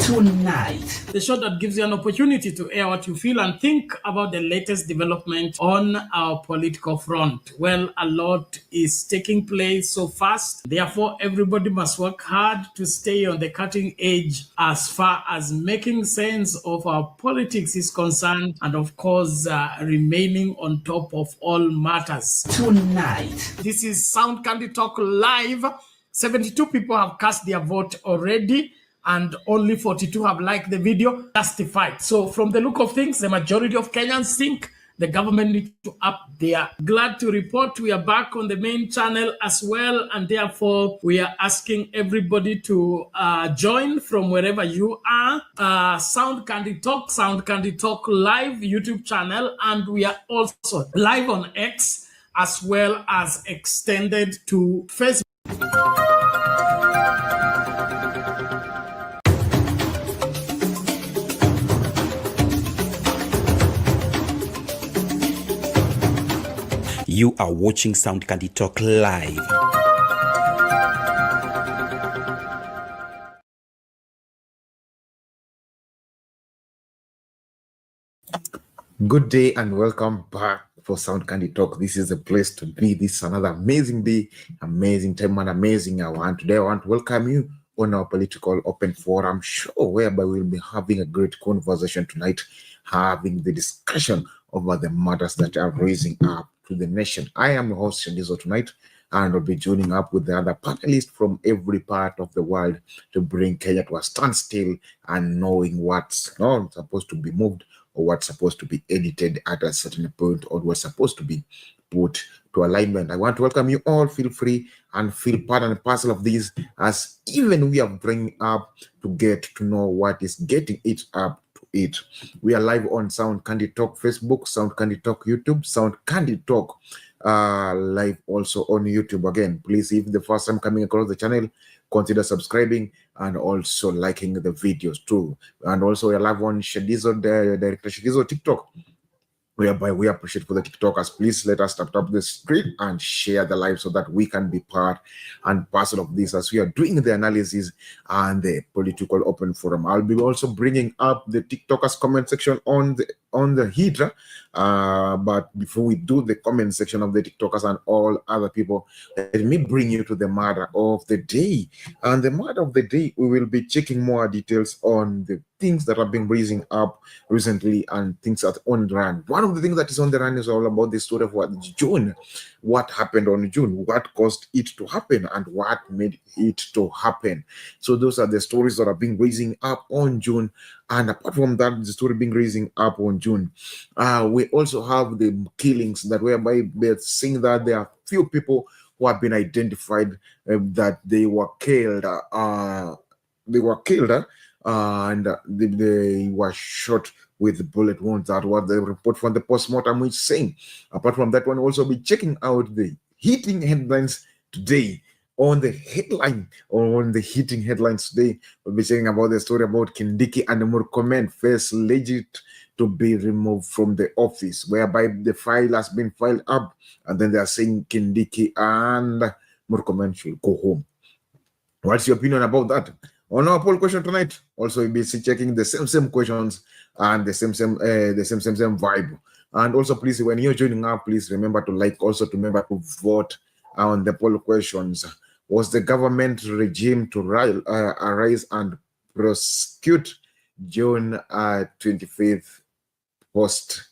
Tonight, the show that gives you an opportunity to air what you feel and think about the latest development on our political front. Well, a lot is taking place so fast. Therefore, everybody must work hard to stay on the cutting edge as far as making sense of our politics is concerned, and of course, remaining on top of all matters. Tonight, this is Sound Candid Talk Live. 72 people have cast their vote already, and only 42 have liked the video. Justified. So from the look of things, the majority of Kenyans think the government needs to up their. Glad to report we are back on the main channel as well, and therefore we are asking everybody to join from wherever you are. Sound Candid Talk Live YouTube channel, and we are also live on X as well as extended to Facebook. You are watching Sound Candid Talk Live. Good day and welcome back for Sound Candid Talk. This is a place to be. This is another amazing day, amazing time, and amazing hour. And today I want to welcome you on our political open forum show, whereby we'll be having a great conversation tonight, having the discussion over the matters that are raising up to the nation. I am your host, Shandizo, tonight, and will be joining up with the other panelists from every part of the world to bring Kenya to a standstill and knowing what's not supposed to be moved or what's supposed to be edited at a certain point or what's supposed to be put to alignment. I want to welcome you all. Feel free and feel part and parcel of this, as even we are bringing up to get to know what is getting it up to it. We are live on Sound Candid Talk Facebook, Sound Candid Talk YouTube, Sound Candid Talk live also on YouTube. Again, please, if the first time coming across the channel, consider subscribing and also liking the videos too. And also we are live on Shadizo, Director Shadizo TikTok, whereby we appreciate for the TikTokers. Please let us tap the screen and share the live so that we can be part and parcel of this as we are doing the analysis and the political open forum. I'll be also bringing up the TikTokers comment section on the heater. But before we do the comment section of the TikTokers and all other people, let me bring you to the matter of the day. And the matter of the day, we will be checking more details on the things that have been raising up recently and things that are on the run. One of the things that is on the run is all about the story of June. What happened on June, what caused it to happen, and what made it to happen. So those are the stories that are being raising up on June. And apart from that, the story being raising up on June, we also have the killings that whereby they're saying that there are few people who have been identified that they were killed. And they were shot with bullet wounds. That was the report from the postmortem, which saying. Apart from that one, also be checking out the hitting headlines today. On the hitting headlines today, we'll be checking about the story about Kindiki and Murkomen first legit to be removed from the office, whereby the file has been filed up, and then they are saying Kindiki and Murkomen should go home. What's your opinion about that? On our poll question tonight, also we'll be checking the same questions and the same vibe. And also, please, when you're joining up, please remember to like, also to remember to vote on the poll questions. Was the government regime to arise and prosecute June 25th post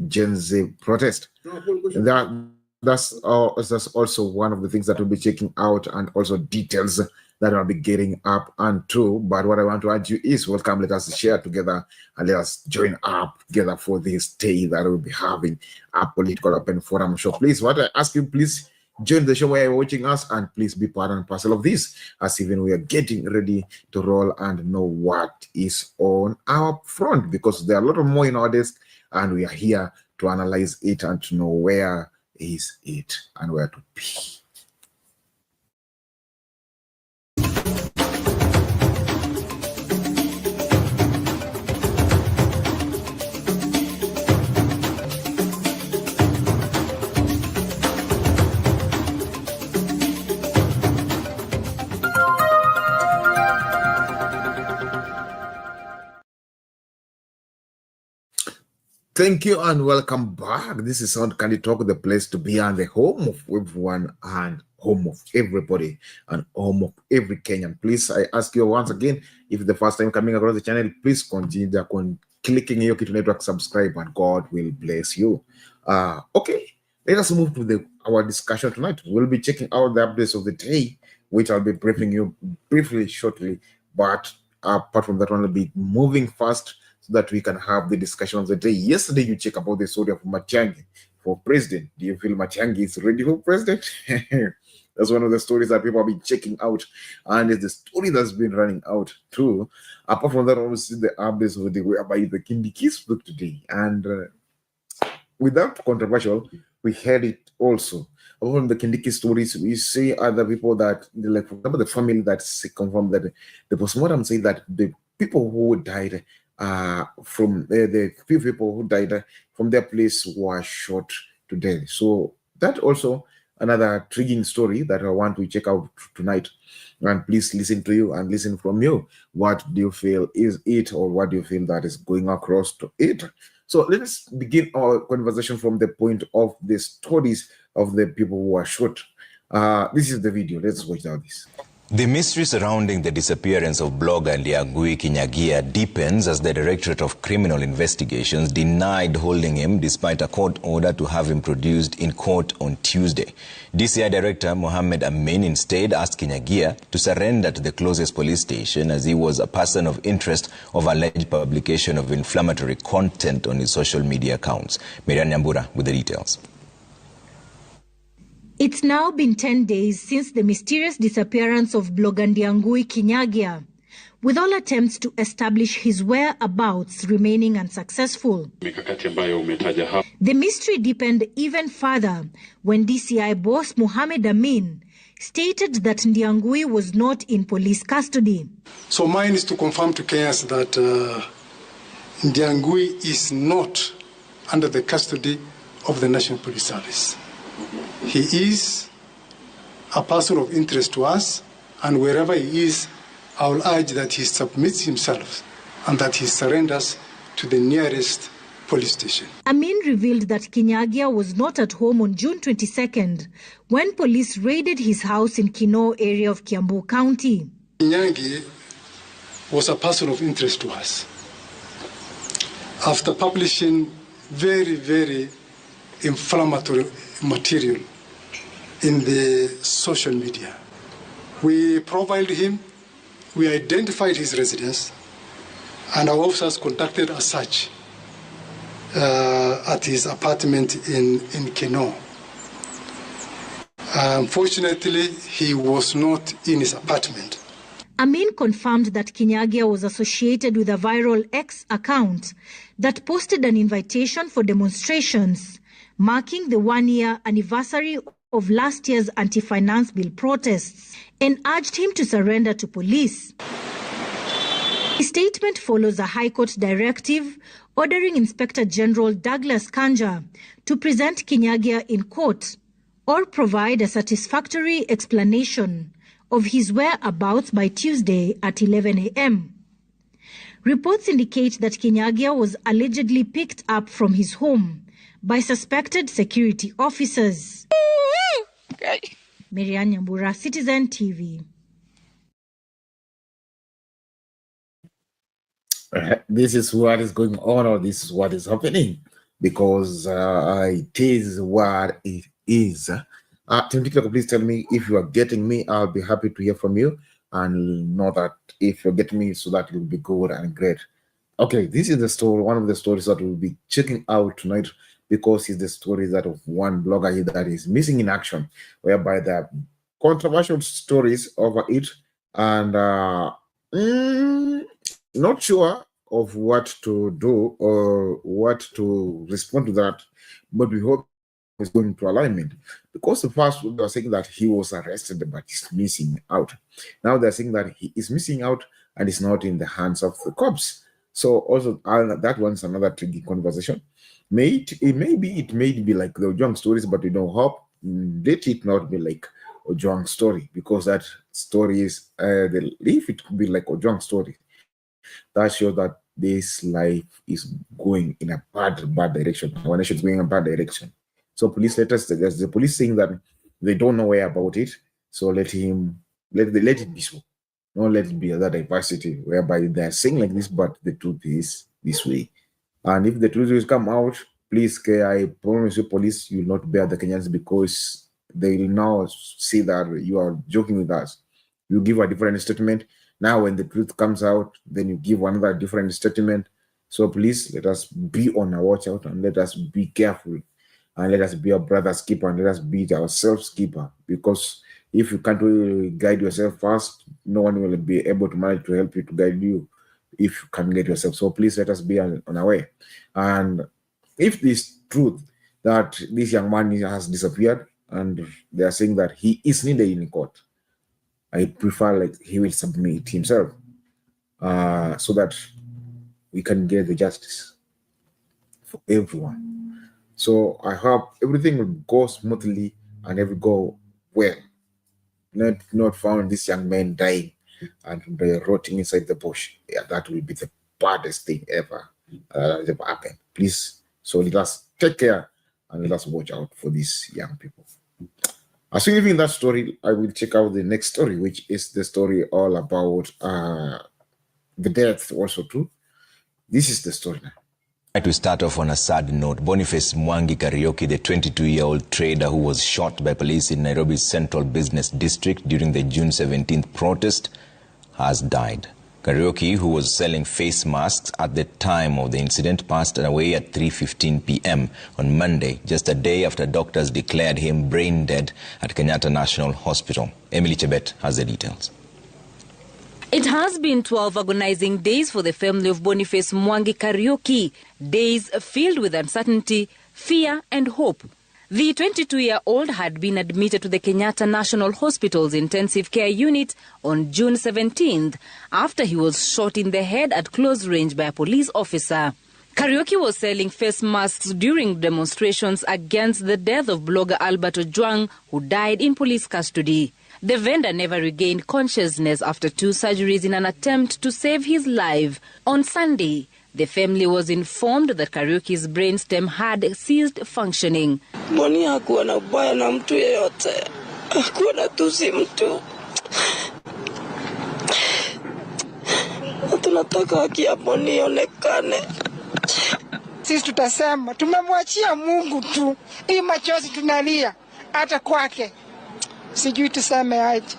Gen Z protest? That's also one of the things that we'll be checking out, and also details that I'll be getting up and to. But what I want to urge you is welcome. Let us share together and let us join up together for this day that we'll be having a political open forum show. Please, what I ask you, please join the show where you're watching us, and please be part and parcel of this, as even we are getting ready to roll and know what is on our front, because there are a lot of more in our desk, and we are here to analyze it and to know where is it and where to be. Thank you and welcome back. This is Sound Candid Talk, the place to be and the home of everyone and home of everybody and home of every Kenyan. Please, I ask you once again, if the first time coming across the channel, please consider clicking your key network subscribe, and God will bless you. Okay, let us move to our discussion tonight. We'll be checking out the updates of the day, which I'll be briefing you briefly shortly. But apart from that one, I'll be moving fast so that we can have the discussion of the day. Yesterday, you check about the story of Matiang'i for president. Do you feel Matiang'i is ready for president? That's one of the stories that people have been checking out, and it's the story that's been running out too. Apart from that, obviously the updates of the day whereby the Kindiki spoke today, and without controversial, we heard it also. From the Kindiki stories, we see other people that, like for example, the family that confirmed that the postmortem say that the people who died from the few people who died from their place were shot to death. So that also another intriguing story that I want to check out tonight. And please listen to you and listen from you. What do you feel is it, or what do you feel that is going across to it? So let's begin our conversation from the point of the stories of the people who are shot. This is the video. Let's watch now this. The mystery surrounding the disappearance of blogger Ndiangui Kinyagia deepens as the Directorate of Criminal Investigations denied holding him despite a court order to have him produced in court on Tuesday. DCI Director Mohammed Amin instead asked Kinyagia to surrender to the closest police station as he was a person of interest of alleged publication of inflammatory content on his social media accounts. Miriam Nyambura with the details. It's now been 10 days since the mysterious disappearance of blogger Ndiangui Kinyagia, with all attempts to establish his whereabouts remaining unsuccessful. The mystery deepened even further when DCI boss Mohammed Amin stated that Ndiangui was not in police custody. So mine is to confirm to Kenyans that Ndiangui is not under the custody of the National Police Service. He is a person of interest to us, and wherever he is, I will urge that he submits himself and that he surrenders to the nearest police station. Amin revealed that Kinyagia was not at home on June 22nd when police raided his house in Kinoo area of Kiambu County. Kinyagia was a person of interest to us. After publishing very, very inflammatory material in the social media, we profiled him, we identified his residence, and our officers conducted a search at his apartment in Kinoo. Unfortunately, he was not in his apartment. Amin confirmed that Kinyagia was associated with a viral X account that posted an invitation for demonstrations marking the one-year anniversary of last year's anti-finance bill protests, and urged him to surrender to police. The statement follows a High Court directive ordering Inspector General Douglas Kanja to present Kinyagia in court or provide a satisfactory explanation of his whereabouts by Tuesday at 11 a.m. Reports indicate that Kinyagia was allegedly picked up from his home by suspected security officers. Miriam Nyambura, Citizen TV. This is what is going on, or this is what is happening, because it is what it is. TikTok, please tell me if you are getting me. I'll be happy to hear from you, and know that if you're getting me, so that it will be good and great. Okay, this is the story, one of the stories that we'll be checking out tonight, because it's the story that of one blogger here that is missing in action, whereby there are controversial stories over it, and not sure of what to do or what to respond to that, but we hope it's going to alignment. Because the first they were saying that he was arrested but he's missing out. Now they're saying that he is missing out and is not in the hands of the cops. So also that one's another tricky conversation. It may be like the Ojwang stories, but we don't hope let it not be like Ojwang story, because that story is if it could be like Ojwang story, that shows that this life is going in a bad direction. Our nation is going in a bad direction. So police there's the police saying that they don't know where about it. So let it be so. Don't let it be other diversity whereby they're saying like this, but the truth is this way. And if the truth will come out, please, I promise you, police, you will not bear the Kenyans, because they will now see that you are joking with us. You give a different statement. Now, when the truth comes out, then you give another different statement. So please, let us be on our watch out, and let us be careful, and let us be our brother's keeper, and let us be ourselves keeper. Because if you can't really guide yourself first, no one will be able to manage to help you to guide you if you can get yourself. So please let us be on our way. And if this truth that this young man has disappeared, and they are saying that he is needed in court, I prefer like he will submit himself, so that we can get the justice for everyone. So I hope everything will go smoothly and it will go well. Not found this young man dying and rotting inside the bush. Yeah, that will be the baddest thing ever happened. Please, so let us take care and let us watch out for these young people. As we leave in that story, I will check out the next story, which is the story all about the death also too. This is the story now. To start off on a sad note, Boniface Mwangi Kariuki, the 22-year-old trader who was shot by police in Nairobi's Central Business District during the June 17th protest, has died. Kariuki, who was selling face masks at the time of the incident, passed away at 3:15 p.m. on Monday, just a day after doctors declared him brain dead at Kenyatta National Hospital. Emily Chebet has the details. It has been 12 agonizing days for the family of Boniface Mwangi Kariuki, days filled with uncertainty, fear and hope. The 22-year-old had been admitted to the Kenyatta National Hospital's intensive care unit on June 17th after he was shot in the head at close range by a police officer. Kariuki was selling face masks during demonstrations against the death of blogger Albert Ojwang, who died in police custody. The vendor never regained consciousness after 2 surgeries in an attempt to save his life. On Sunday, the family was informed that Kariuki's brainstem had ceased functioning. Boni hakuwa na ubaya na mtu yeyote. Hakuwa na tusi mtu. Tunataka haki ya Boni ionekane. Sisi tutasema tumemwachia Mungu tu. Hii machozi tunalia hata kwake. Sijui tuseme aje.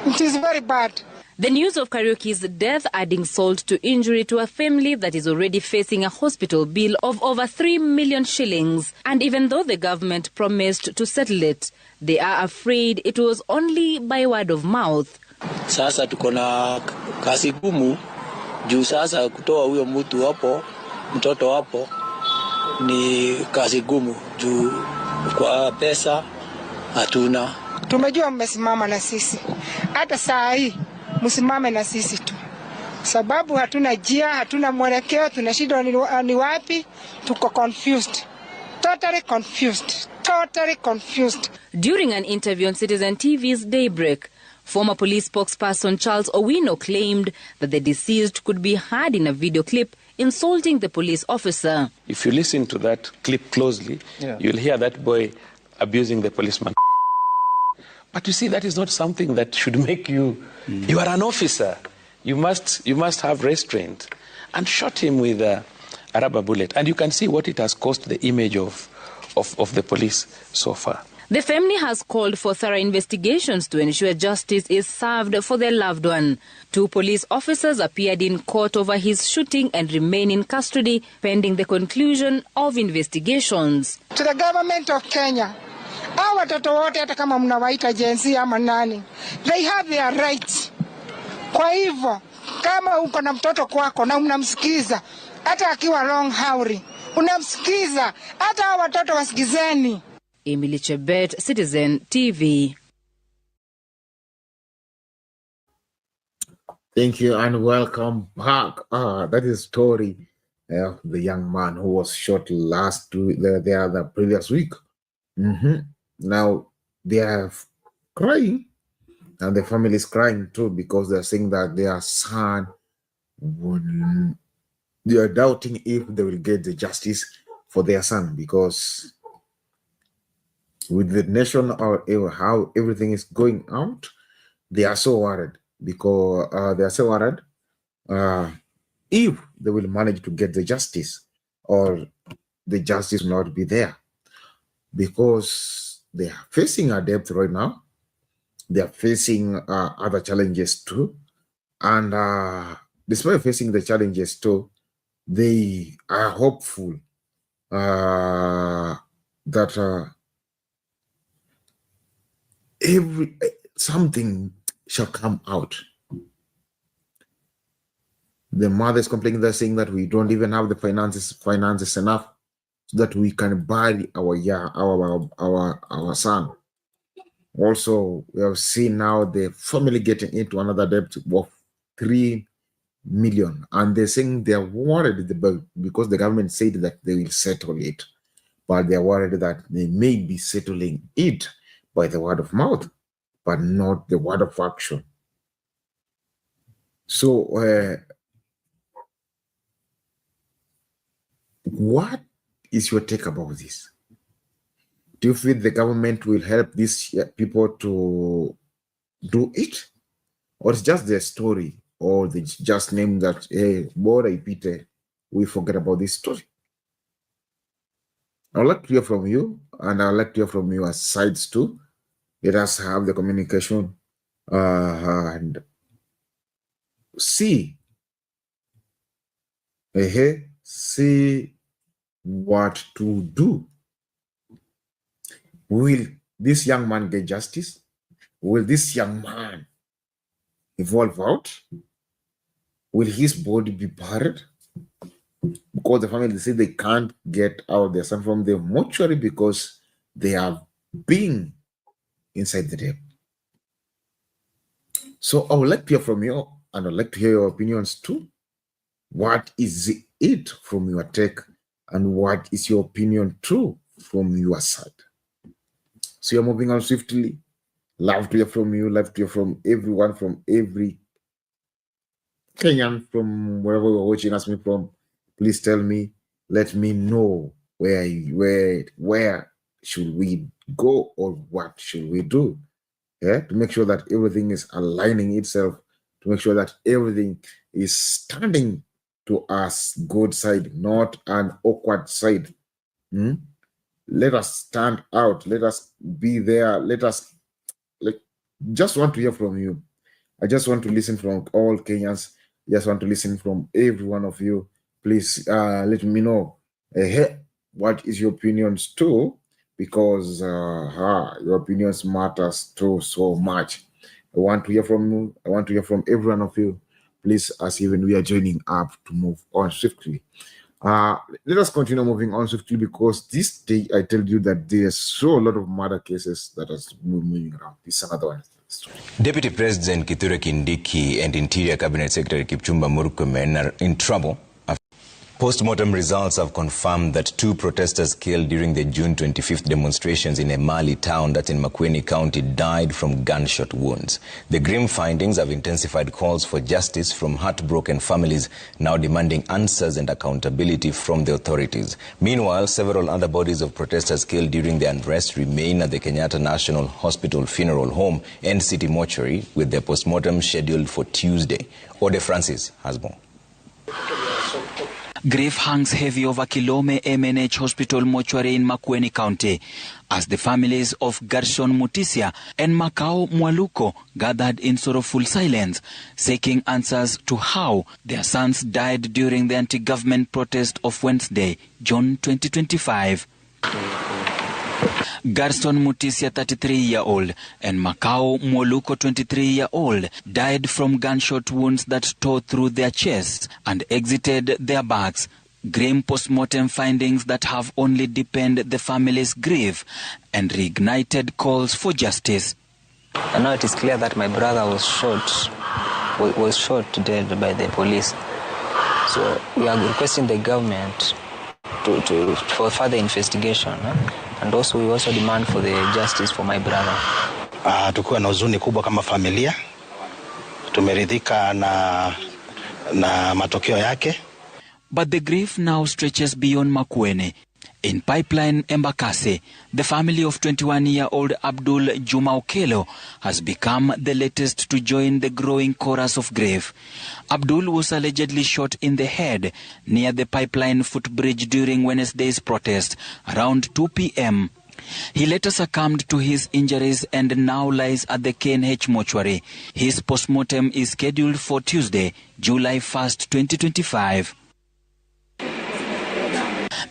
It is very bad. The news of Kariuki's death adding salt to injury to a family that is already facing a hospital bill of over 3 million shillings. And even though the government promised to settle it, they are afraid it was only by word of mouth. Sasa tuko na kazi gumu juu sasa kutoa huyo mtu hapo, mtoto hapo ni kazi gumu juu kwa pesa hatuna. Tumejua mmesimama na sisi. Hata saa hii msimame na sisi tu. Sababu hatuna njia, hatuna mwelekeo, tunashindwa ni wapi, tuko confused. Totally confused. Totally confused. During an interview on Citizen TV's Daybreak, former police spokesperson Charles Owino claimed that the deceased could be heard in a video clip insulting the police officer. If you listen to that clip closely, you'll hear that boy abusing the policeman. But you see, that is not something that should make you... You are an officer. You must have restraint. And shot him with a rubber bullet. And you can see what it has cost the image of the police so far. The family has called for thorough investigations to ensure justice is served for their loved one. 2 police officers appeared in court over his shooting and remain in custody pending the conclusion of investigations. To the government of Kenya, hawa watoto wote hata kama mnawaita jenzi ama nani, they have their rights. Kwa hivyo, kama uko na mtoto kwako na unamsikiza, hata akiwa long hauri, unamsikiza, hata hawa watoto wasikizeni. Emily Chebet, Citizen TV. Thank you and welcome back. That is story of the young man who was shot the previous week. Now they are crying, and the family is crying too because they're saying that their son, they are doubting if they will get the justice for their son, because with the nation or how everything is going out, they are so worried because if they will manage to get the justice or the justice will not be there, because they are facing a debt right now. They are facing other challenges too. And despite facing the challenges too, they are hopeful that something shall come out. The mother is complaining, they're saying that we don't even have the finances enough so that we can bury our son. Also, we have seen now the family getting into another debt of 3 million, and they're saying they're worried because the government said that they will settle it, but they're worried that they may be settling it by the word of mouth, but not the word of action. So, what is your take about this? Do you feel the government will help these people to do it? Or it's just their story? Or they just name that, hey, bora ipite, we forget about this story? I'd like to hear from you, and I'd like to hear from your sides too. Let us have the communication and see what to do. Will this young man get justice? Will this young man evolve out? Will his body be buried? Because the family say they can't get out their son from the mortuary because they have been inside the dam. So I would like to hear from you, and I'd like to hear your opinions too. What is it from your take, and what is your opinion too from your side? So you're moving on swiftly. Love to hear from you. Love to hear from everyone, from every Kenyan, from wherever you're watching us from. Please tell me, let me know where should we go, or what should we do, to make sure that everything is aligning itself, to make sure that everything is standing to us good side, not an awkward side. Let us stand out. Let us be there. Let us just want to hear from you. I just want to listen from all Kenyans. Just want to listen from every one of you. Please let me know what is your opinions too, because your opinions matters too so much. I want to hear from you. I want to hear from every one of you. Please, as even we are joining up to move on swiftly. Let us continue moving on swiftly, because this day I tell you that there's so a lot of murder cases that are moving around. This is another one. Deputy President Kithure Kindiki and Interior Cabinet Secretary Kipchumba Murkomen are in trouble. Post-mortem results have confirmed that 2 protesters killed during the June 25th demonstrations in a Mali town that's in Makueni County died from gunshot wounds. The grim findings have intensified calls for justice from heartbroken families, now demanding answers and accountability from the authorities. Meanwhile, several other bodies of protesters killed during the unrest remain at the Kenyatta National Hospital Funeral Home and City Mortuary, with their post-mortem scheduled for Tuesday. Ode Francis has more. Grief hangs heavy over Kilome MNH Hospital Mortuary in Makueni County as the families of Gershon Mutisia and Makao Mwaluko gathered in sorrowful silence, seeking answers to how their sons died during the anti-government protest of Wednesday, June 2025. Gershon Mutisia, 33-year-old, and Makao Mwaluko, 23-year-old, died from gunshot wounds that tore through their chests and exited their backs. Grim post-mortem findings that have only deepened the family's grief and reignited calls for justice. And now it is clear that my brother was shot dead by the police. So we are requesting the government for further investigation. And also we also demand for the justice for my brother. Tukiwa na huzuni kubwa kama familia. Tumeridhika na matokeo yake. But the grief now stretches beyond Makueni. In Pipeline, Embakasi, the family of 21-year-old Abdul Juma Okelo has become the latest to join the growing chorus of grief. Abdul was allegedly shot in the head near the Pipeline footbridge during Wednesday's protest around 2 p.m. He later succumbed to his injuries and now lies at the KNH mortuary. His postmortem is scheduled for Tuesday, July 1st, 2025.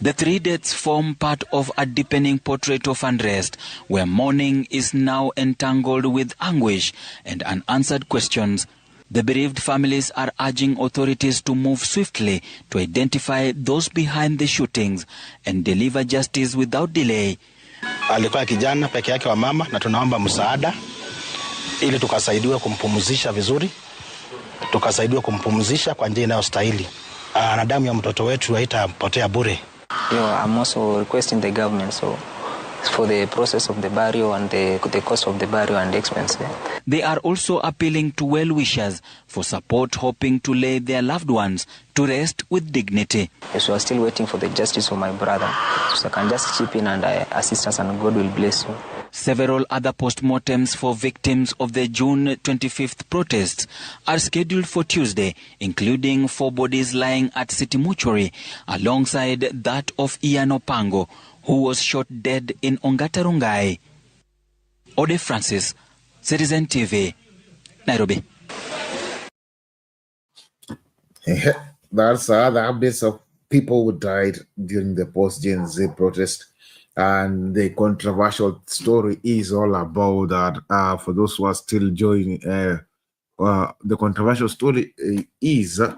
The 3 deaths form part of a deepening portrait of unrest, where mourning is now entangled with anguish and unanswered questions. The bereaved families are urging authorities to move swiftly to identify those behind the shootings and deliver justice without delay. Alikuwa kijana peke yake wa mama, na tunaomba msaada ili tukasaidiwe kumpumzisha vizuri, tukasaidiwe kumpumzisha kwa njia inayostahili. Na damu ya mtoto wetu haitapotea bure. I'm also requesting the government for the process of the burial and the cost of the burial and expense. They are also appealing to well-wishers for support, hoping to lay their loved ones to rest with dignity. Yes, we are still waiting for the justice for my brother. So I can just chip in and assist us, and God will bless you. Several other postmortems for victims of the June 25th protests are scheduled for Tuesday, including 4 bodies lying at City Mortuary, alongside that of Ian Opango, who was shot dead in Ongata Rongai. Ode Francis, Citizen TV, Nairobi. That's the updates of people who died during the post-Gen Z protest. And the controversial story is all about that. For those who are still joining, the controversial story is that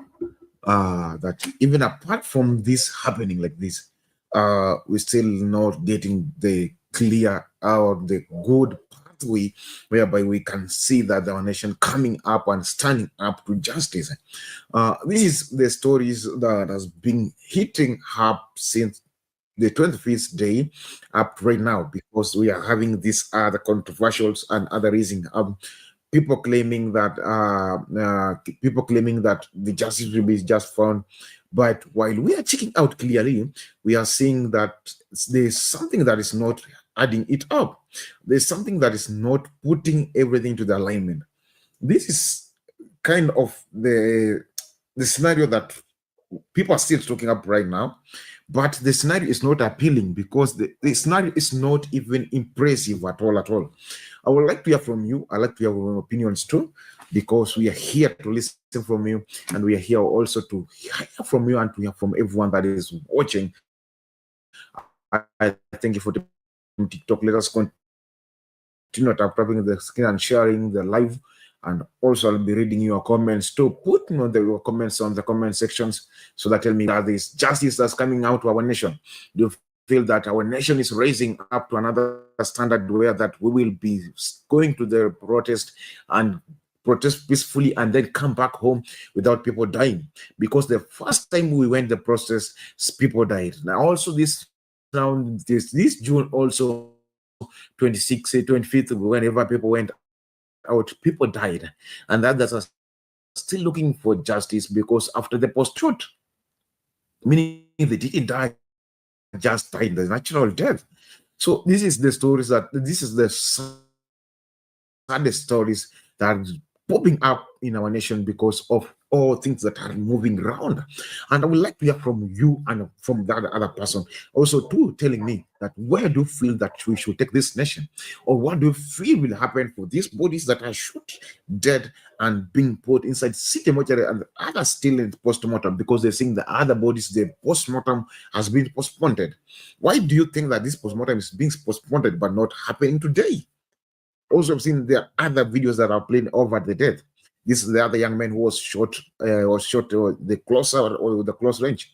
even apart from this happening like this, we're still not getting the clear or the good pathway whereby we can see that our nation coming up and standing up to justice. This is the stories that has been hitting up since the 25th day up right now, because we are having these other controversials and other reasons. People claiming that the justice will be just found, but while we are checking out clearly, we are seeing that there's something that is not adding it up. There's something that is not putting everything to the alignment. This is kind of the scenario that people are still talking up right now, but the scenario is not appealing because the scenario is not even impressive at all. I would like to hear from you. I'd like to hear your opinions too, because we are here to listen from you, and we are here also to hear from you and to hear from everyone that is watching. I thank you for the TikTok. Let us continue tapping the screen and sharing the live. And also, I'll be reading your comments too. Put your comments on the comment sections so that tell me that this justice that's coming out to our nation. Do you feel that our nation is raising up to another standard where that we will be going to the protest and protest peacefully and then come back home without people dying? Because the first time we went the protest, people died. Now also this June also 26th, 25th, whenever people went out, people died, and others are still looking for justice because after the post-truth, meaning they didn't die, just died the natural death. So this is the stories this is the saddest stories that are popping up in our nation because of all things that are moving around. And I would like to hear from you and from that other person also too, telling me that where do you feel that we should take this nation, or what do you feel will happen for these bodies that are shot dead and being put inside city mortuary and others still in post-mortem, because they're saying the other bodies, the post-mortem has been postponed. Why do you think that this post-mortem is being postponed but not happening today? Also, I've seen there are other videos that are playing over the death. This is the other young man who was shot the closer or the close range.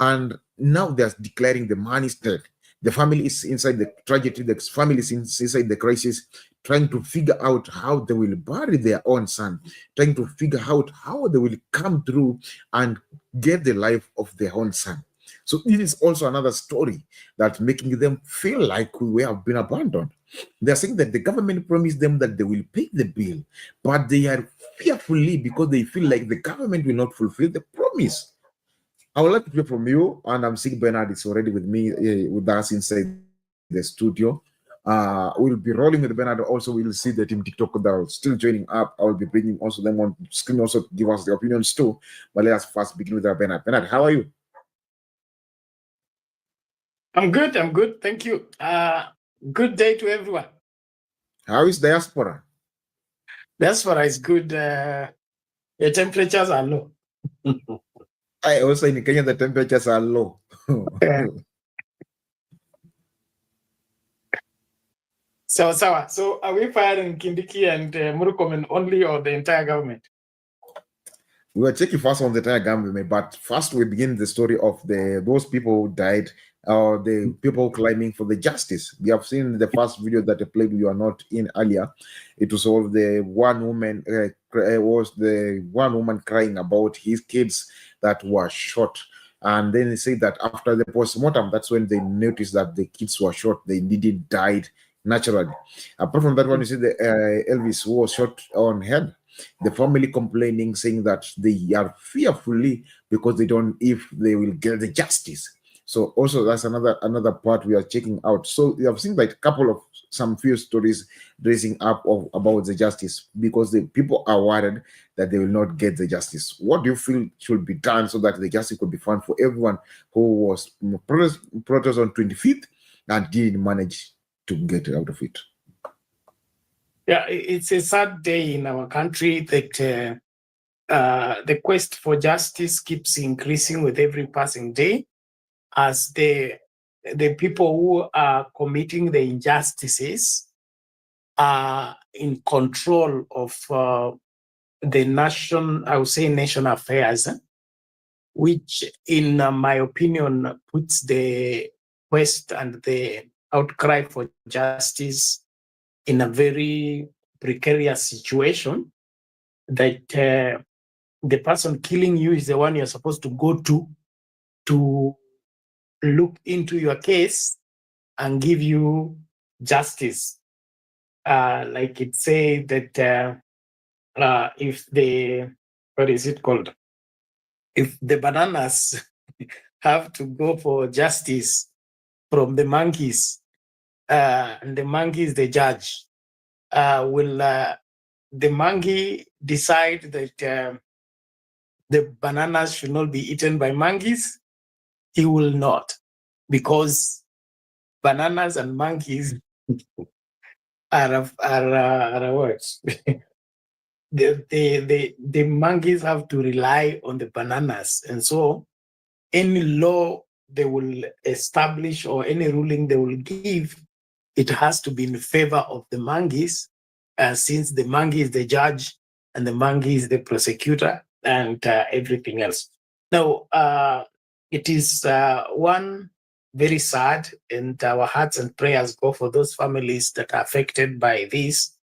And now they're declaring the man is dead. The family is inside the tragedy, the family is inside the crisis, trying to figure out how they will bury their own son, trying to figure out how they will come through and get the life of their own son. So it is also another story that's making them feel like we have been abandoned. They're saying that the government promised them that they will pay the bill, but they are fearfully because they feel like the government will not fulfill the promise. I would like to hear from you, and I'm seeing Bernard is already with me, with us inside the studio. We'll be rolling with Bernard. Also, we'll see the team TikTok that are still joining up. I will be bringing also them on screen also to give us the opinions too. But let us first begin with Bernard. Bernard, how are you? I'm good. Thank you. Good day to everyone. How is diaspora? Diaspora is good. The temperatures are low. I also in Kenya, the temperatures are low. So are we firing Kindiki and Murkomen only, or the entire government? We were checking first on the entire government, but first we begin the story of those people who died, or the people claiming for the justice. We have seen the first video that I played. You are not in earlier. It was all the one woman crying about his kids that were shot And then they say that after the post-mortem, that's when they noticed that the kids were shot. They didn't died naturally. Apart from that one, you see the Elvis who was shot on head. The family complaining, saying that they are fearfully because they don't if they will get the justice. So also that's another part we are checking out. So we have seen like a couple of some few stories raising up about the justice because the people are worried that they will not get the justice. What do you feel should be done so that the justice could be found for everyone who was protest on 25th and didn't manage to get out of it? Yeah, it's a sad day in our country that the quest for justice keeps increasing with every passing day as the people who are committing the injustices are in control of the nation, I would say nation affairs, which in my opinion puts the quest and the outcry for justice in a very precarious situation that the person killing you is the one you're supposed to go to look into your case and give you justice. Like it say that if the, what is it called? If the bananas have to go for justice from the monkeys, and the monkey is the judge, will the monkey decide that the bananas should not be eaten by monkeys? He will not, because bananas and monkeys are words. The monkeys have to rely on the bananas, and so any law they will establish or any ruling they will give, it has to be in favor of the monkeys, since the monkey is the judge and the monkey is the prosecutor and everything else. Now, it is one very sad, and our hearts and prayers go for those families that are affected by this.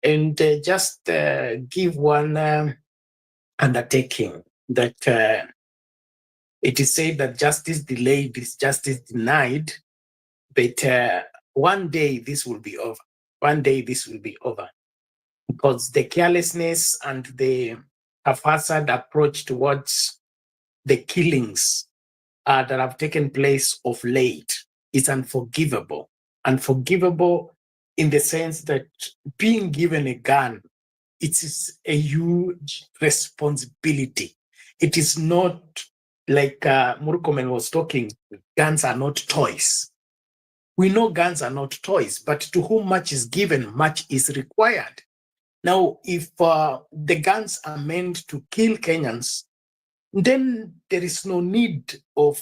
And just give one undertaking that it is said that justice delayed is justice denied, but one day this will be over. One day this will be over, because the carelessness and the haphazard approach towards the killings that have taken place of late is unforgivable. Unforgivable in the sense that being given a gun, it is a huge responsibility. It is not like Murkomen was talking, guns are not toys. We know guns are not toys, but to whom much is given, much is required. Now, if the guns are meant to kill Kenyans, then there is no need of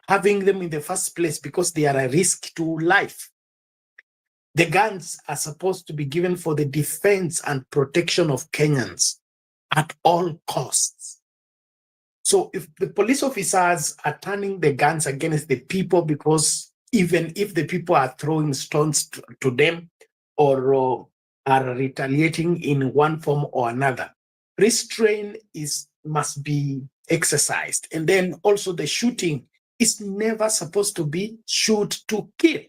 having them in the first place, because they are a risk to life. The guns are supposed to be given for the defense and protection of Kenyans at all costs. So if the police officers are turning the guns against the people, because even if the people are throwing stones to them or are retaliating in one form or another, restraint must be exercised. And then also the shooting is never supposed to be shoot to kill.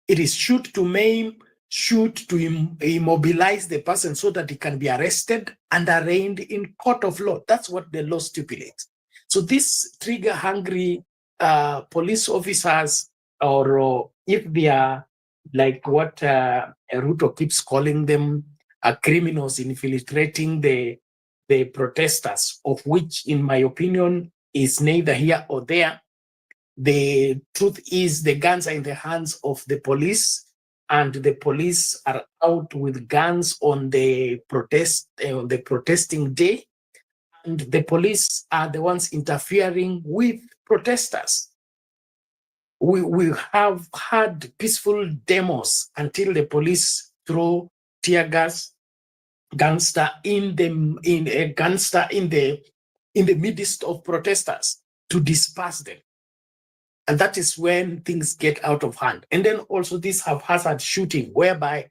It is shoot to maim, shoot to immobilize the person so that he can be arrested and arraigned in court of law. That's what the law stipulates. So these trigger-hungry police officers, or if they are like what Ruto keeps calling them, criminals infiltrating the protesters, of which, in my opinion, is neither here or there. The truth is the guns are in the hands of the police, and the police are out with guns on the protesting day, and the police are the ones interfering with protesters. We have had peaceful demos until the police throw tear gas, gangster in the midst of protesters to disperse them. And that is when things get out of hand. And then also this haphazard shooting, whereby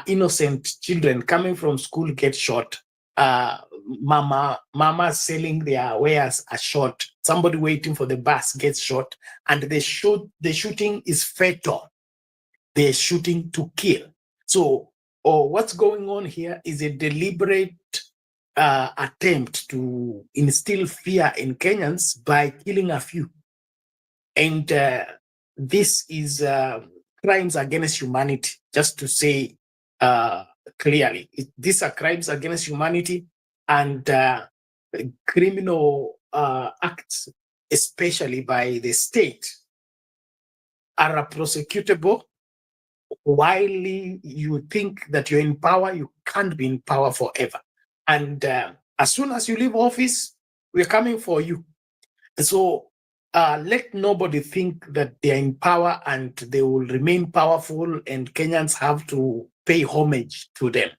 innocent children coming from school get shot mama selling their wares are shot. Somebody waiting for the bus gets shot, and the shooting is fatal. They're shooting to kill. So, what's going on here is a deliberate attempt to instill fear in Kenyans by killing a few. And this is crimes against humanity, just to say clearly. These are crimes against humanity, and criminal acts, especially by the state, are prosecutable. While you think that you're in power, you can't be in power forever. And as soon as you leave office, we're coming for you. So let nobody think that they're in power and they will remain powerful and Kenyans have to pay homage to them.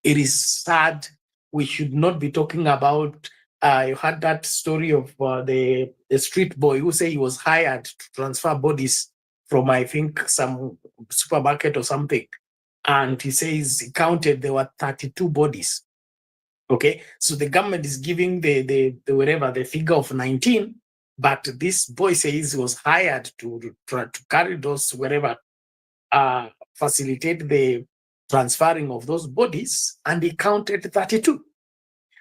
It is sad. We should not be talking about, you had that story of the street boy who said he was hired to transfer bodies from, I think, some supermarket or something. And he says he counted, there were 32 bodies. Okay, so the government is giving the whatever, the figure of 19, but this boy says he was hired to carry those, whatever, facilitate the transferring of those bodies, and he counted 32.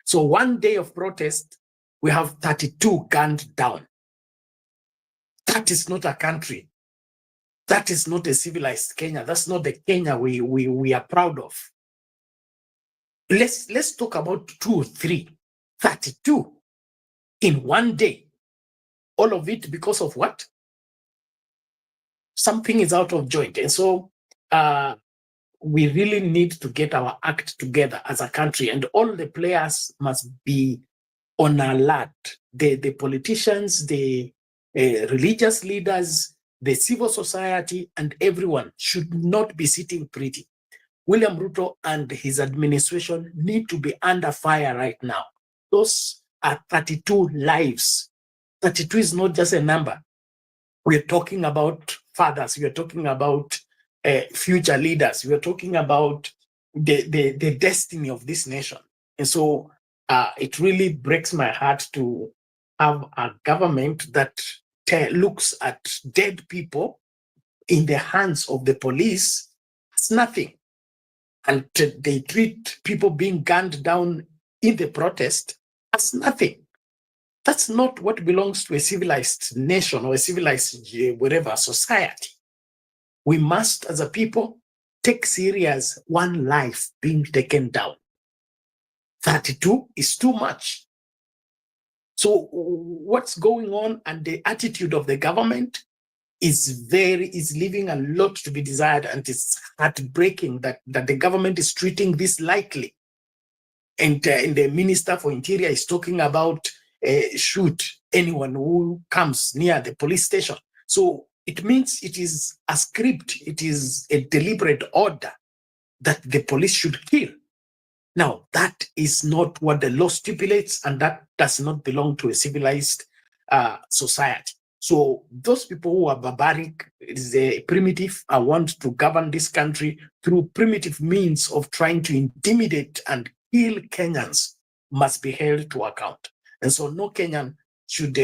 So one day of protest, we have 32 gunned down. That is not a country. That is not a civilized Kenya. That's not the Kenya we are proud of. Let's talk about 2 or 3, 32 in one day. All of it because of what? Something is out of joint. And so we really need to get our act together as a country, and all the players must be on alert. The politicians, the religious leaders, the civil society, and everyone should not be sitting pretty. William Ruto and his administration need to be under fire right now. Those are 32 lives. 32 is not just a number. We're talking about fathers. We're talking about future leaders. We're talking about the destiny of this nation. And so it really breaks my heart to have a government that looks at dead people in the hands of the police as nothing. And they treat people being gunned down in the protest as nothing. That's not what belongs to a civilized nation or a civilized whatever society. We must, as a people, take serious one life being taken down. 32 is too much. So what's going on, and the attitude of the government is leaving a lot to be desired, and it's heartbreaking that the government is treating this lightly. And the Minister for Interior is talking about shoot anyone who comes near the police station. So it means it is a script, it is a deliberate order that the police should kill. Now, that is not what the law stipulates, and that does not belong to a civilized society. So those people who are barbaric, it is a primitive, want to govern this country through primitive means of trying to intimidate and kill Kenyans, must be held to account. And so no Kenyan should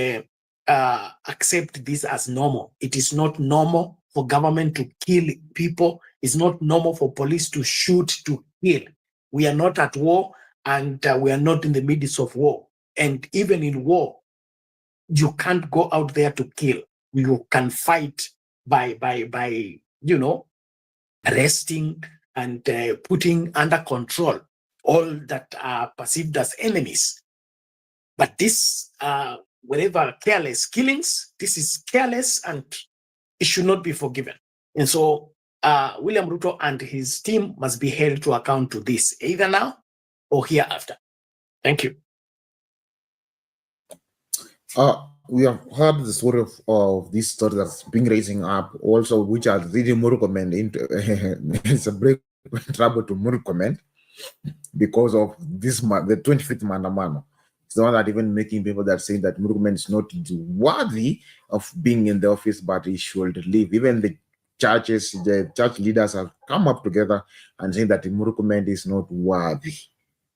accept this as normal. It is not normal for government to kill people. It's not normal for police to shoot to kill. We are not at war, and we are not in the midst of war. And even in war, you can't go out there to kill. You can fight by arresting and putting under control all that are perceived as enemies. But this, whatever careless killings, this is careless and it should not be forgiven. And so William Ruto and his team must be held to account to this, either now or hereafter. Thank you. We have heard the story of this story that's been raising up, also which are really Murkomen into it's a break trouble to Murkomen because of this the 25th Mandamano. It's the one that even making people that saying that Murkomen is not worthy of being in the office, but he should leave. Even the churches, the church leaders have come up together and saying that the Murkomen is not worthy.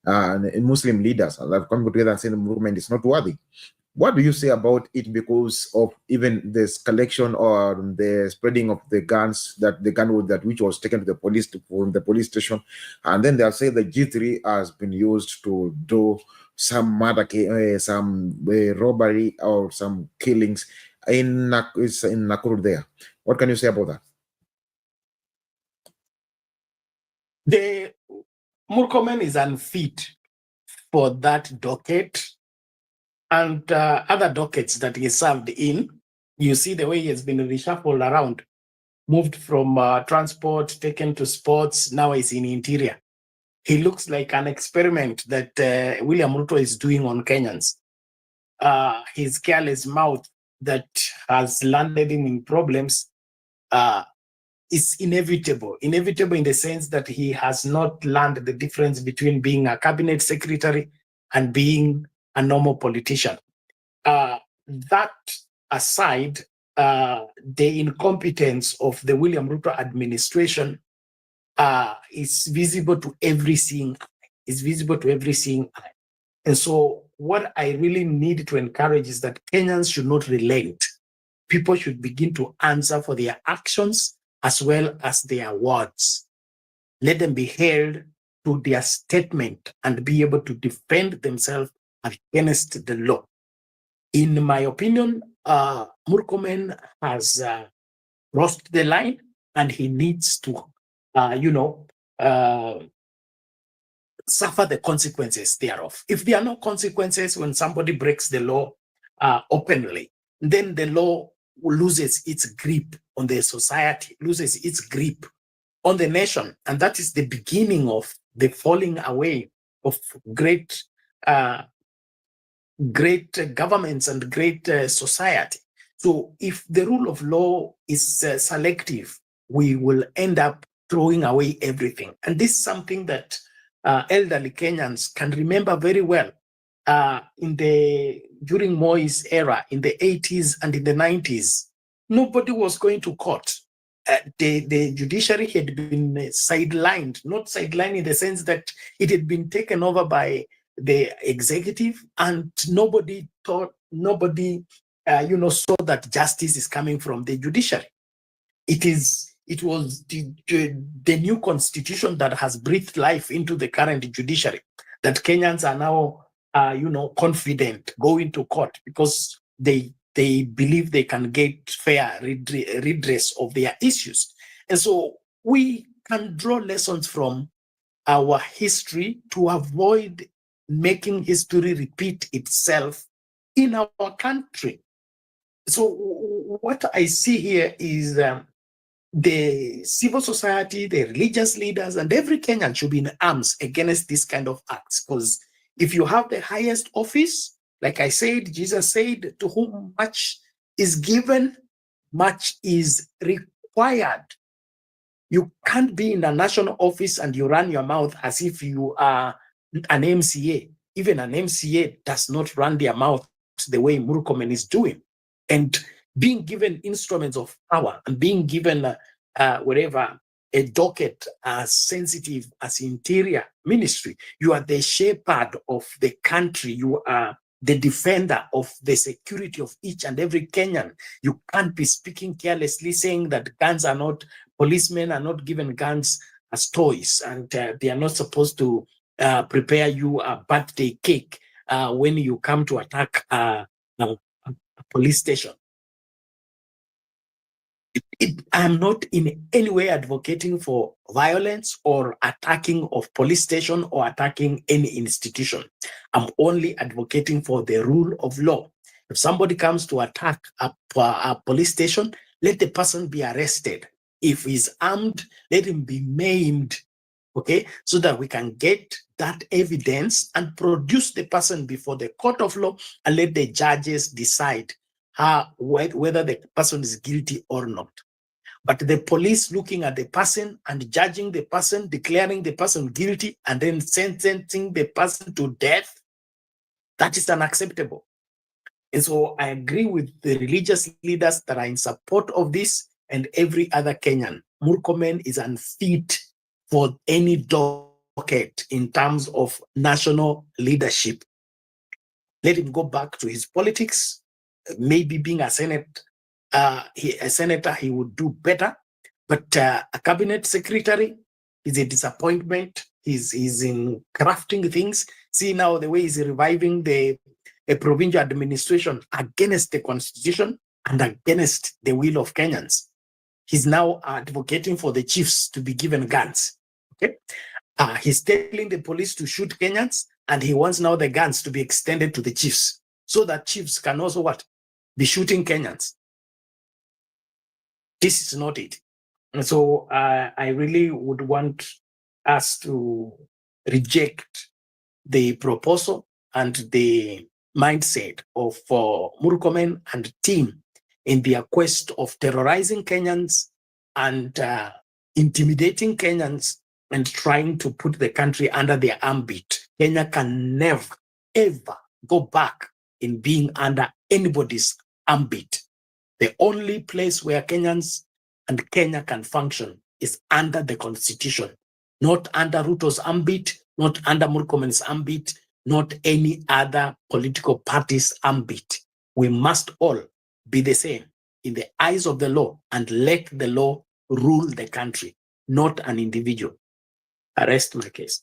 Muslim leaders that have come together and said the movement is not worthy. What do you say about it because of even this collection or the spreading of the guns, that the gun that which was taken to the police from the police station, and then they'll say the G3 has been used to do some murder, some robbery or some killings in Nakuru there. What can you say about that? The Murkomen is unfit for that docket and other dockets that he served in. You see the way he has been reshuffled around, moved from transport, taken to sports, now he's in interior. He looks like an experiment that William Ruto is doing on Kenyans. His careless mouth that has landed him in problems is inevitable. Inevitable in the sense that he has not learned the difference between being a cabinet secretary and being a normal politician. That aside, the incompetence of the William Ruto administration is visible to every seeing eye. And so what I really need to encourage is that Kenyans should not relent. People should begin to answer for their actions as well as their words. Let them be held to their statement and be able to defend themselves against the law. In my opinion, Murkomen has crossed the line and he needs to, suffer the consequences thereof. If there are no consequences when somebody breaks the law openly, then the law loses its grip on the society, loses its grip on the nation. And that is the beginning of the falling away of great governments and great society. So if the rule of law is selective, we will end up throwing away everything. And this is something that elderly Kenyans can remember very well. During Moi's era, in the 80s and in the 90s, nobody was going to court. The judiciary had been sidelined, not sidelined in the sense that it had been taken over by the executive, and nobody saw that justice is coming from the judiciary. It was the new constitution that has breathed life into the current judiciary, that Kenyans are now confident going to court because they believe they can get fair redress of their issues. And so we can draw lessons from our history to avoid making history repeat itself in our country. So what I see here is the civil society, the religious leaders, and every Kenyan should be in arms against this kind of acts. Because if you have the highest office, like I said, Jesus said, to whom much is given, much is required. You can't be in a national office and you run your mouth as if you are an MCA. Even an MCA does not run their mouth the way Murkomen is doing. And being given instruments of power and being given a docket as sensitive as interior ministry, you are the shepherd of the country. You are the defender of the security of each and every Kenyan. You can't be speaking carelessly, saying that guns are not, policemen are not given guns as toys, and they are not supposed to prepare you a birthday cake when you come to attack a police station. I'm not in any way advocating for violence or attacking of police station or attacking any institution. I'm only advocating for the rule of law. If somebody comes to attack a police station, let the person be arrested. If he's armed, let him be maimed, okay? So that we can get that evidence and produce the person before the court of law and let the judges decide whether the person is guilty or not. But the police looking at the person and judging the person, declaring the person guilty, and then sentencing the person to death, that is unacceptable. And so I agree with the religious leaders that are in support of this and every other Kenyan. Murkomen is unfit for any docket in terms of national leadership. Let him go back to his politics. Maybe being a senator, he would do better. But a cabinet secretary is a disappointment. He's in crafting things. See now the way he's reviving a provincial administration against the constitution and against the will of Kenyans. He's now advocating for the chiefs to be given guns. Okay, he's telling the police to shoot Kenyans, and he wants now the guns to be extended to the chiefs, so that chiefs can also what? Be shooting Kenyans. This is not it. And so I really would want us to reject the proposal and the mindset of Murkomen and team in their quest of terrorizing Kenyans and intimidating Kenyans and trying to put the country under their ambit. Kenya can never, ever go back in being under anybody's ambit. The only place where Kenyans and Kenya can function is under the constitution, not under Ruto's ambit, not under Murkomen's ambit, not any other political party's ambit. We must all be the same in the eyes of the law and let the law rule the country, not an individual. I rest my case.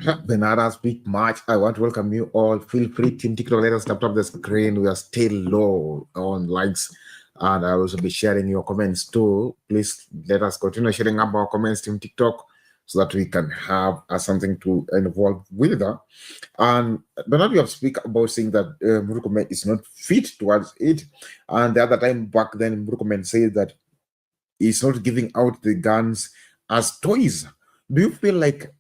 Benara speak much. I want to welcome you all. Feel free, Team TikTok, let us tap the screen. We are still low on likes, and I will also be sharing your comments too. Please let us continue sharing up our comments, Team TikTok, so that we can have something to involve with that. And Bernard, you have speak about saying that Murkomen is not fit towards it, and the other time back then, Murkomen said that he's not giving out the guns as toys. Do you feel like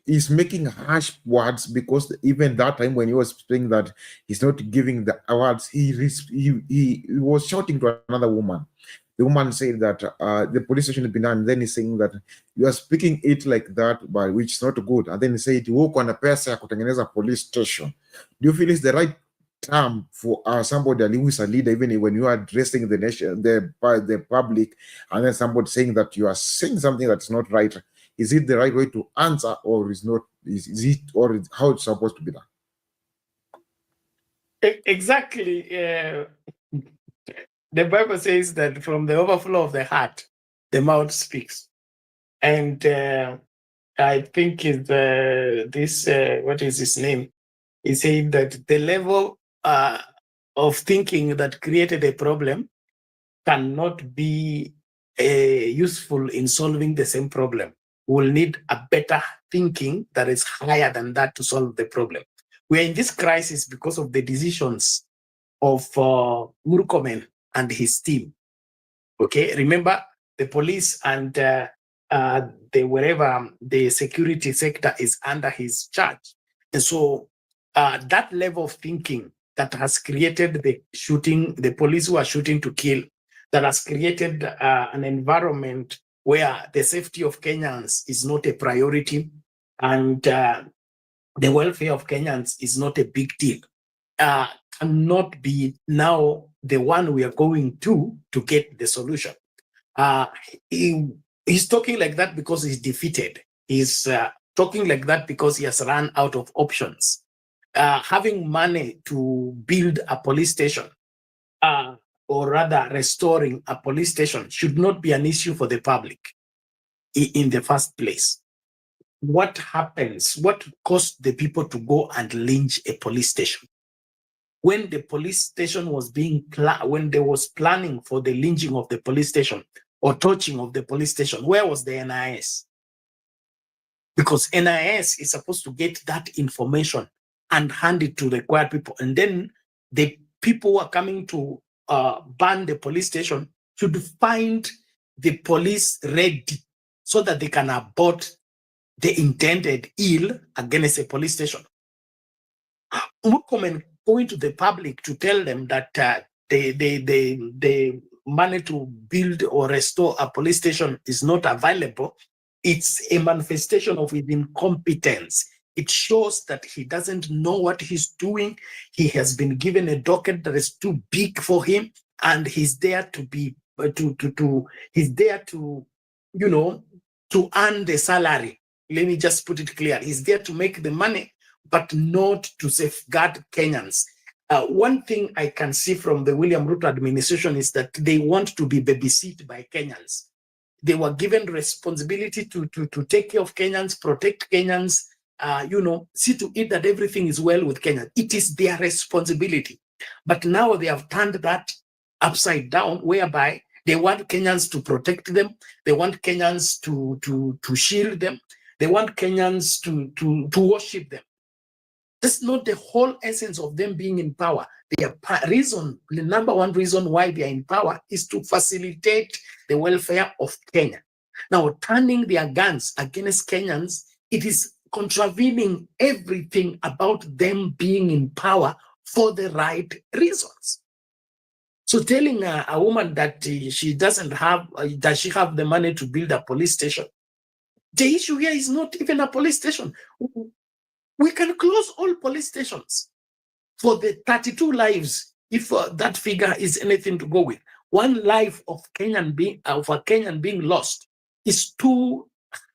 he's making harsh words? Because even that time when he was saying that he's not giving the awards, he was shouting to another woman. The woman said that the police station has been done, and then he's saying that you are speaking it like that, but which is not good. And then he said, "Woko na pesa ya kutengeneza police station." Do you feel it's the right term for somebody who is a leader, even when you are addressing the nation, the public, and then somebody saying that you are saying something that's not right? Is it the right way to answer, or is not? Is it, or how it's supposed to be done? Exactly. The Bible says that from the overflow of the heart, the mouth speaks. And I think what is his name? He said that the level of thinking that created a problem cannot be useful in solving the same problem. We'll need a better thinking that is higher than that to solve the problem. We're in this crisis because of the decisions of Murkomen and his team. Okay, remember the police and the security sector is under his charge. And so that level of thinking that has created the shooting, the police who are shooting to kill, that has created an environment where the safety of Kenyans is not a priority and the welfare of Kenyans is not a big deal, cannot be now the one we are going to get the solution. He's talking like that because he's defeated. He's talking like that because he has run out of options. Having money to build a police station, or rather restoring a police station, should not be an issue for the public in the first place. What happens? What caused the people to go and lynch a police station? When the police station was when there was planning for the lynching of the police station or torching of the police station, where was the NIS? Because NIS is supposed to get that information and hand it to the required people. And then the people who are coming to ban the police station should find the police ready so that they can abort the intended ill against a police station. Murkomen going to the public to tell them that the money to build or restore a police station is not available, it's a manifestation of his incompetence. It shows that he doesn't know what he's doing. He has been given a docket that is too big for him, and he's there to be he's there to, you know, to earn the salary. Let me just put it clear. He's there to make the money, but not to safeguard Kenyans. One thing I can see from the William Ruto administration is that they want to be babysit by Kenyans. They were given responsibility to take care of Kenyans, protect Kenyans, you know, see to it that everything is well with Kenyans. It is their responsibility. But now they have turned that upside down, whereby they want Kenyans to protect them. They want Kenyans to shield them. They want Kenyans to worship them. That's not the whole essence of them being in power. The number one reason why they are in power is to facilitate the welfare of Kenya. Now, turning their guns against Kenyans, it is contravening everything about them being in power for the right reasons. So telling a woman that she doesn't have, does she have the money to build a police station? The issue here is not even a police station. We can close all police stations for the 32 lives, if that figure is anything to go with. One life of a Kenyan being lost is too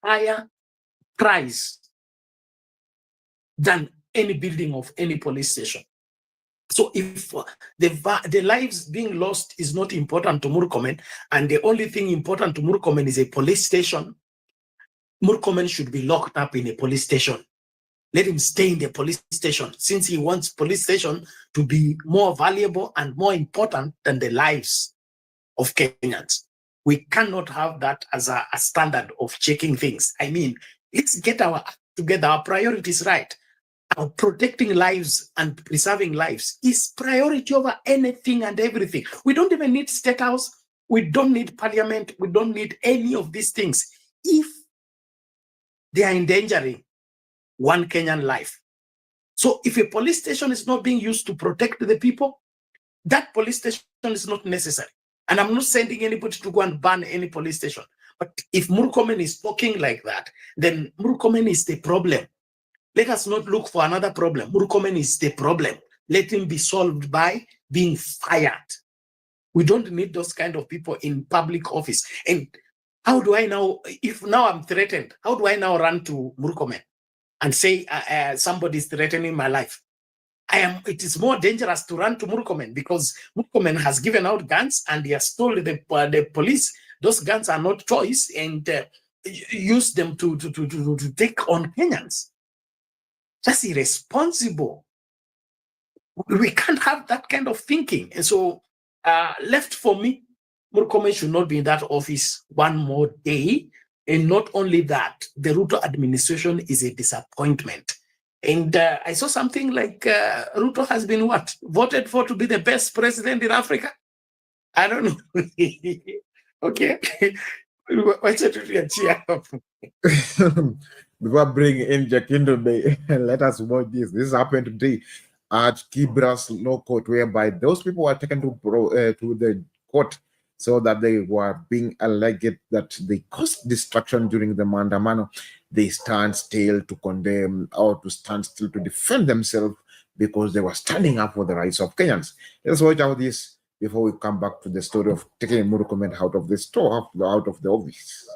higher price than any building of any police station. So if the lives being lost is not important to Murkomen, and the only thing important to Murkomen is a police station, Murkomen should be locked up in a police station. Let him stay in the police station, since he wants police station to be more valuable and more important than the lives of Kenyans. We cannot have that as a standard of checking things. I mean, let's get our act together, our priorities right. Protecting lives and preserving lives is priority over anything and everything. We don't even need State House. We don't need Parliament. We don't need any of these things if they are endangering one Kenyan life. So if a police station is not being used to protect the people, that police station is not necessary. And I'm not sending anybody to go and ban any police station. But if Murkomen is talking like that, then Murkomen is the problem. Let us not look for another problem. Murkomen is the problem. Let him be solved by being fired. We don't need those kind of people in public office. And how do I now, if now I'm threatened, how do I now run to Murkomen and say somebody is threatening my life? It is more dangerous to run to Murkomen, because Murkomen has given out guns and he has told the police those guns are not toys, and use them to take on Kenyans. That's irresponsible. We can't have that kind of thinking. And so left for me, Murkomen should not be in that office one more day. And not only that, the Ruto administration is a disappointment. And I saw something like Ruto has been voted for to be the best president in Africa? I don't know. Okay. What's it? Before bringing in Jacinto, let us watch this. This happened today at Kibra's law court, whereby those people were taken to the court so that they were being alleged that they caused destruction during the Maandamano. They stand still to condemn, or to stand still to defend themselves, because they were standing up for the rights of Kenyans. Let's watch out this before we come back to the story of taking Murkomen out of the store, out of the office.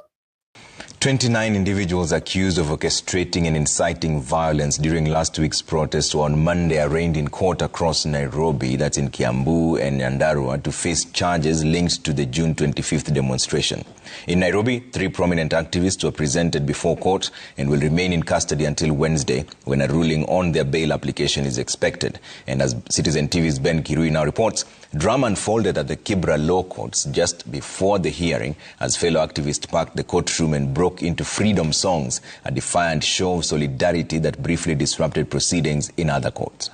29 individuals accused of orchestrating and inciting violence during last week's protest were on Monday arraigned in court across Nairobi, that's in Kiambu and Nyandarua, to face charges linked to the June 25th demonstration. In Nairobi, 3 prominent activists were presented before court and will remain in custody until Wednesday, when a ruling on their bail application is expected. And as Citizen TV's Ben Kirui now reports, drama unfolded at the Kibra law courts just before the hearing, as fellow activists packed the courtroom and broke into freedom songs, a defiant show of solidarity that briefly disrupted proceedings in other courts.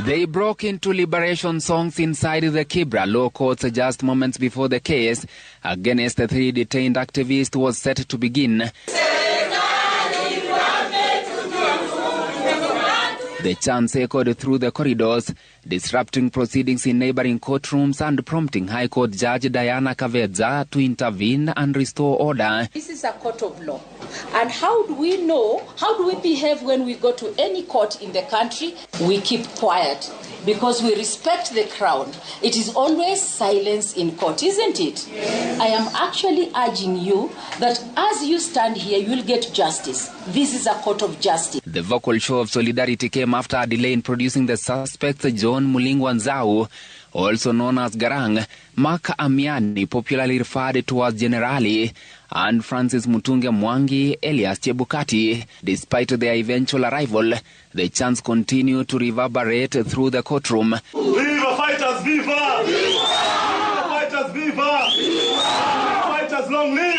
They broke into liberation songs inside the Kibra law courts just moments before the case against the 3 detained activists was set to begin. The chants echoed through the corridors, disrupting proceedings in neighboring courtrooms and prompting High Court Judge Diana Kavedza to intervene and restore order. This is a court of law. And how do we know, how do we behave when we go to any court in the country? We keep quiet because we respect the crown. It is always silence in court, isn't it? I am actually urging you that as you stand here, you will get justice. This is a court of justice. The vocal show of solidarity came after a delay in producing the suspects John Mulingwa Nzau, also known as Garang, Mark Amiani, popularly referred to as Generali, and Francis Mutunge Mwangi, Elias Chebukati. Despite their eventual arrival, the chants continue to reverberate through the courtroom. Viva fighters, viva! Viva fighters, viva! Fighters, long live!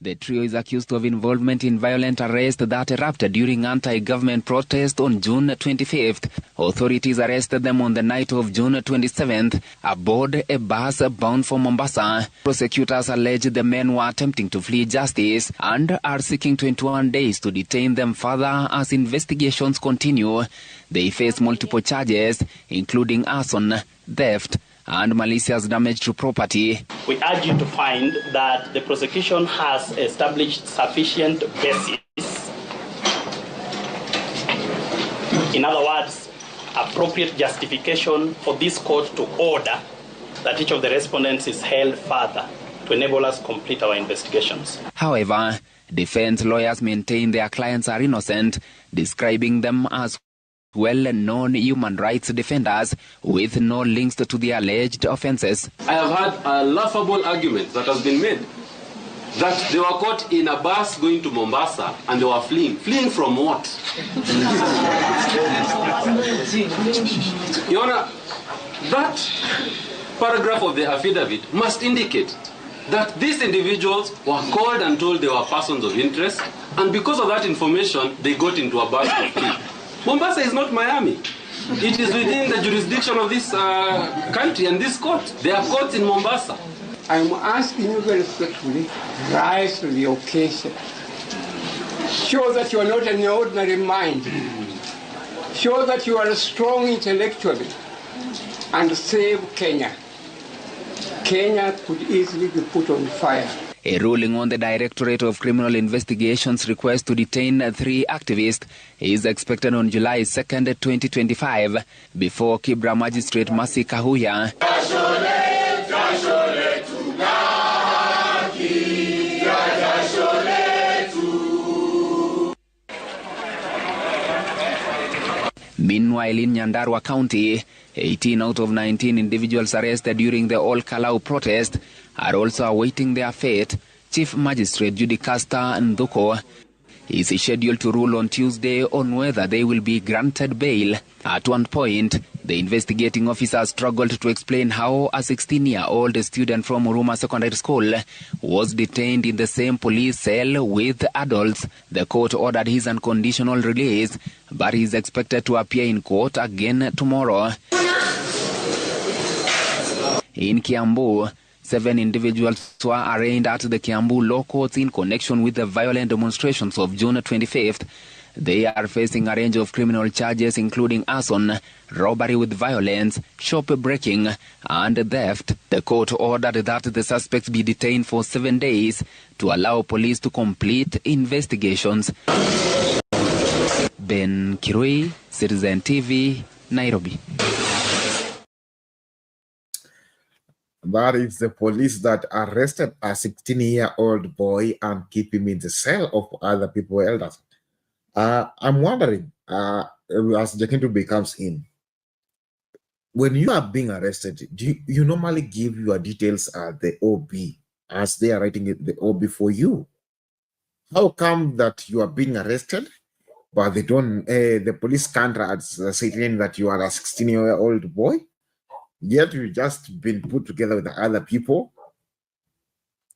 The trio is accused of involvement in violent arrest that erupted during anti-government protest on June 25th. Authorities arrested them on the night of June 27th aboard a bus bound for Mombasa. Prosecutors allege the men were attempting to flee justice and are seeking 21 days to detain them further as investigations continue. They face multiple charges, including arson, theft, and malicious damage to property. We urge you to find that the prosecution has established sufficient basis. In other words, appropriate justification for this court to order that each of the respondents is held further to enable us complete our investigations. However, defense lawyers maintain their clients are innocent, describing them as well-known human rights defenders with no links to the alleged offences. I have had a laughable argument that has been made that they were caught in a bus going to Mombasa and they were fleeing. Fleeing from what? Your Honor, that paragraph of the affidavit must indicate that these individuals were called and told they were persons of interest, and because of that information, they got into a bus to flee. Mombasa is not Miami. It is within the jurisdiction of this country and this court. There are courts in Mombasa. I'm asking you very respectfully, rise to the occasion. Show that you are not an ordinary mind. Show that you are strong intellectually and save Kenya. Kenya could easily be put on fire. A ruling on the Directorate of Criminal Investigations' request to detain 3 activists is expected on July 2nd, 2025, before Kibra Magistrate Mercy Kahuya. Meanwhile, in Nyandarua County, 18 out of 19 individuals arrested during the All Kalau protest are also awaiting their fate. Chief Magistrate Judy Castor Nduko is scheduled to rule on Tuesday on whether they will be granted bail. At one point, the investigating officer struggled to explain how a 16-year-old student from Huruma Secondary School was detained in the same police cell with adults. The court ordered his unconditional release, but he is expected to appear in court again tomorrow. In Kiambu, 7 individuals were arraigned at the Kiambu law courts in connection with the violent demonstrations of June 25th. They are facing a range of criminal charges including arson, robbery with violence, shop breaking, and theft. The court ordered that the suspects be detained for 7 days to allow police to complete investigations. Ben Kirui, Citizen TV, Nairobi. That is the police that arrested a 16-year-old boy and keep him in the cell of other people elders. I'm wondering, as Jakinto comes in, when you are being arrested, do you normally give your details at the OB as they are writing it, the OB for you? How come that you are being arrested, but they don't? The police can't say that you are a 16-year-old boy? Yet you just been put together with the other people,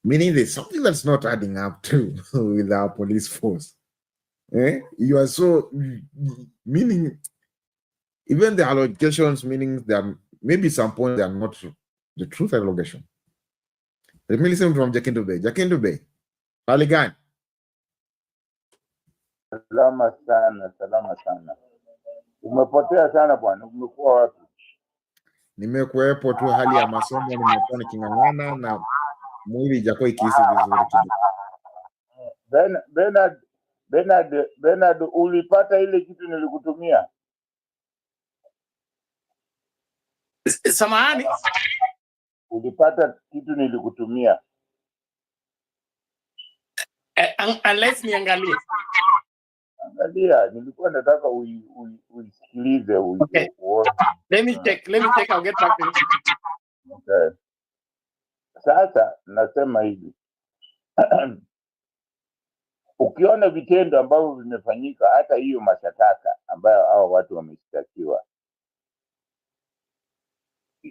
meaning there's something that's not adding up to with our police force. You are so, meaning even the allegations, meaning that maybe some point they are not the truth allegation. Let me listen from Jakinto Bay. Jakinto Bay, Aligan. Salama sana, salama sana. Umepotea sana bwana, umekuwa wapi? Nimekuwepo tu, hali ya masomo nimekuwa niking'ang'ana na mwili ijakuwa ikihisi vizuri kidogo. Bernard, ulipata ile kitu nilikutumia? Samahani? Ulipata kitu nilikutumia? Unless niangalie. Angalia, nilikuwa nataka uisikilize. Okay. Let me check, I'll get back to you. Okay. Sasa nasema hivi. Ukiona vitendo ambavyo vimefanyika, hata hiyo mashtaka ambayo hao watu wameshtakiwa,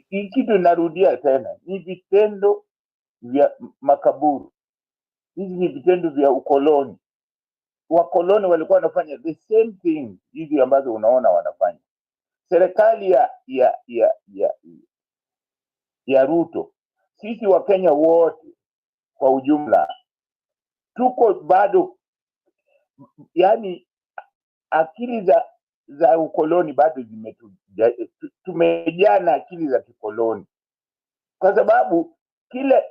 hii kitu narudia tena, ni vitendo vya makaburu. Hizi ni vitendo vya ukoloni. Wakoloni walikuwa wanafanya the same thing hizi ambazo unaona wanafanya. Serikali ya Ruto, sisi wa Kenya wote kwa ujumla tuko bado, yani akili za ukoloni bado tumejana akili za kikoloni, kwa sababu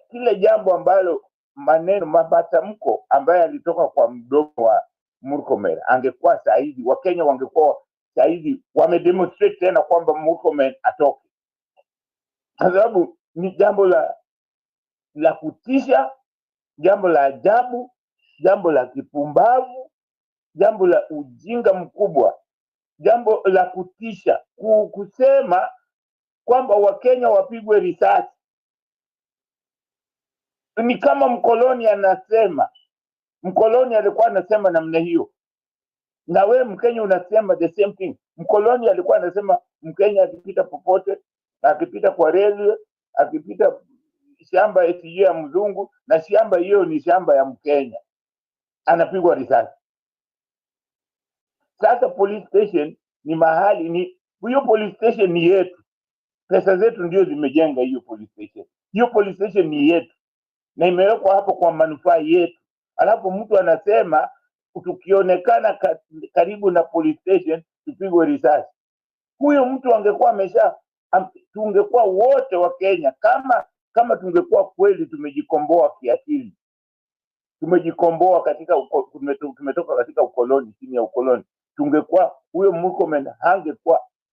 kile jambo ambalo maneno matamko ambayo alitoka kwa mdomo wa Murkomen, angekuwa sahihi, Wakenya wangekuwa sahihi wamedemonstrate tena kwamba Murkomen atoke, kwa sababu ni jambo la kutisha, jambo la ajabu, jambo la kipumbavu, jambo la ujinga mkubwa, jambo la kutisha kusema kwamba Wakenya wapigwe risasi. Ni kama mkoloni anasema, mkoloni alikuwa anasema namna hiyo, na we Mkenya unasema the same thing. Mkoloni alikuwa anasema Mkenya akipita popote, akipita kwa reli, akipita shamba eti ya mzungu, na shamba hiyo ni shamba ya Mkenya, anapigwa risasi. Sasa police station ni mahali, ni hiyo police station ni yetu, pesa zetu ndio zimejenga hiyo police station. Hiyo police station ni yetu na imewekwa hapo kwa manufaa yetu. Alafu mtu anasema tukionekana karibu na police station tupigwe risasi. Huyo mtu angekuwa tungekuwa wote wa Kenya, kama tungekuwa kweli tumejikomboa kiakili, tumejikomboa katika tumetoka katika ukoloni, chini ya ukoloni, tungekuwa huyo Murkomen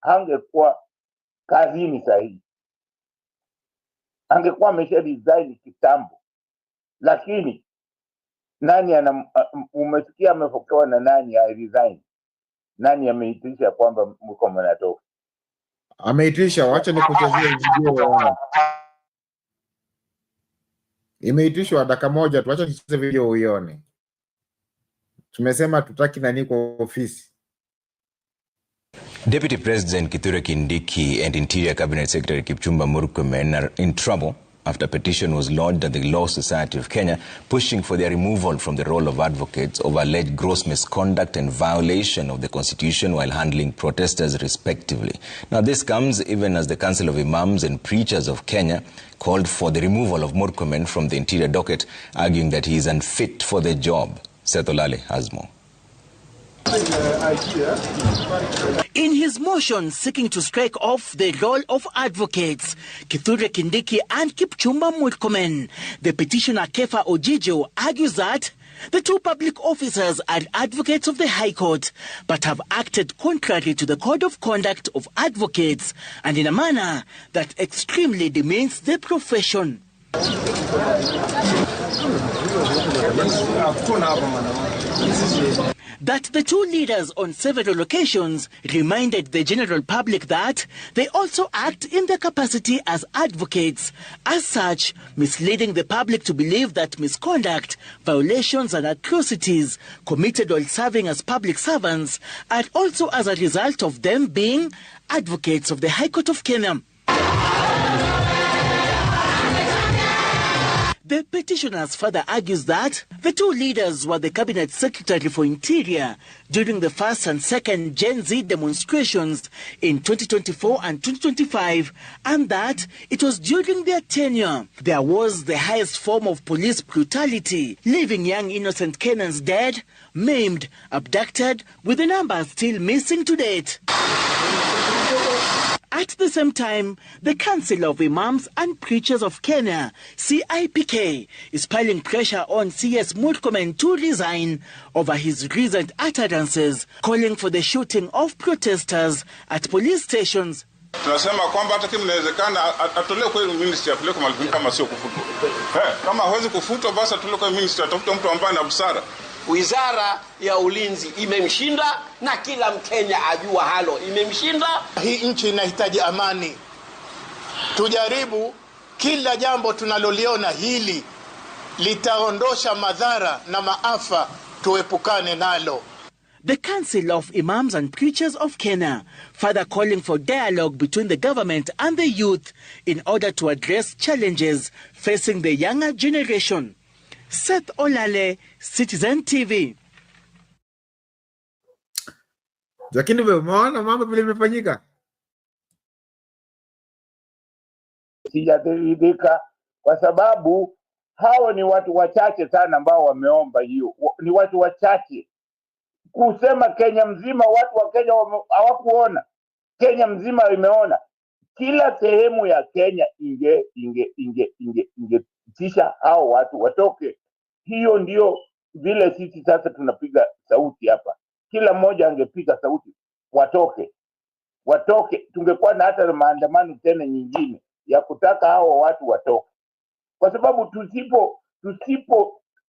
hangekuwa kazini sahihi, angekuwa amesha resign kitambo. Lakini nani umesikia amefokewa na nani ya resign? Nani ameitisha kwamba Murkomen atoke? Ameitisha, wacha nikuchezee video uone. Imeitishwa dakika moja tu, wacha nicheze video uione. Tumesema tutaki nani kwa ofisi. Deputy President Kithure Kindiki and Interior Cabinet Secretary Kipchumba Murkomen are in trouble after a petition was lodged at the Law Society of Kenya pushing for their removal from the role of advocates over alleged gross misconduct and violation of the Constitution while handling protesters respectively. Now this comes even as the Council of Imams and Preachers of Kenya called for the removal of Murkomen from the Interior docket, arguing that he is unfit for the job. Seth Olale has more. In his motion seeking to strike off the role of advocates, Kithure Kindiki and Kipchumba Murkomen, the petitioner Kefa Ojijo argues that the two public officers are advocates of the High Court, but have acted contrary to the Code of Conduct of Advocates and in a manner that extremely demeans the profession. That the two leaders on several occasions reminded the general public that they also act in their capacity as advocates, as such misleading the public to believe that misconduct, violations and atrocities committed while serving as public servants are also as a result of them being advocates of the High Court of Kenya. The petitioners further argues that the two leaders were the Cabinet Secretary for Interior during the first and second Gen Z demonstrations in 2024 and 2025, and that it was during their tenure there was the highest form of police brutality, leaving young innocent Kenyans dead, maimed, abducted, with the numbers still missing to date. At the same time, the Council of Imams and Preachers of Kenya, CIPK, is piling pressure on CS Murkomen to resign over his recent utterances, calling for the shooting of protesters at police stations. Tunasema kwamba hata kama inawezekana atolewe kwa ministry apeleke mahali kama sio kufutwa. Kama hawezi kufutwa basi atolewe kwa ministry, atafuta mtu ambaye ana busara. Wizara ya Ulinzi imemshinda na kila Mkenya ajua halo imemshinda. Hii nchi inahitaji amani. Tujaribu kila jambo tunaloliona hili litaondosha madhara na maafa, tuepukane nalo. The Council of Imams and Preachers of Kenya further calling for dialogue between the government and the youth in order to address challenges facing the younger generation. Seth Olale, Citizen TV. Lakini umeona mambo vile imefanyika. Sijaridhika kwa sababu hao ni watu wachache sana ambao wameomba hiyo. Ni watu wachache. Kusema Kenya mzima, watu wa Kenya hawakuona. Kenya mzima imeona. Kila sehemu ya Kenya ingetisha hao watu watoke. Hiyo ndio vile sisi sasa tunapiga sauti hapa. Kila mmoja angepiga sauti watoke. Watoke, tungekuwa na hata maandamano tena nyingine ya kutaka hao watu watoke. Kwa sababu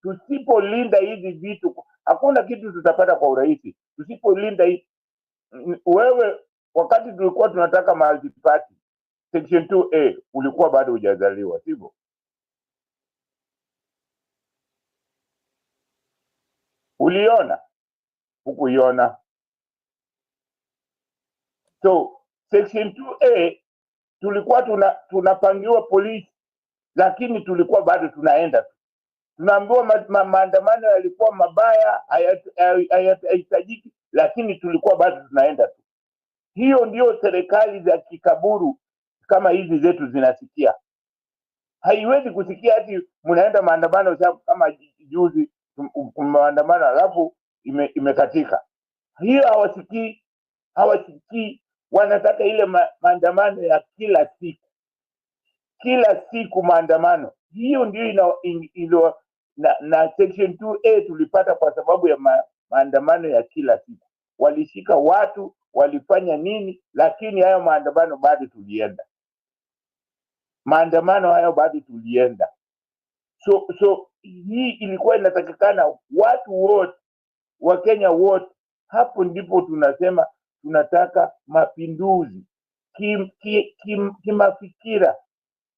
tusipolinda hizi vitu, hakuna kitu tutapata kwa urahisi. Tusipolinda hizi, wewe wakati tulikuwa tunataka multi-party section 2A ulikuwa bado hujazaliwa, sivyo? Uliona? Hukuiona. So section 2A tulikuwa tunapangiwa polisi, lakini tulikuwa bado tunaenda. Tunaambiwa maandamano yalikuwa mabaya, hayahitajiki, lakini tulikuwa bado tunaenda tu. Hiyo ndio serikali za kikaburu kama hizi zetu zinasikia. Haiwezi kusikia ati mnaenda maandamano kama juzi maandamano alafu imekatika. Hiyo hawasikii, wanataka ile maandamano ya kila siku maandamano. Hiyo ndio na section 2A tulipata kwa sababu ya maandamano ya kila siku. Walishika watu, walifanya nini, lakini hayo maandamano bado tulienda. So hii ilikuwa inatakikana watu wote wa Kenya wote. Hapo ndipo tunasema tunataka mapinduzi kimafikira,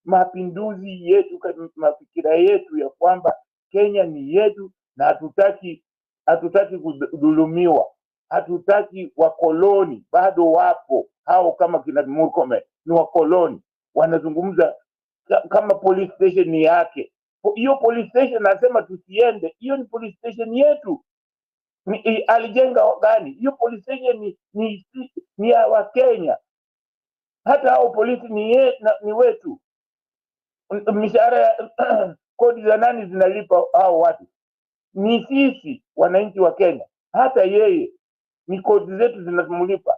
mapinduzi yetu, mafikira yetu ya kwamba Kenya ni yetu na hatutaki kudhulumiwa, hatutaki wakoloni. Bado wapo hao kama kina Murkomen, ni wakoloni, wanazungumza kama police station ni yake. Hiyo police station nasema tusiende, hiyo ni police station yetu. Alijenga gani? Hiyo police station ni ya Wakenya. Hata hao polisi ni wetu. Mishahara kodi za nani zinalipa hao watu? Ni sisi wananchi wa Kenya. Hata yeye ni kodi zetu zinamlipa.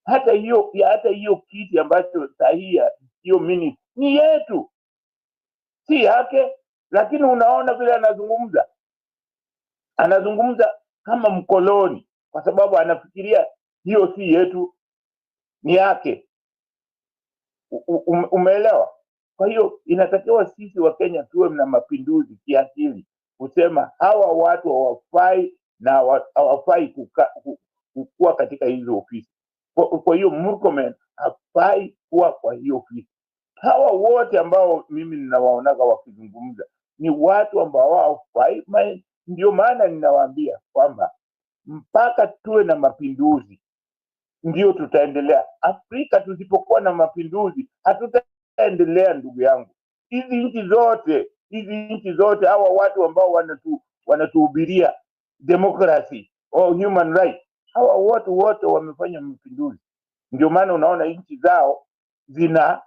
Hata hiyo kiti ambacho sahihi hiyo minute ni yetu, si yake. Lakini unaona vile anazungumza kama mkoloni, kwa sababu anafikiria hiyo si yetu, ni yake. Umeelewa? Kwa hiyo inatakiwa sisi wa Kenya tuwe na mapinduzi kiakili, kusema hawa watu hawafai na hawafai kukua katika hizo ofisi. Kwa hiyo Murkomen hafai kuwa kwa hiyo ofisi. Hawa wote ambao mimi ninawaonaga wakizungumza ni watu ambao hawafai. Ndio maana ninawaambia kwamba mpaka tuwe na mapinduzi ndio tutaendelea. Afrika tusipokuwa na mapinduzi hatutaendelea, ndugu yangu. Hizi nchi zote hawa watu ambao wanatuhubiria democracy or human rights, hawa watu wote wamefanya mapinduzi. Ndio maana unaona nchi zao zina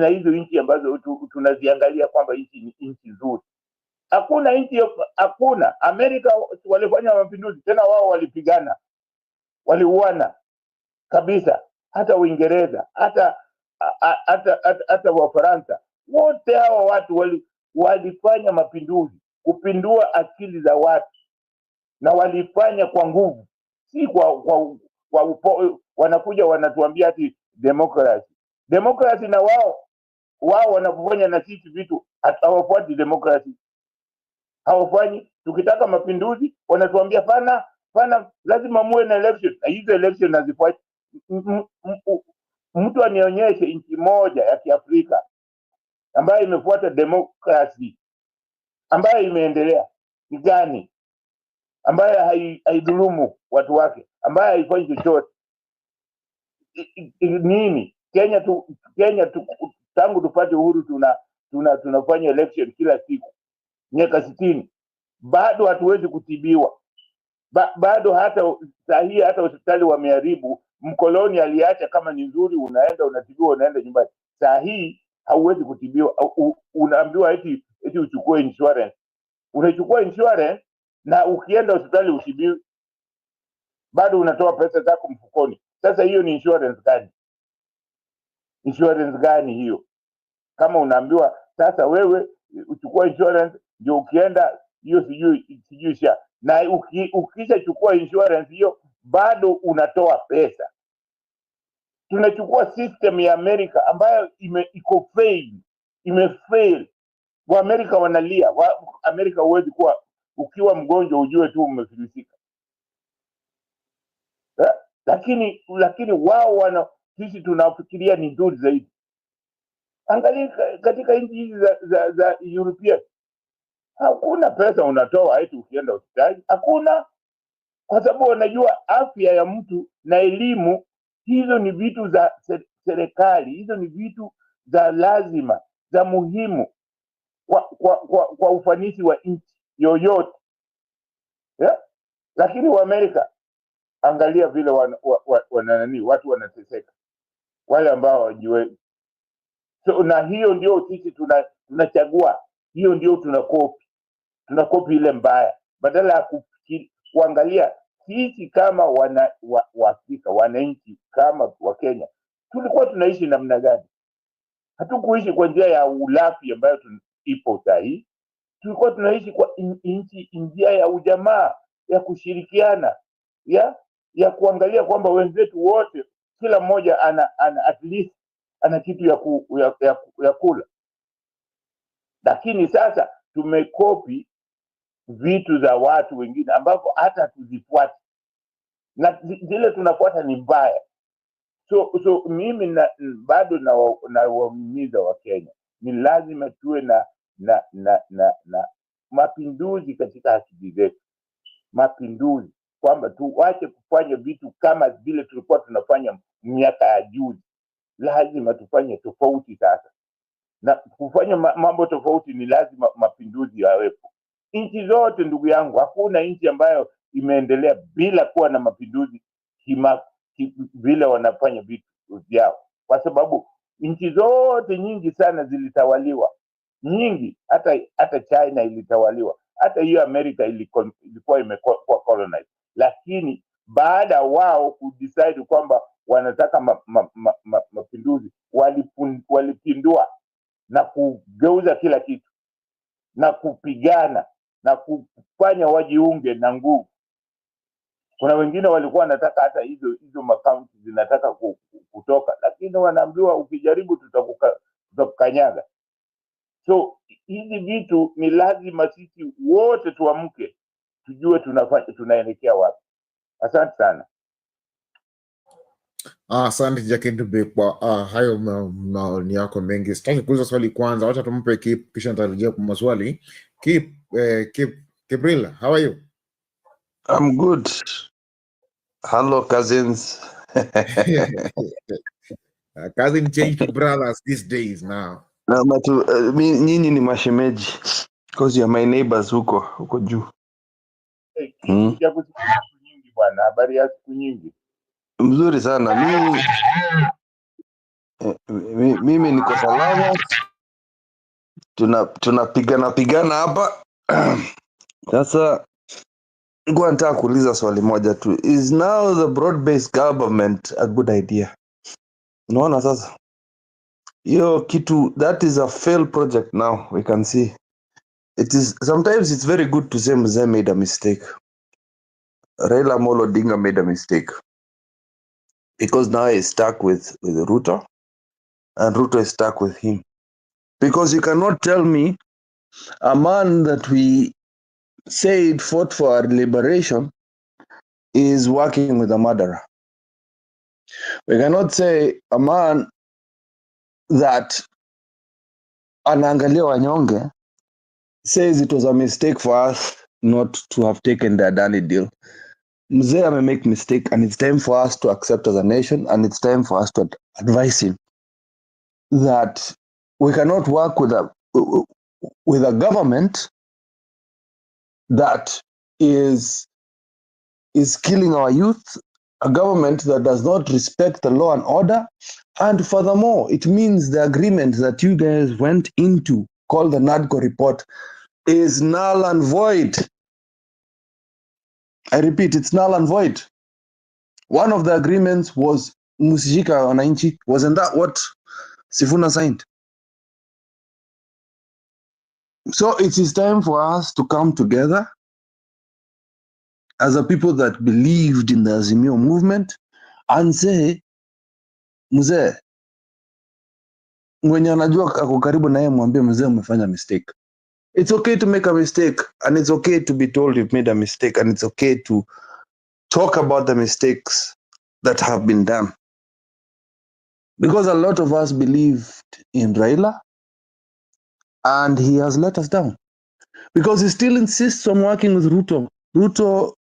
hizo nchi ambazo tunaziangalia kwamba hizi ni nchi nzuri. Hakuna Amerika walifanya mapinduzi, tena wao walipigana, waliuana kabisa. hata Uingereza, hata Wafaransa, wote hawa watu walifanya mapinduzi kupindua akili za watu, na walifanya kwa nguvu, si wanakuja wanatuambia ati democracy na wao wanapofanya na sisi vitu hawafuati democracy, hawafanyi. Tukitaka mapinduzi wanatuambia pana lazima muwe na election, na hizo election hazifuati. Mtu anionyeshe nchi moja ya Kiafrika ambayo imefuata democracy, ambayo imeendelea, ni gani? Ambayo haidhulumu watu wake, ambayo haifanyi chochote. Nini? Kenya tangu tupate uhuru tunafanya election kila siku miaka 60, bado hatuwezi kutibiwa. Bado hata sahihi, hata hospitali wameharibu. Mkoloni aliacha kama ni nzuri, unaenda unatibiwa, unaenda nyumbani. Sahihi hauwezi kutibiwa, unaambiwa eti uchukue insurance. Unachukua insurance na ukienda hospitali utibiwe, bado unatoa pesa zako mfukoni. Sasa hiyo ni insurance gani? Insurance gani hiyo? Kama unaambiwa sasa wewe uchukua insurance ndio ukienda hiyo sijui sha, na ukisha chukua insurance hiyo bado unatoa pesa. Tunachukua system ya Amerika ambayo imefail. Wa Amerika wanalia. Amerika huwezi kuwa ukiwa mgonjwa ujue tu umefilisika. Lakini wao sisi tunafikiria ni nzuri zaidi. Angalia katika nchi hizi za European, hakuna pesa unatoa eti ukienda hospitali, hakuna, kwa sababu wanajua afya ya mtu na elimu, hizo ni vitu za serikali, hizo ni vitu za lazima, za muhimu kwa ufanisi wa nchi yoyote. Lakini wa Amerika, angalia vile watu wanateseka, wale ambao hawajui. So, na hiyo ndio sisi tunachagua, hiyo ndio tunakopi ile mbaya, badala ya kuangalia sisi kama Waafrika, wananchi kama wa Kenya, tulikuwa tunaishi namna gani? Hatukuishi kwa njia ya ulafi ambayo ipo sahihi. Tulikuwa tunaishi kwa njia ya ujamaa, ya kushirikiana, ya kuangalia kwamba wenzetu wote, kila mmoja ana at least ana kitu ya kula. Lakini sasa tumekopi vitu za watu wengine ambavyo hata tuzifuati, na zile tunafuata ni mbaya. So mimi bado nawahimiza wa Kenya, ni lazima tuwe na mapinduzi katika akili zetu, mapinduzi, kwamba tuache kufanya vitu kama vile tulikuwa tunafanya miaka ya juzi. Lazima tufanye tofauti sasa, na kufanya mambo tofauti ni lazima mapinduzi yawepo. Nchi zote ndugu yangu, hakuna nchi ambayo imeendelea bila kuwa na mapinduzi vile wanafanya vitu vyao, kwa sababu nchi zote nyingi sana zilitawaliwa, nyingi, hata China ilitawaliwa, hata hiyo Amerika ilikuwa imekuwa colonized. Lakini baada wao kudecide kwamba wanataka mapinduzi, walipindua na kugeuza kila kitu na kupigana na kufanya wajiunge na nguvu. Kuna wengine walikuwa wanataka hata hizo makaunti zinataka kutoka, lakini wanaambiwa ukijaribu tutakukanyaga. So hizi vitu ni lazima sisi wote tuamke, tujue tunaelekea wapi. Asante sana. Asante Jakendube kwa hayo maoni yako mengi. Sitaki kuuliza swali kwanza, wacha tumpe Kip kisha nitarejea kwa maswali. Kibril, how are you? I'm good. Hello, cousins. Cousin change to brothers these days now. Nyinyi ni mashemeji because you are my neighbors huko juu. Habari ya siku nyingi. Mzuri sana. Mimi niko salama. Tunapigana hapa. Sasa nataka kuuliza swali moja tu. Is now the broad-based government a good idea? Unaona sasa hiyo kitu, that is a failed project. Now we can see it is, sometimes it's very good to say mzee made a mistake. Raila Amolo Odinga made a mistake because now he's stuck with Ruto, and Ruto is stuck with him. Because you cannot tell me a man that we said fought for our liberation is working with a murderer. We cannot say a man that anaangalia wanyonge says it was a mistake for us not to have taken the Adani deal. Mzee may make mistake, and it's time for us to accept as a nation, and it's time for us to advise him that we cannot work with a government that is killing our youth, a government that does not respect the law and order. And furthermore, it means the agreement that you guys went into, called the NADCO report, is null and void. I repeat, it's null and void. One of the agreements was Musishika Wananchi. Wasn't that what Sifuna signed? So it is time for us to come together as a people that believed in the Azimio movement and say, mzee, mwenye anajua ako karibu na yeye mwambie mzee umefanya mistake. It's okay to make a mistake, and it's okay to be told you've made a mistake, and it's okay to talk about the mistakes that have been done. Because a lot of us believed in Raila, and he has let us down. Because he still insists on working with Ruto. Ruto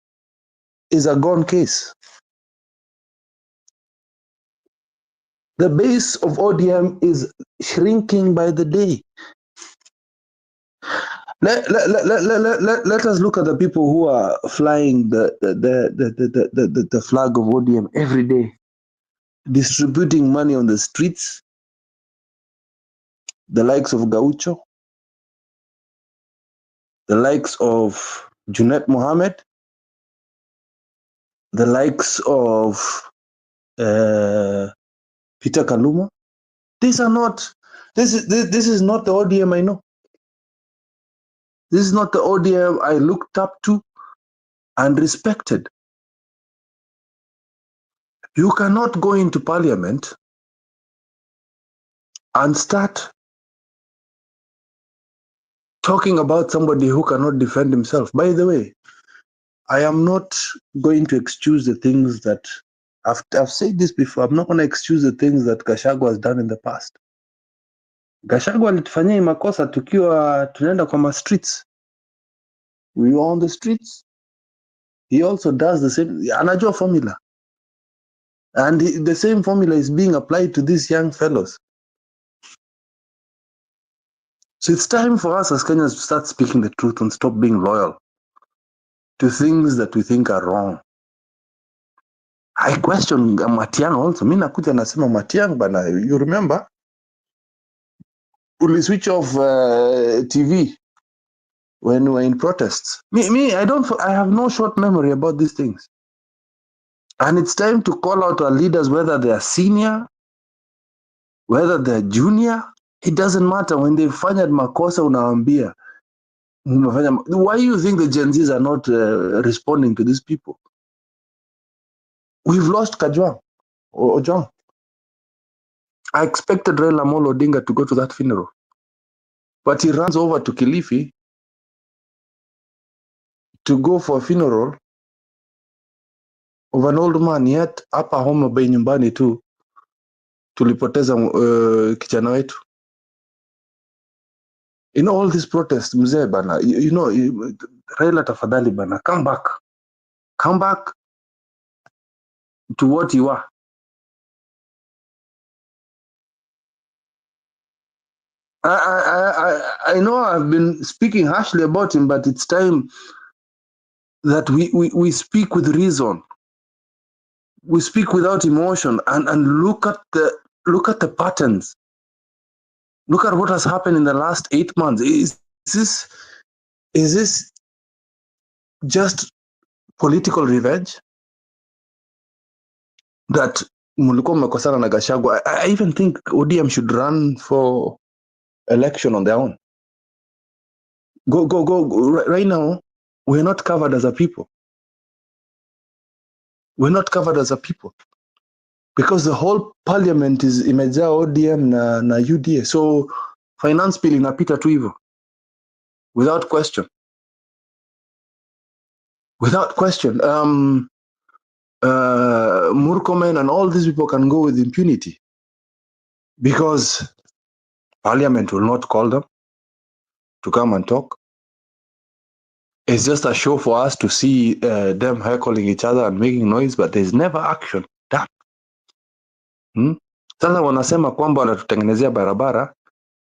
is a gone case. The base of ODM is shrinking by the day. Let us look at the people who are flying the flag of ODM every day, distributing money on the streets, the likes of Gaucho, the likes of Junet Mohammed, the likes of Peter Kaluma. This is not the ODM I know. This is not the ODM I looked up to and respected. You cannot go into parliament and start talking about somebody who cannot defend himself. By the way, I am not going to excuse the things that I've said this before. I'm not going to excuse the things that Gachagua has done in the past. Gachagua alitufanyia hii makosa tukiwa tunaenda kwa streets. We were on the streets. He also does the same. Anajua formula. And the same formula is being applied to these young fellows. So it's time for us as Kenyans to start speaking the truth and stop being loyal to things that we think are wrong. I question Matiang also. Mimi nakuja nasema Matiang bana, you remember? We switch off TV when we were in protests. Me, I have no short memory about these things. And it's time to call out our leaders, whether they are senior, whether they're junior. It doesn't matter. When they find out makosa unawaambia. Why do you think the Gen Zs are not responding to these people? We've lost Kajwang or Ojong. I expected Raila Amolo Odinga to go to that funeral. But he runs over to Kilifi to go for a funeral of an old man. Yet hapa Homa Bay nyumbani tu tulipoteza kijana wetu. In all these protests, mzee bana, Raila tafadhali bana, come back to what you are. I know I've been speaking harshly about him, but it's time that we speak with reason. We speak without emotion and look at the patterns. Look at what has happened in the last 8 months. Is this just political revenge? That mulikuwa mmekosana na Gachagua. I even think ODM should run for election on their own. Go. Right now, we're not covered as a people. We're not covered as a people because the whole parliament is imejaa ODM na UDA. So finance bill inapita tu hivyo without question. Without question. Murkomen and all these people can go with impunity because parliament will not call them to come and talk. It's just a show for us to see them heckling each other and making noise, but there's never action done. Sasa wanasema kwamba wanatutengenezea barabara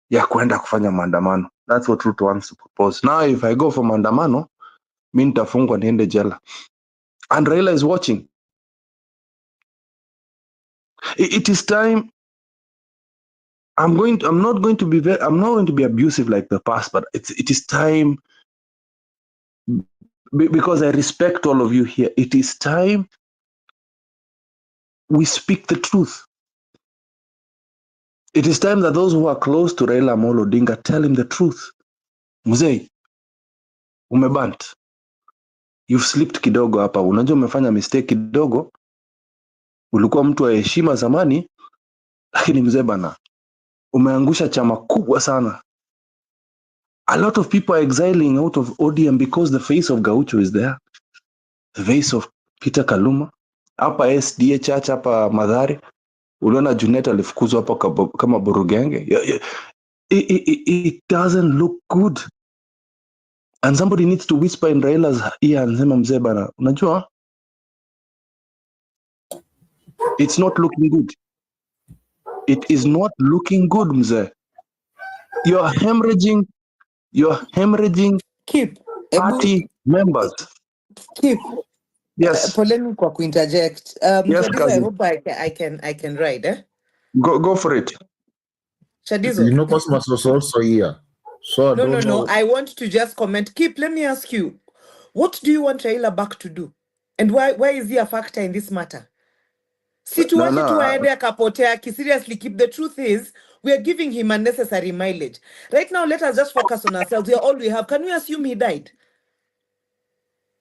ya kwenda kufanya maandamano. That's what Ruto wants to propose. Now if I go for maandamano, mimi nitafungwa niende jela. And Raila is watching. It is time. I'm not going to be abusive like the past, but it is time, because I respect all of you here. It is time we speak the truth. It is time that those who are close to Raila Amolo Odinga tell him the truth. Mzee, umebant. You've slipped kidogo hapa. Unajua umefanya mistake kidogo. Ulikuwa mtu wa heshima zamani, lakini mzee bana, umeangusha chama kubwa sana. A lot of people are exiling out of ODM because the face of Gaucho is there. The face of Peter Kaluma. Hapa SDA Church hapa Madhari. Uliona Junet alifukuzwa hapa kama burugenge. It doesn't look good. And somebody needs to whisper in Raila's ear and say, mzee bana, unajua? It's not looking good. It is not looking good, mzee. You're hemorrhaging party members. Keep. Yes. Poleni kwa kuinterject. Yes, Shadizo, I cousin. hope I can ride, eh? Go for it. Shadizo. You know, Cosmos was also here. So I don't know. I want to just comment. Keep, let me ask you, what do you want Raila back to do? And why is he a factor in this matter? Situache tu aende akapotea. Seriously, Keep, the truth is, we are giving him unnecessary mileage. Right now, let us just focus on ourselves. We are all we have. Can we assume he died?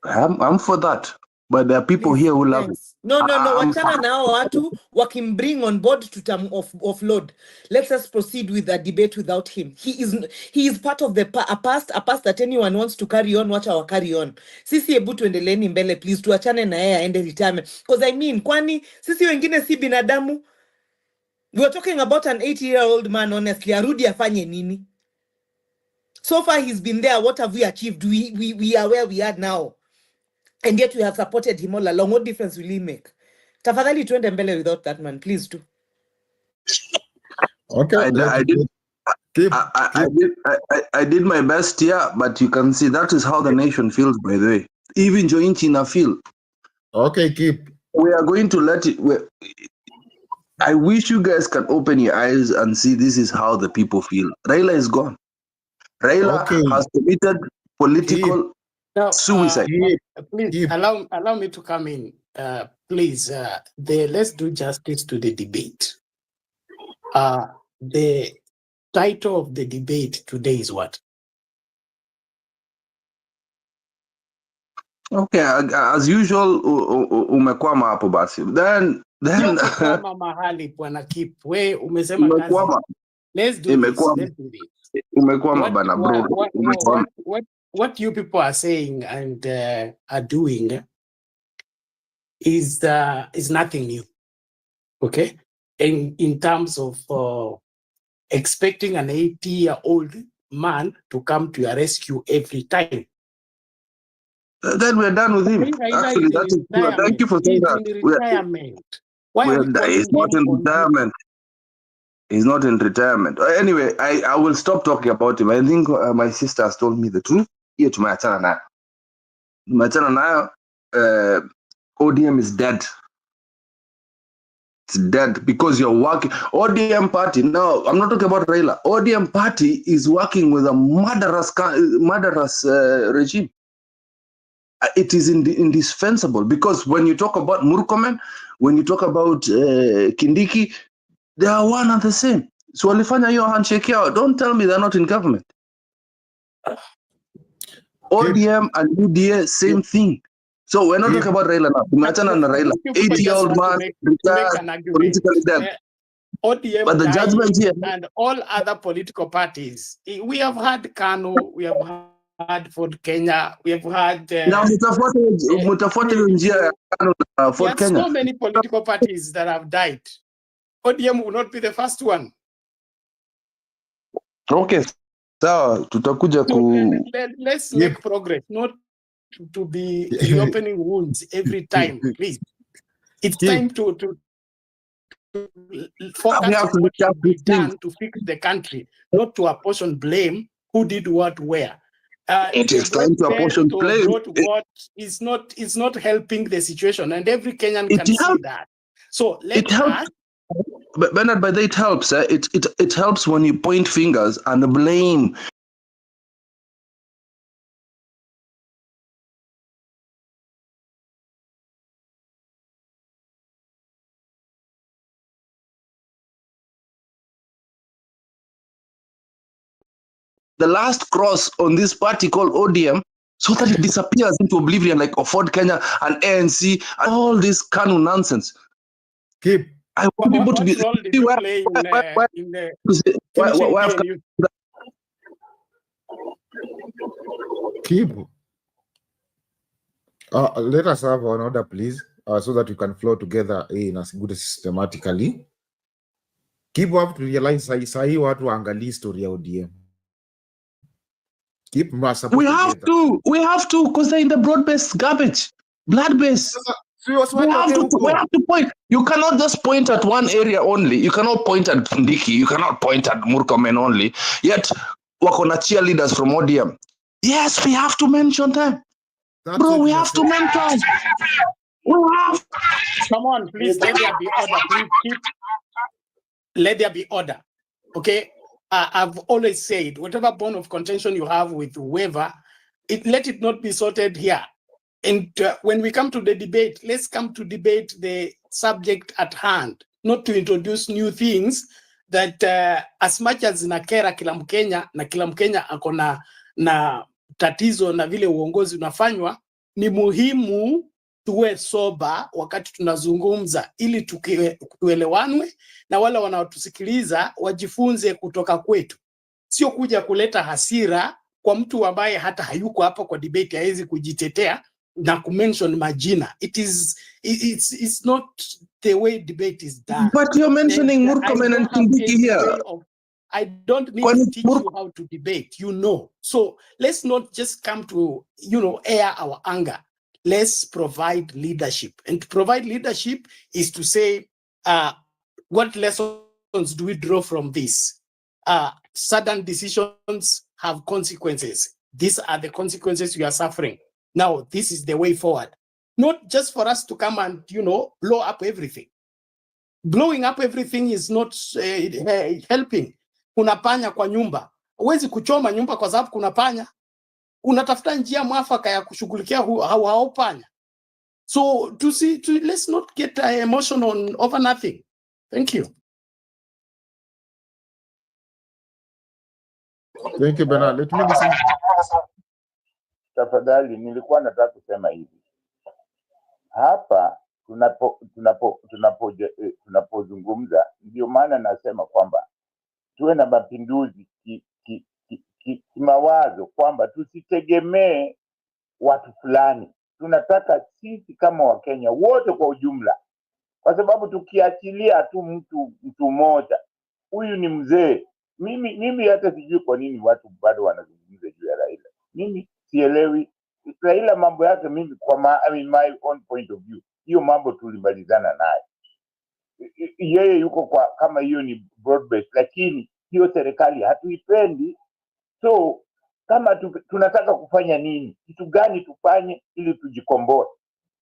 I'm for that. But there are people here who love it. No. Wachana nao watu bring on board to term offload. Let's just proceed with the debate without him. He is part of the past that anyone wants to carry on, wacha wa carry on. Sisi hebu tuendeleeni mbele please, tuachane na yeye aende retirement. Because I mean, kwani sisi wengine si binadamu? We are talking about an 80-year-old man, honestly. Arudi afanye nini? So far he's been there. What have we achieved? We are where we are now. And yet we have supported him all along. What difference will he make? Tafadhali tuende mbele without that man, please do. Okay. I did my best here, but you can see that is how the nation feels, by the way. Even Joinchina feel. Okay, Keep. We are going to let it. I wish you guys can open your eyes and see this is how the people feel. Raila is gone. Raila has committed political suicide. Please allow me to come in. Please, let's do justice to the debate. The title of the debate today is what? Okay, as usual, umekwama hapo basi. Then umekwama mahali bwana Keep. We umesema kazi. Let's do this. Umekwama bana bro. What you people are saying and are doing is nothing new. Okay? In terms of expecting an 80-year-old man to come to your rescue every time. Then we're done with him. Actually, that is true. Thank you for saying that. He's in retirement. Why are we calling He's not in retirement. He's not in retirement. Anyway, I will stop talking about him. I think my sister has told me the truth. Here to my channel now. ODM is dead. It's dead because you're working. ODM party, now, I'm not talking about Raila. ODM party is working with a murderous regime. it is indispensable, because when you talk about Murkomen, when you talk about Kindiki, they are one and the same. So walifanya hiyo handshake yao. Don't tell me they're not in government. ODM and UDA, same thing. So we're not talking about Raila now. Tumeachana na Raila. You people just 80-year-old want man, to make retired, an argument. politically dead. ODM But the judgment here, and all other political parties. We have had KANU, we have had Ford Kenya, we have had... now mutafuate njia ya KANU na Ford There are Kenya. so many political parties that have died. ODM will not be the first one. Okay. So tutakuja Let's make progress, not to be reopening wounds every time, please. It's time to focus on what should be done to fix the country, not to apportion blame who did what where. It is time to apportion blame. What is not helping the situation, and every Kenyan can see that. So let us. But Bernard, by that it helps. It helps when you point fingers and blame. The last cross on this party called ODM, so that it disappears into oblivion, like Ford Kenya and ANC and all this KANU nonsense. I want people to be. What role did you play in the finishing Keep. Let us have an order, please, so that we can flow together in as good systematically. Keep have to realize sahi watu waangalie story ya ODM. Keep we have to, because they're in the broad-based garbage, blood-based. We have to point. You cannot just point at one area only. You cannot point at Kindiki. You cannot point at Murkomen only. Yet, wakona cheerleaders from ODM. Yes, we have to mention them. Bro, we have to mention. Come on, please, let there be order. Please let there be order. Okay? I've always said, whatever bone of contention you have with whoever, let it not be sorted here. And when we come to the debate, let's come to debate the subject at hand, not to introduce new things that as much as zinakera kila Mkenya na kila Mkenya akona na tatizo na vile uongozi unafanywa, ni muhimu tuwe soba wakati tunazungumza ili tuelewanwe na wale wanaotusikiliza wajifunze kutoka kwetu. Sio kuja kuleta hasira kwa mtu ambaye hata hayuko hapa kwa debate, hawezi kujitetea na kumention majina. It's not the way debate is done. But you're mentioning Murkomen and Kindiki here. I don't need to teach you how to debate, you know. So let's not just come to, air our anger. Let's provide leadership. And to provide leadership is to say, what lessons do we draw from this? Sudden decisions have consequences. These are the consequences we are suffering. Now, this is the way forward. Not just for us to come and, blow up everything. Blowing up everything is not helping. Kuna panya kwa nyumba. Huwezi kuchoma nyumba kwa sababu kuna panya. Unatafuta njia mwafaka ya kushughulikia hao panya. So let's not get emotional over nothing. Thank you. Thank you, Bernard. Let me listen. Tafadhali, nilikuwa nataka kusema hivi. Hapa tunapozungumza, ndio maana nasema kwamba tuwe na mapinduzi kimawazo, kwamba tusitegemee watu fulani. Tunataka sisi kama Wakenya wote kwa ujumla, kwa sababu tukiachilia tu mtu mmoja, huyu ni mzee. Mimi hata sijui kwa nini watu bado wanazungumza juu ya Raila. Mimi sielewi Raila mambo yake. Mimi my own point of view, hiyo mambo tulimalizana naye. Yeye yuko kwa kama hiyo ni broad based, lakini hiyo serikali hatuipendi. So kama tunataka kufanya nini, kitu gani tufanye ili tujikomboe?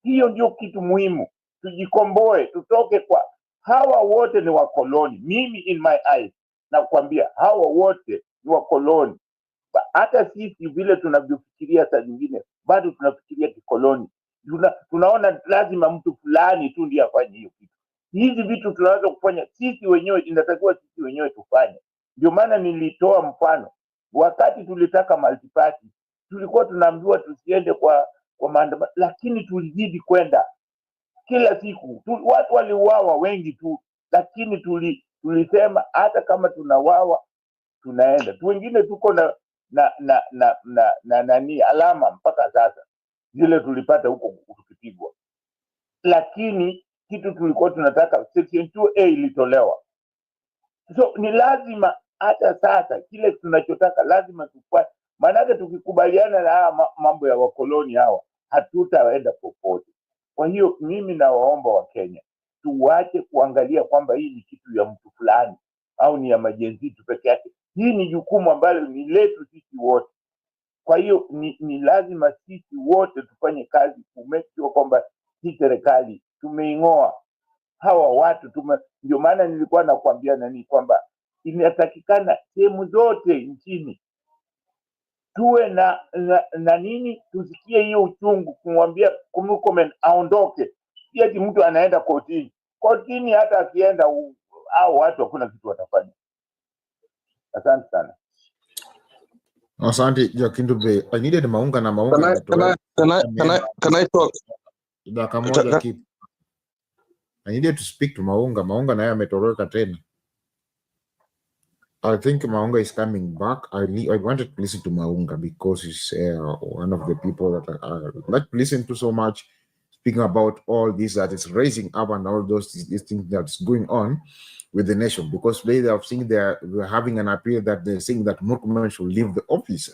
Hiyo ndio kitu muhimu, tujikomboe, tutoke kwa hawa wote ni wakoloni. Mimi in my eyes nakwambia hawa wote ni wakoloni. Hata sisi vile tunavyofikiria saa nyingine bado tunafikiria kikoloni. Tunaona lazima mtu fulani tu ndiye afanye hiyo kitu. Hizi vitu tunaweza kufanya sisi wenyewe, inatakiwa sisi wenyewe tufanye. Ndio maana nilitoa mfano, wakati tulitaka multiparty tulikuwa tunaambiwa tusiende kwa maandamano, lakini tulizidi kwenda kila siku. Watu waliuawa wengi tu, lakini tulisema hata kama tunawawa tunaenda tu. Wengine tuko na alama mpaka sasa zile tulipata huko tukipigwa, lakini kitu tulikuwa tunataka section 2A ilitolewa. So ni lazima hata sasa kile tunachotaka lazima tufuate, maanake tukikubaliana na mambo ya wakoloni hawa hatutaenda popote. Kwa hiyo mimi nawaomba Wakenya tuwache kuangalia kwamba hii ni kitu ya mtu fulani au ni ya majenzi tu peke yake. Hii ni jukumu ambalo ni letu sisi wote. Kwa hiyo ni lazima sisi wote tufanye kazi ku make sure kwamba hii serikali tumeing'oa hawa watu. Ndio maana nilikuwa nakwambia nani kwamba inatakikana sehemu zote nchini tuwe na nini, tusikie hiyo uchungu, kumwambia Murkomen aondoke. Si ati mtu anaenda kotini, hata akienda hao watu hakuna kitu watafanya. Asante sana. Asante Jakindube. I needed Maunga na Maunga. Can I talk? I needed to speak to Maunga. Maunga naye ametoroka tena. I think Maunga is coming back. I wanted to listen to Maunga because he's one of the people that I like to listen to so much, speaking about all this that is raising up and all these things that's going on with the nation. Because they have seen they're having an appeal that they're saying that Murkomen should leave the office.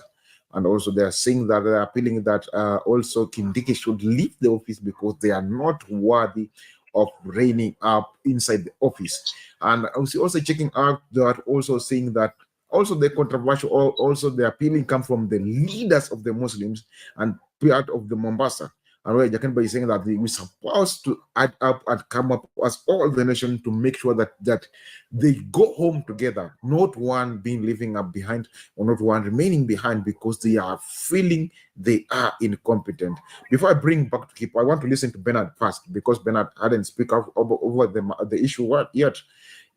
And also they're saying that they're appealing that also Kindiki should leave the office because they are not worthy of reigning up inside the office. And also checking out that, also saying that also the controversial, also the appealing come from the leaders of the Muslims and part of the Mombasa. And where Jakinba is saying that we're supposed to add up and come up as all the nation to make sure that they go home together, not one being leaving up behind or not one remaining behind because they are feeling they are incompetent. Before I bring back to Kip, I want to listen to Bernard first because Bernard hadn't speak up over the issue yet.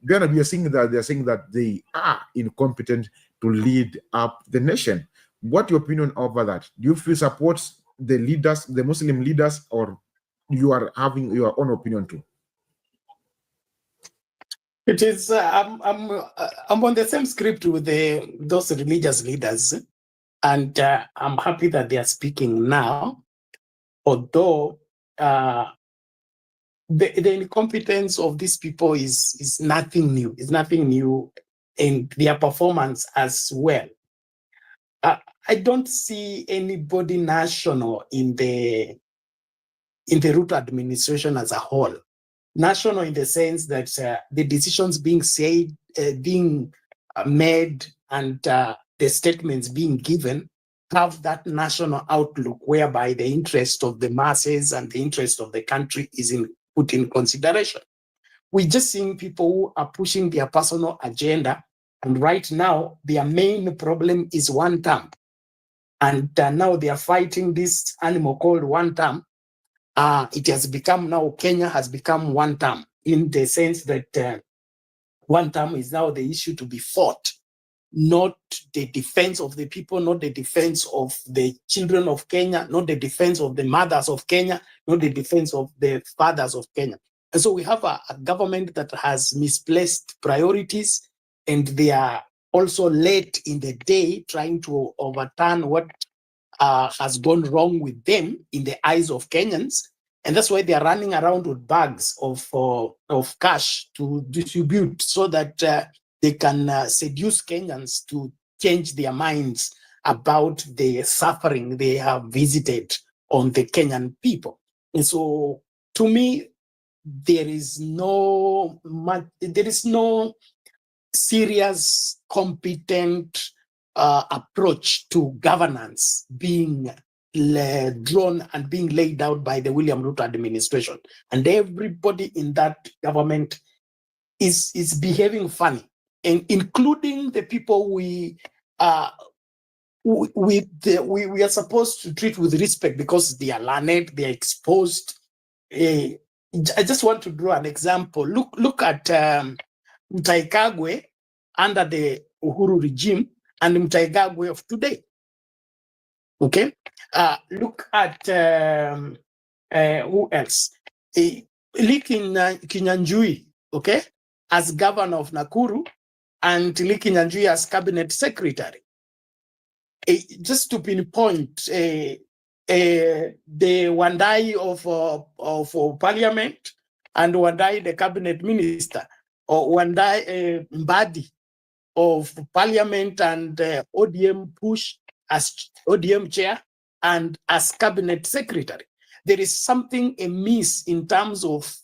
Bernard, they're saying that they are incompetent to lead up the nation. What's your opinion over that? Do you feel supports the leaders, the Muslim leaders, or you are having your own opinion too? It is. I'm on the same script with those religious leaders, and I'm happy that they are speaking now. Although the incompetence of these people is nothing new. It's nothing new in their performance as well. I don't see anybody national in the Ruto administration as a whole. National in the sense that the decisions being said, being made, and the statements being given have that national outlook whereby the interest of the masses and the interest of the country is put in consideration. We're just seeing people who are pushing their personal agenda, and right now their main problem is one term. And now they are fighting this animal called one term. It has become now, Kenya has become one term in the sense that one term is now the issue to be fought, not the defense of the people, not the defense of the children of Kenya, not the defense of the mothers of Kenya, not the defense of the fathers of Kenya. And so we have a government that has misplaced priorities, and they are also late in the day trying to overturn what has gone wrong with them in the eyes of Kenyans. And that's why they are running around with bags of cash to distribute so that they can seduce Kenyans to change their minds about the suffering they have visited on the Kenyan people. And so to me, there is no serious, competent approach to governance being drawn and being laid out by the William Ruto administration. And everybody in that government is behaving funny, and including the people we we are supposed to treat with respect because they are learned, they are exposed. I just want to draw an example. Look at Mutahi Kagwe under the Uhuru regime and Mutahi Kagwe of today. Okay, look at who else? Lee Kinyanjui, okay, as governor of Nakuru, and Lee Kinyanjui as cabinet secretary. Just to pinpoint, the Wandai of parliament and Wandai the cabinet minister, or Wandai Mbadi of parliament and ODM push as ODM chair and as cabinet secretary. There is something amiss in terms of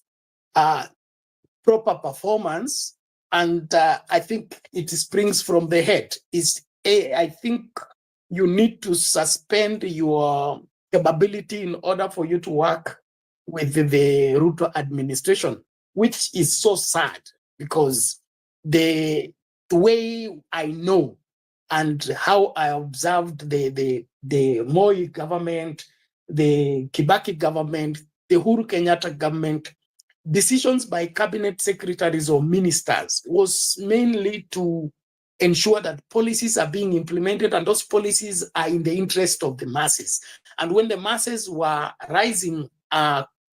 proper performance, and I think it springs from the head. I think you need to suspend your capability in order for you to work with the Ruto administration, which is so sad because the way I know and how I observed the Moi government, the Kibaki government, the Uhuru Kenyatta government, decisions by cabinet secretaries or ministers was mainly to ensure that policies are being implemented and those policies are in the interest of the masses. And when the masses were raising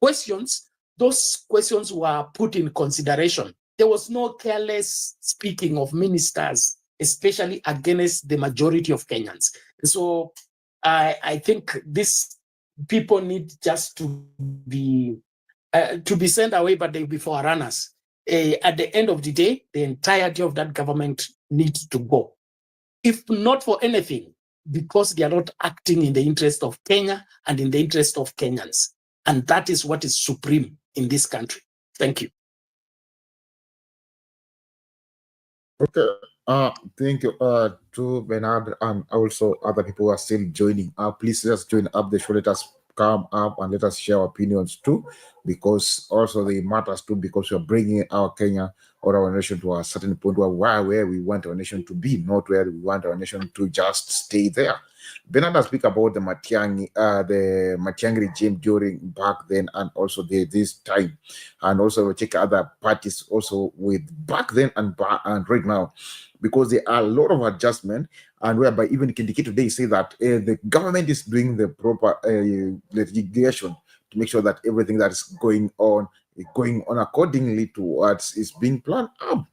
questions, those questions were put in consideration. There was no careless speaking of ministers, especially against the majority of Kenyans. So I think these people need just to be sent away, but they'll be forerunners. At the end of the day, the entirety of that government needs to go. If not for anything, because they are not acting in the interest of Kenya and in the interest of Kenyans. And that is what is supreme in this country. Thank you. Okay. Thank you to Bernard and also other people who are still joining up. Please just join up the show. Let us come up and let us share our opinions too, because also they matters too, because we are bringing our Kenya or our nation to a certain point where we want our nation to be, not where we want our nation to just stay there. Bernard speak about the Matiang'i regime during back then and also this time, and also we check other parties also with back then and right now, because there are a lot of adjustment, and whereby even Kindiki today say that the government is doing the proper litigation to make sure that everything that is going on accordingly to what is being planned up,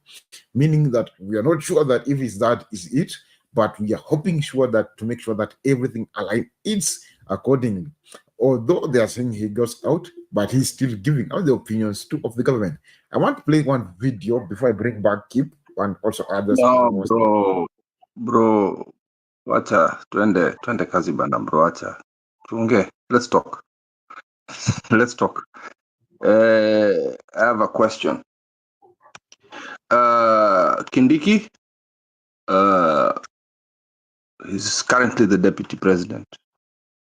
meaning that we are not sure that if that is it, but we are hoping sure that to make sure that everything aligns accordingly. Although they are saying he goes out, but he's still giving out the opinions too of the government. I want to play one video before I bring back Kip and also others. No, bro, wacha twende kazi bana bro, wacha tuongee. Let's talk. Let's talk. I have a question. Kindiki is currently the deputy president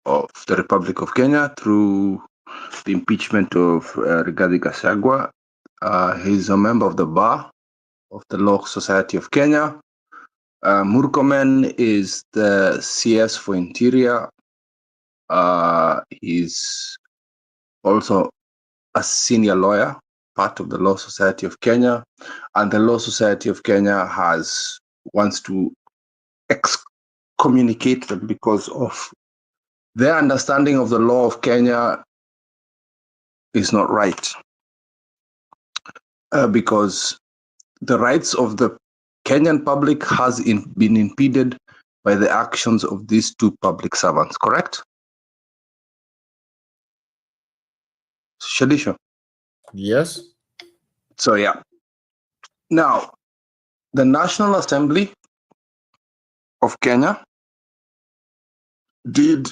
of the Republic of Kenya through the impeachment of Rigathi Gachagua. He's a member of the bar of the Law Society of Kenya. Murkomen is the CS for Interior. He's also a senior lawyer, part of the Law Society of Kenya, and the Law Society of Kenya wants to excommunicate them because of their understanding of the law of Kenya is not right, because the rights of the Kenyan public has been impeded by the actions of these two public servants, correct? Shadisha? Yes. So yeah. Now, the National Assembly of Kenya did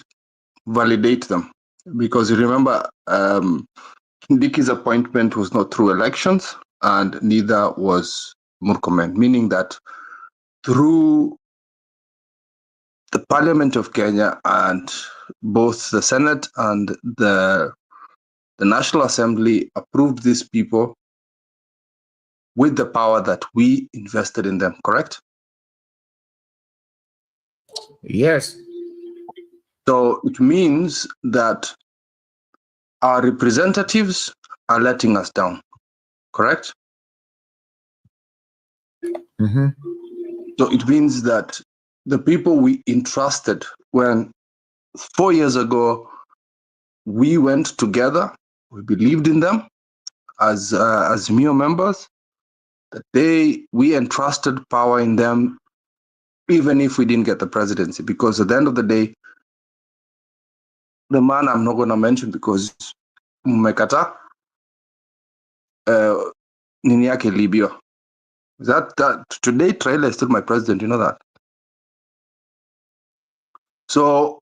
validate them, because you remember Diki's appointment was not through elections and neither was Murkomen, meaning that through the Parliament of Kenya and both the Senate and the National Assembly approved these people with the power that we invested in them, correct? Yes. So it means that our representatives are letting us down, correct? Mm-hmm. So it means that the people we entrusted when 4 years ago we went together, we believed in them as MEO members, that we entrusted power in them even if we didn't get the presidency, because at the end of the day, the man I'm not going to mention because mmekata nini yake Libya. That today Trailer is still my president, you know that. So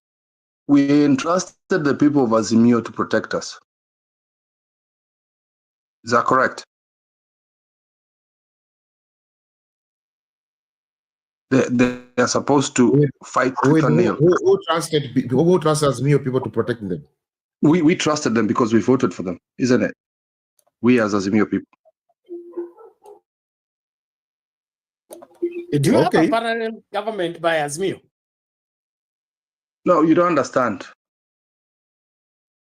we entrusted the people of Azimio to protect us. Is that correct? They are supposed to fight tooth and nail. Who trusted Azimio people to protect them? We trusted them because we voted for them, isn't it? We as Azimio people. Do you have a parallel government by Azimio? No, you don't understand.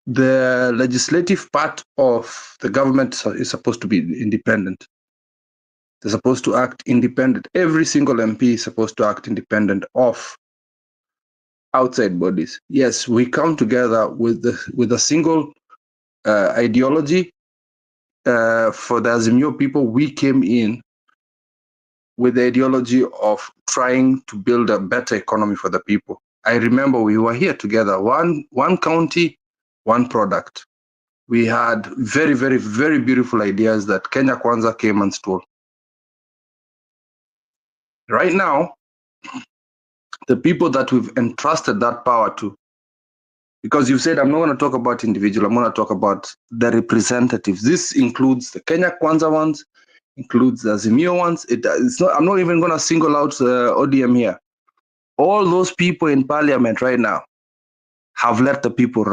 The legislative part of the government is supposed to be independent. They're supposed to act independent. Every single MP is supposed to act independent of outside bodies. Yes, we come together with a single ideology. For the Azimio people, we came in with the ideology of trying to build a better economy for the people. I remember we were here together, one county, one product. We had very, very, very beautiful ideas that Kenya Kwanza came and stole. Right now, the people that we've entrusted that power to, because you said I'm not going to talk about individual, I'm going to talk about the representatives. This includes the Kenya Kwanza ones, includes the Azimio ones. It's not. I'm not even going to single out ODM here. All those people in parliament right now have let the people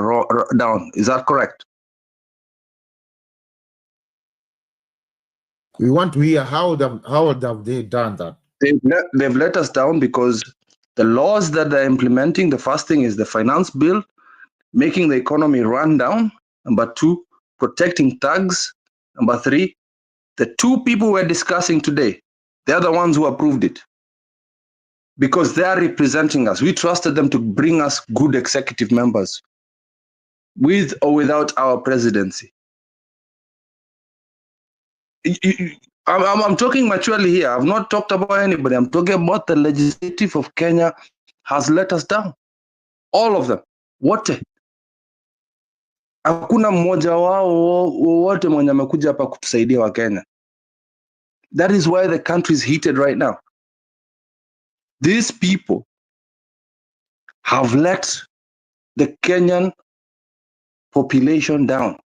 down. Is that correct? We want to hear how have they done that? They've let us down because the laws that they're implementing, the first thing is the finance bill, making the economy run down. Number two, protecting thugs. Number three, the two people we're discussing today, they're the ones who approved it because they are representing us. We trusted them to bring us good executive members with or without our presidency. I'm talking maturely here. I've not talked about anybody. I'm talking about the legislative of Kenya has let us down. All of them. Wote. Hakuna mmoja wao wote mwenye amekuja hapa kutusaidia wa Kenya. That is why the country is heated right now. These people have let the Kenyan population down.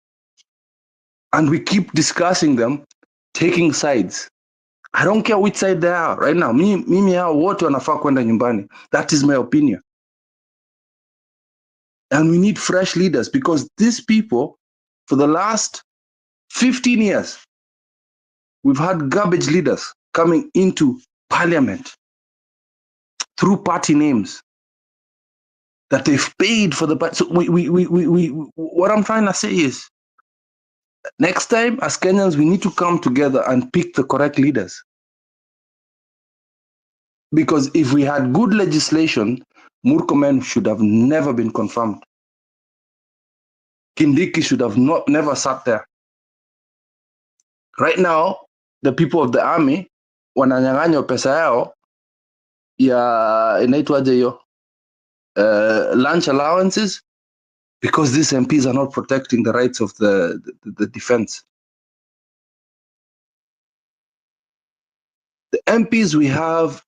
And we keep discussing them, taking sides. I don't care which side they are right now. Mimi hao wote wanafaa kwenda nyumbani. That is my opinion. And we need fresh leaders because these people, for the last 15 years, we've had garbage leaders coming into parliament through party names that they've paid for the party. So what I'm trying to say is, next time as Kenyans, we need to come together and pick the correct leaders. Because if we had good legislation, Murkomen should have never been confirmed. Kindiki should have never sat there. Right now, the people of the army wananyang'anywa pesa yao ya inaitwaje hiyo lunch allowances because these MPs are not protecting the rights of the defense. The MPs we have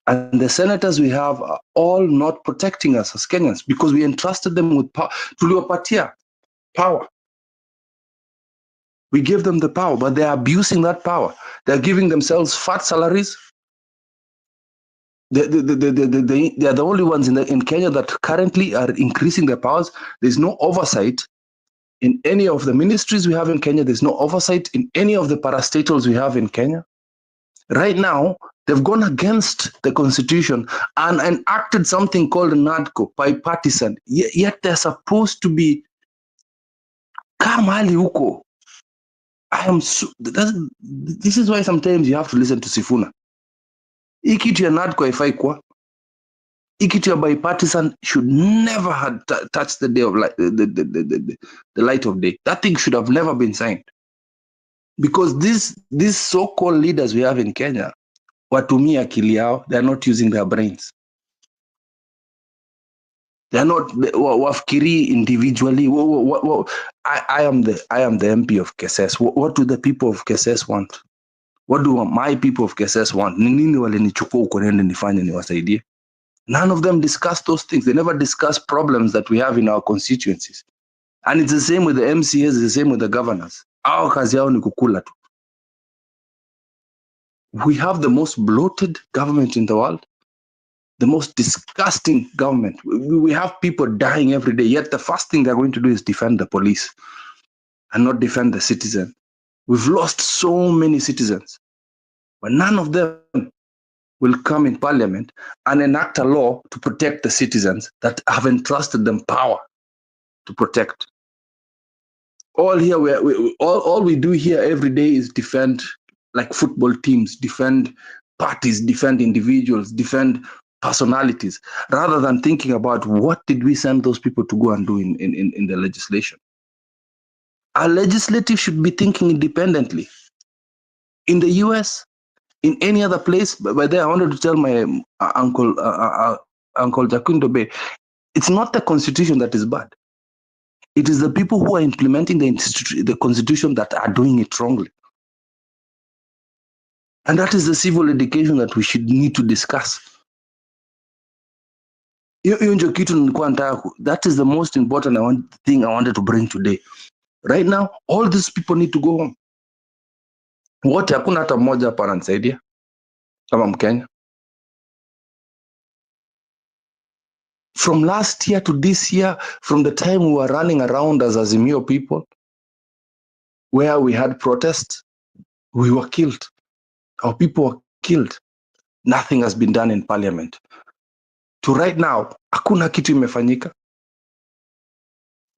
and the senators we have are all not protecting us as Kenyans because we entrusted them with power. Tuliwapatia power. We give them the power, but they're abusing that power. They're giving themselves fat salaries. They are the only ones in Kenya that currently are increasing their powers. There's no oversight in any of the ministries we have in Kenya. There's no oversight in any of the parastatals we have in Kenya. Right now, They've gone against the constitution and enacted something called NADCO, bipartisan. Yet they're supposed to be kamali huko. This is why sometimes you have to listen to Sifuna. Hii kitu ya NADCO haifai kuwa. Hii kitu ya bipartisan should never have touched the day of light, the light of day. That thing should have never been signed. Because these so-called leaders we have in Kenya, watumia akili yao, they're not using their brains. They're not wafikiri individually. I am the MP of Keses. What do the people of Keses want? What do my people of Keses want? Ni nini walinichukua uko nende nifanye niwasaidie? None of them discuss those things. They never discuss problems that we have in our constituencies. And it's the same with the MCAs, it's the same with the governors. Our kazi yao ni kukula tu. We have the most bloated government in the world, the most disgusting government. We have people dying every day, yet the first thing they're going to do is defend the police and not defend the citizen. We've lost so many citizens, but none of them will come in parliament and enact a law to protect the citizens that have entrusted them power to protect. All we do here every day is defend, like football teams, defend parties, defend individuals, defend personalities, rather than thinking about what did we send those people to go and do in the legislation. Our legislative should be thinking independently. In the US, in any other place, by there I wanted to tell my Uncle Jacundo Bay, it's not the constitution that is bad. It is the people who are implementing the constitution that are doing it wrongly. And that is the civil education that we should need to discuss. That is the most important thing I wanted to bring today. Right now, all these people need to go home. Wote hakuna hata mmoja hapa ananisaidia kama Mkenya. From last year to this year, from the time we were running around as Azimio people, where we had protests, we were killed. Our people were killed. Nothing has been done in parliament. To right now, hakuna kitu imefanyika.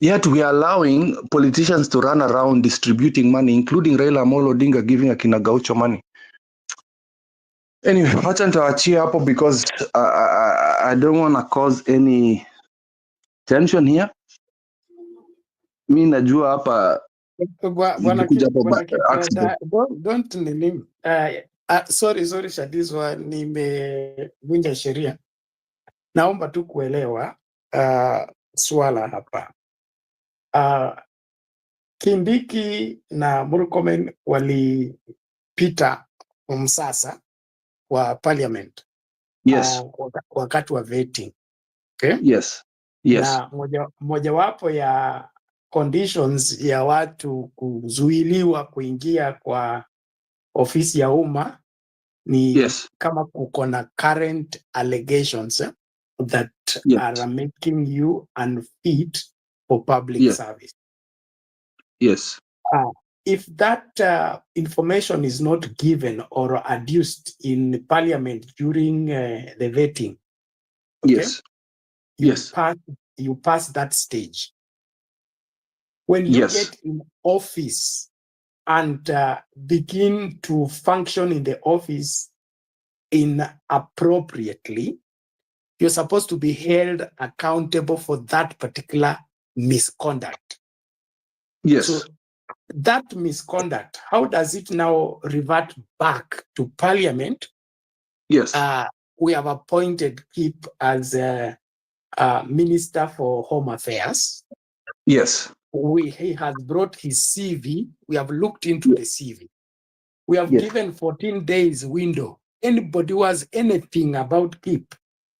Yet we are allowing politicians to run around distributing money, including Raila Amolo Odinga giving akina Gaucho money. Anyway, wacha nitawaachia hapo because I don't want to cause any tension here. Mi najua hapa Bwana Kipenda, don't name. Sorry Shadizwa, nimevunja sheria. Naomba tu kuelewa swala hapa. Kindiki na Murkomen walipita msasa wa parliament. Yes. Wakati wa vetting. Okay? Yes. Yes. Na mojawapo ya conditions ya watu kuzuiliwa kuingia kwa ofisi ya umma ni kama kuko na current allegations that are making you unfit for public service. Yes. If that information is not given or adduced in parliament during the vetting, okay, you pass that stage. When you get in office and begin to function in the office inappropriately, you're supposed to be held accountable for that particular misconduct. Yes. So that misconduct, how does it now revert back to parliament? Yes. We have appointed Kip as a Minister for Home Affairs. Yes. He has brought his CV. We have looked into the CV. We have given 14 days window. Anybody who has anything about Kip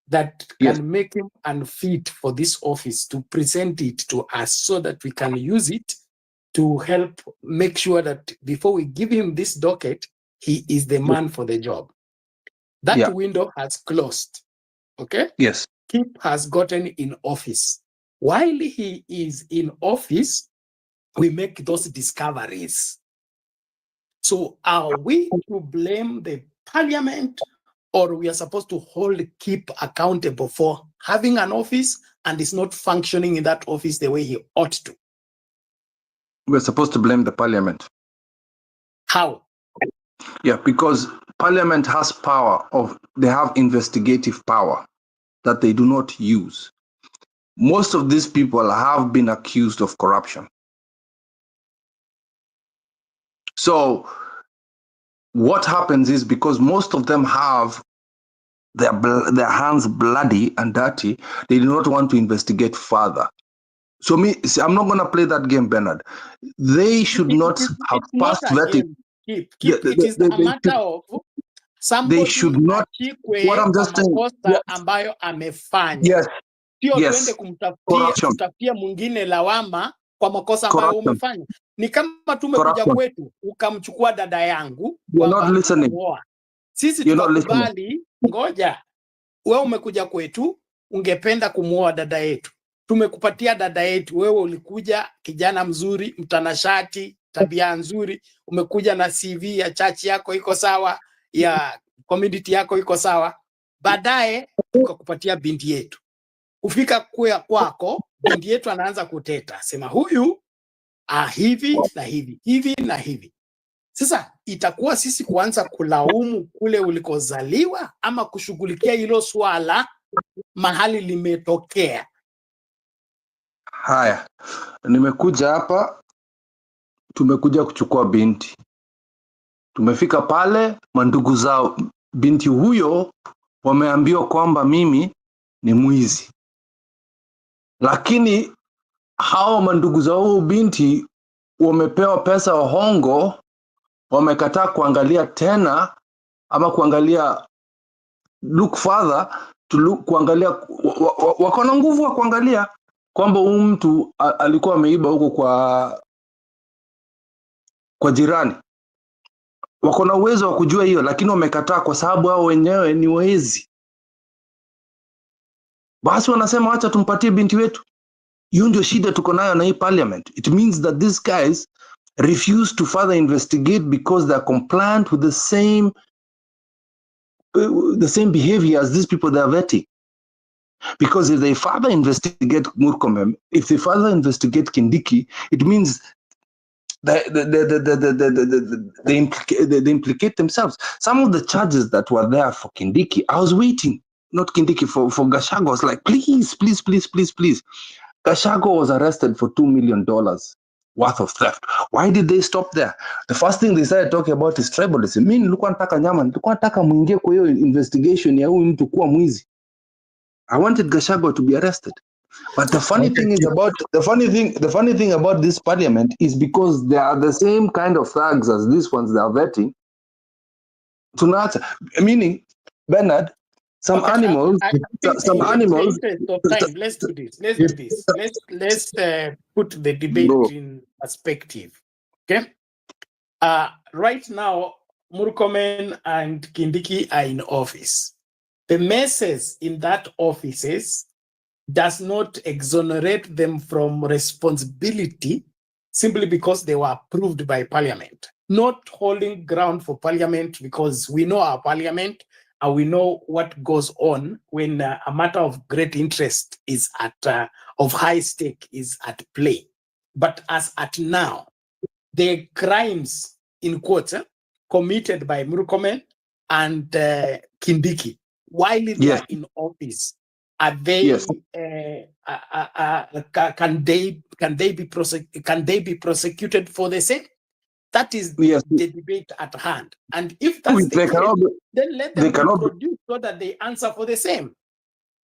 that can make him unfit for this office to present it to us so that we can use it to help make sure that before we give him this docket, he is the man for the job. That window has closed. Okay? Yes. Kip has gotten in office. While he is in office, we make those discoveries. So are we to blame the parliament or we are supposed to keep accountable for having an office and is not functioning in that office the way he ought to? We're supposed to blame the parliament. How? Yeah, because parliament has they have investigative power that they do not use. Most of these people have been accused of corruption. So what happens is, because most of them have their hands bloody and dirty, they do not want to investigate further. So I'm not going to play that game, Bernard. They should not have passed vetting. It is a matter of somebody ashikwe kwa makosa ambayo amefanya. Sio tuende kutafutia mwingine lawama kwa makosa ambayo umefanya. Ni kama tumekuja kwetu ukamchukua dada yangu kwamba unamuoa. Sisi tukakubali, ngoja. Wewe umekuja kwetu, ungependa kumuoa dada yetu. Tumekupatia dada yetu, wewe ulikuja kijana mzuri, mtanashati, tabia nzuri, umekuja na CV ya church yako iko sawa, ya community yako iko sawa. Baadaye tukakupatia binti yetu. Kufika kwako, binti yetu anaanza kuteta, sema huyu hivi na hivi, hivi na hivi. Sasa itakuwa sisi kuanza kulaumu kule ulikozaliwa ama kushughulikia hilo swala mahali limetokea? Haya, nimekuja hapa, tumekuja kuchukua binti. Tumefika pale, mandugu zao binti huyo wameambiwa kwamba mimi ni mwizi. Lakini hao mandugu zao binti wamepewa pesa hongo, wamekataa kuangalia tena ama kuangalia look further to look, kuangalia wako na nguvu wa kuangalia kwamba huyu mtu alikuwa ameiba huko kwa jirani. Wako na uwezo wa kujua hiyo, lakini wamekataa kwa sababu hao wenyewe ni wezi. Basi wanasema acha tumpatie binti wetu. Hiyo ndio shida tuko nayo na hii parliament. It means that these guys refuse to further investigate because they are compliant with the same behavior as these people they are vetting. Because if they further investigate Murkomen, if they further investigate Kindiki, it means they implicate themselves. Some of the charges that were there for Kindiki, I was waiting, not Kindiki, for Gachagua. I was like, please. Gachagua was arrested for $2 million worth of theft. Why did they stop there? The first thing they started talking about is tribalism. Mimi nilikuwa nataka nyama, nilikuwa nataka muingie kwa hiyo investigation ya huyu mtu kuwa mwizi. I wanted Gachagua to be arrested. But the funny thing about this parliament is because they are the same kind of thugs as these ones they are vetting. Meaning, Bernard, some animals. Let's do this. Let's put the debate in perspective. Okay. Right now, Murkomen and Kindiki are in office. The messes in that offices does not exonerate them from responsibility simply because they were approved by parliament. Not holding ground for parliament because we know our parliament and we know what goes on when a matter of great interest is of high stake is at play. But as at now, the crimes in quotes committed by Murkomen and Kindiki while they are in office, are they can they be prosecuted for the same? That is the debate at hand. And if that's the case, then let them be produced so that they answer for the same.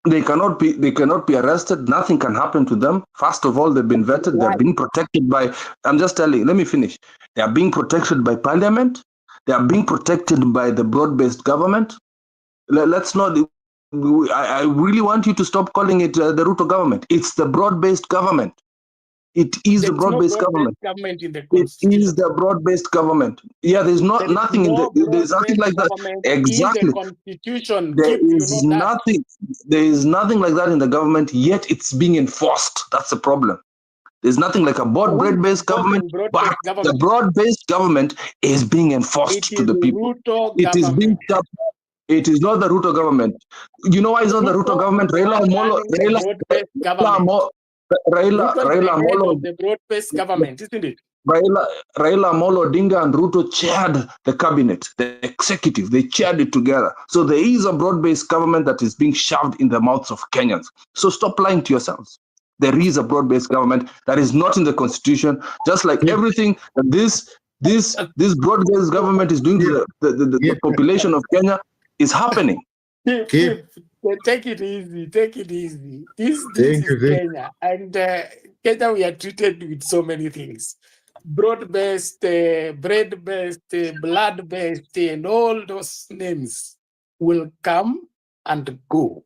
They cannot be arrested. Nothing can happen to them. First of all, they've been vetted. They're being protected by, I'm just telling you, let me finish. They are being protected by parliament. They are being protected by the broad-based government. Let's not, I really want you to stop calling it the Ruto government. It's the broad-based government. It is the broad-based government. It is the broad-based government. Yeah, there's nothing there's nothing like that. Exactly. In the Constitution. There is nothing like that in the government, yet it's being enforced. That's the problem. There's nothing like a broad-based government, but the broad-based government is being enforced to the people. It is being It is not the Ruto government. You know why it's not the Ruto government? Raila Amolo, running the broad-based Raila, government. Raila, Ruto is Raila the head Amolo, of the broad-based government, isn't it? Raila Amolo Odinga and Ruto chaired the cabinet, the executive. They chaired it together. So there is a broad-based government that is being shoved in the mouths of Kenyans. So stop lying to yourselves. There is a broad-based government that is not in the constitution. Just like everything that this broad-based government is doing to the population of Kenya is happening. Keep, take it easy. Take it easy. This Thank is you. Kenya, and Kenya we are treated with so many things: broad-based, bread-based, blood-based, and all those names will come and go.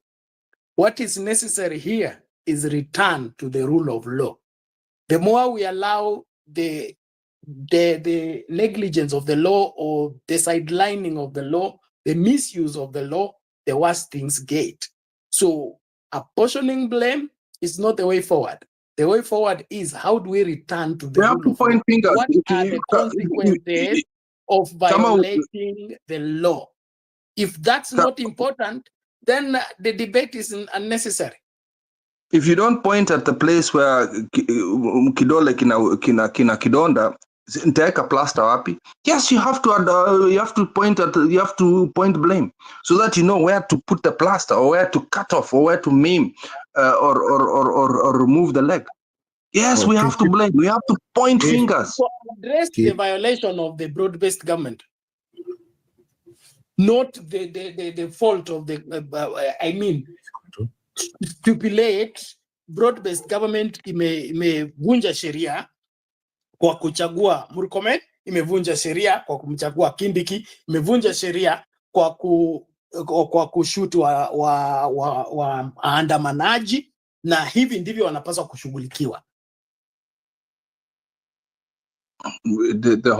What is necessary here is return to the rule of law. The more we allow the negligence of the law or the sidelining of the law, the misuse of the law, the worse things get. So apportioning blame is not the way forward. The way forward is how do we return to the We have rule to of law? point fingers. What are the consequences of violating the law? If that's not important, then the debate is unnecessary. If you don't point at the place where kidole kina kidonda, nitaweka plaster wapi? Yes, you have to point blame so that you know where to put the plaster or where to cut off or where to maim or remove the leg. Yes, we have to blame. We have to point fingers. So address the violation of the broad-based government, not the fault of the. Stipulate broad-based government imevunja sheria kwa kuchagua Murkomen, imevunja sheria kwa kumchagua Kindiki, imevunja sheria kwa kushutu waandamanaji, na hivi ndivyo wanapaswa kushughulikiwa. The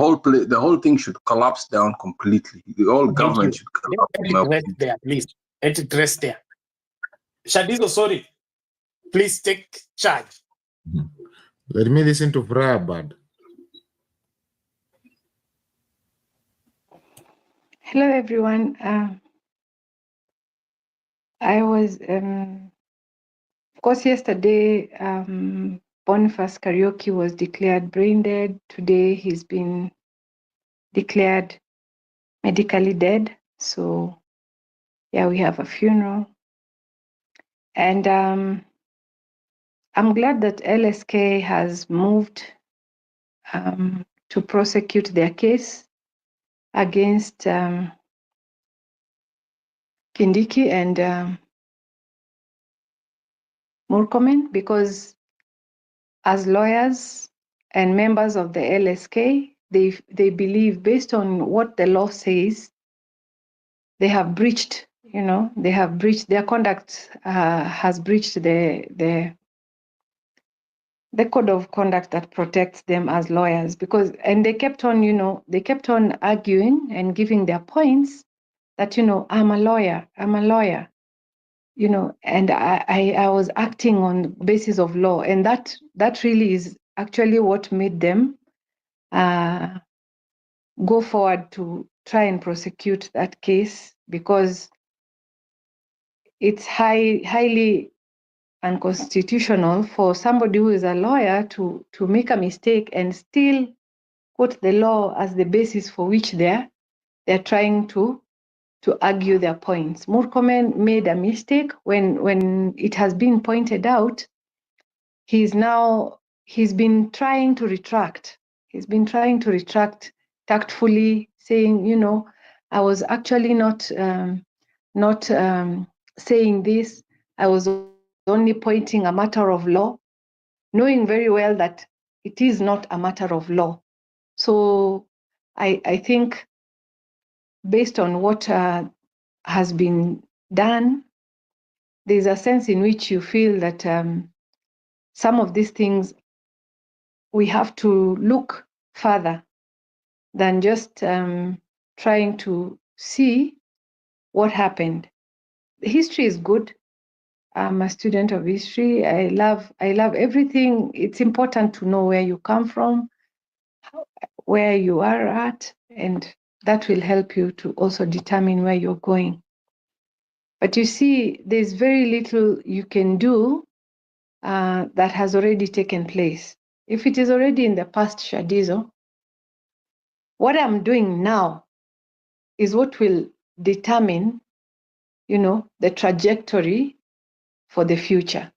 whole thing should collapse down completely. The whole government should collapse. Let it rest there. Shadizo, sorry. Please take charge. Let me listen to Brabad. Hello, everyone. I was, of course, yesterday, Boniface Karaoke was declared brain dead. Today, he's been declared medically dead. So, yeah, we have a funeral. And I'm glad that LSK has moved to prosecute their case against Kindiki and Murkomen, because as lawyers and members of the LSK, they believe, based on what the law says, they have breached, their conduct has breached the code of conduct that protects them as lawyers, and they kept on arguing and giving their points that, I'm a lawyer, and I was acting on the basis of law. And that really is actually what made them go forward to try and prosecute that case, because it's highly unconstitutional for somebody who is a lawyer to make a mistake and still quote the law as the basis for which they're trying to argue their points. Murkomen made a mistake when it has been pointed out. He's been trying to retract. He's been trying to retract tactfully, saying, I was actually not saying this. I was only pointing a matter of law, knowing very well that it is not a matter of law. So I think, based on what has been done, there's a sense in which you feel that some of these things, we have to look further than just trying to see what happened. History is good. I'm a student of history. I love everything. It's important to know where you come from, where you are at, and that will help you to also determine where you're going. But you see, there's very little you can do that has already taken place. If it is already in the past, Shadizo, what I'm doing now is what will determine, the trajectory for the future.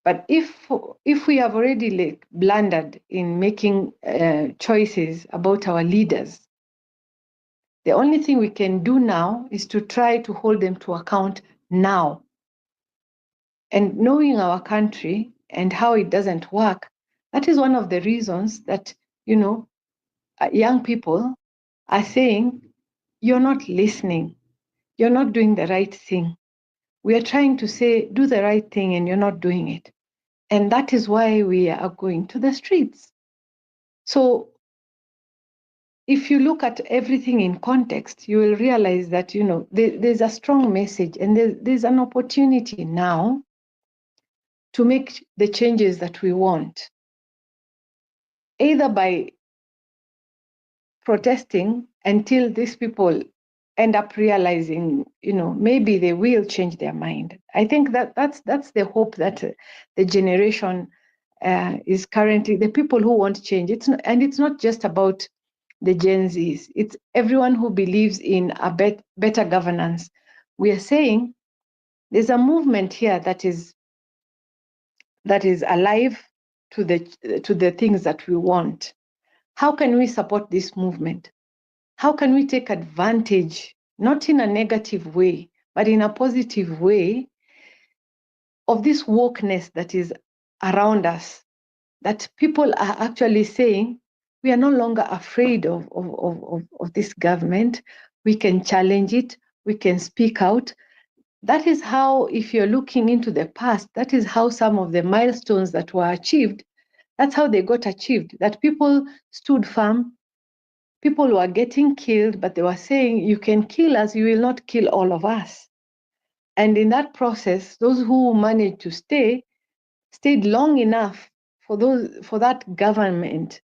But if we have already blundered in making choices about our leaders, the only thing we can do now is to try to hold them to account now. And knowing our country and how it doesn't work, that is one of the reasons that, young people are saying, you're not listening, you're not doing the right thing. We are trying to say, do the right thing, and you're not doing it. And that is why we are going to the streets. So if you look at everything in context, you will realize that, there's a strong message, and there's an opportunity now to make the changes that we want, either by protesting until these people end up realizing, maybe they will change their mind. I think that's the hope that the generation is currently, the people who want change. It's not just about the Gen Zs. It's everyone who believes in a better governance. We are saying there's a movement here that is alive to the things that we want. How can we support this movement? How can we take advantage, not in a negative way, but in a positive way, of this wokeness that is around us, that people are actually saying, we are no longer afraid of this government. We can challenge it. We can speak out. That is how, if you're looking into the past, that is how some of the milestones that were achieved, that's how they got achieved, that people stood firm. People were getting killed, but they were saying, you can kill us, you will not kill all of us. And in that process, those who managed to stayed long enough for that government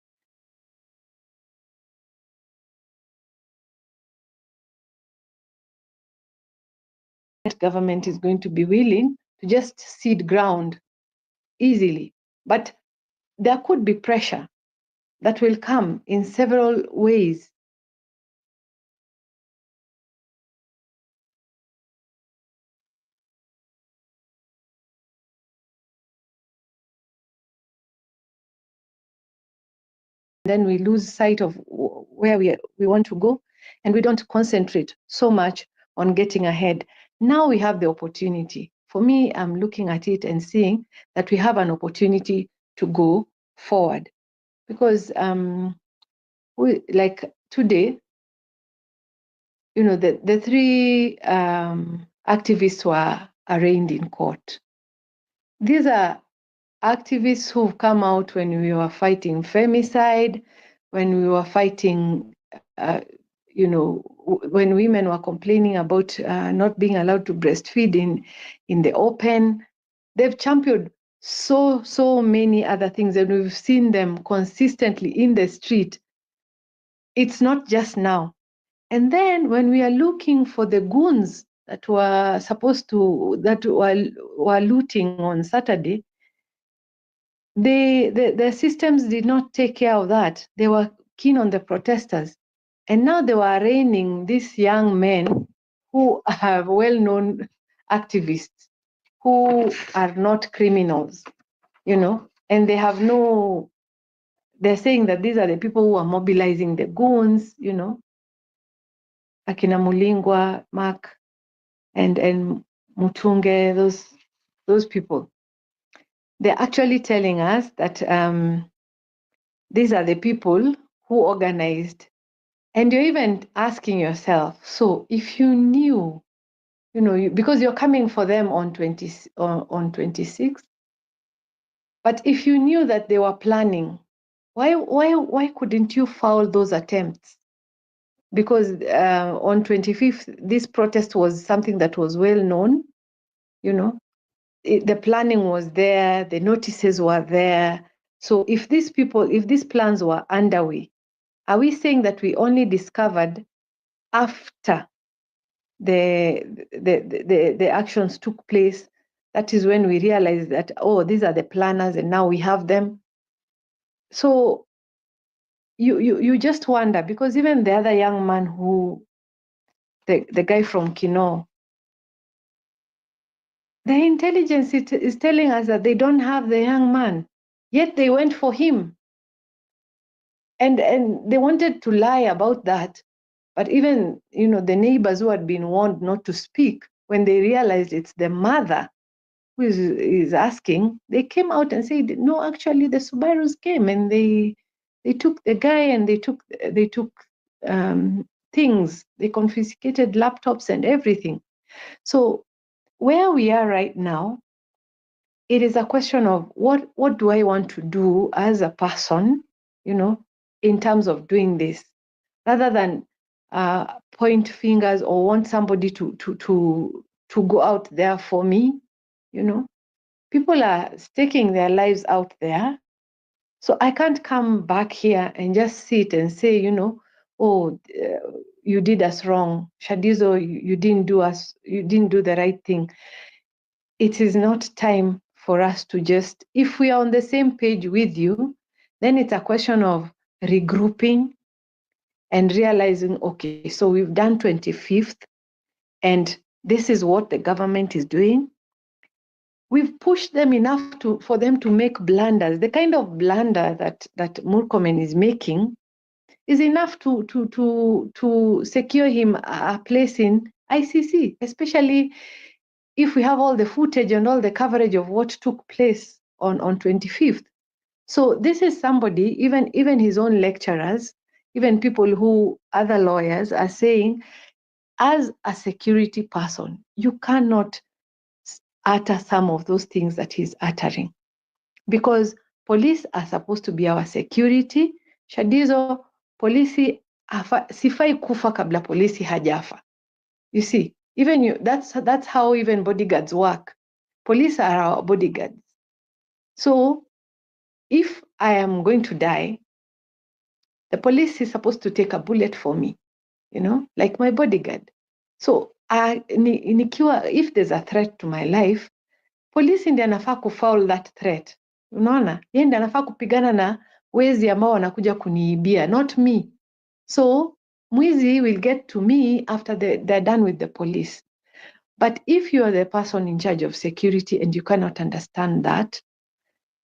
is going to be willing to just cede ground easily. But there could be pressure that will come in several ways. Then we lose sight of where we want to go, and we don't concentrate so much on getting ahead. Now we have the opportunity. For me, I'm looking at it and seeing that we have an opportunity to go forward, because like today, the three activists were arraigned in court. These are activists who've come out when we were fighting femicide, when we were fighting, when women were complaining about not being allowed to breastfeed in the open. They've championed so many other things, and we've seen them consistently in the street. It's not just now. And then when we are looking for the goons that were looting on Saturday, the systems did not take care of that. They were keen on the protesters. And now they were arraigning these young men who are well-known activists, who are not criminals, and they have they're saying that these are the people who are mobilizing the goons, Akina Mulingwa, Mark, and Mutunge, those people. They're actually telling us that these are the people who organized. And you're even asking yourself, so if you knew, because you're coming for them on 26, but if you knew that they were planning, why couldn't you foul those attempts? Because on 25th, this protest was something that was well known, the planning was there, the notices were there. So if these plans were underway, are we saying that we only discovered after the actions took place, that is when we realized that, oh, these are the planners and now we have them. So you just wonder, because even the other young man the guy from Kino, the intelligence is telling us that they don't have the young man, yet they went for him. And they wanted to lie about that. But even, the neighbors who had been warned not to speak, when they realized it's the mother who is asking, they came out and said, no, actually the Subarus came and they took the guy and they took things, they confiscated laptops and everything. So where we are right now, it is a question of what do I want to do as a person, in terms of doing this, rather than point fingers or want somebody to go out there for me. People are staking their lives out there. So I can't come back here and just sit and say, you did us wrong. Shadizo, you didn't do the right thing. It is not time for us to just, if we are on the same page with you, then it's a question of regrouping and realizing, okay, so we've done 25th and this is what the government is doing. We've pushed them enough for them to make blunders. The kind of blunder that Murkomen is making is enough to secure him a place in ICC, especially if we have all the footage and all the coverage of what took place on 25th. So this is somebody, even his own lecturers, even people other lawyers are saying, as a security person, you cannot utter some of those things that he's uttering, because police are supposed to be our security. Shadizo, polisi sifai kufa kabla polisi hajafa. You see, even that's how even bodyguards work. Police are our bodyguards. So if I am going to die, the police is supposed to take a bullet for me, like my bodyguard. So if there's a threat to my life, polisi ndiye anafaa kufoul that threat. Unaona? Yeye ndiye anafaa kupigana na wezi ambao wanakuja kuniibia, not me. So mwizi will get to me after they're done with the police. But if you are the person in charge of security and you cannot understand that,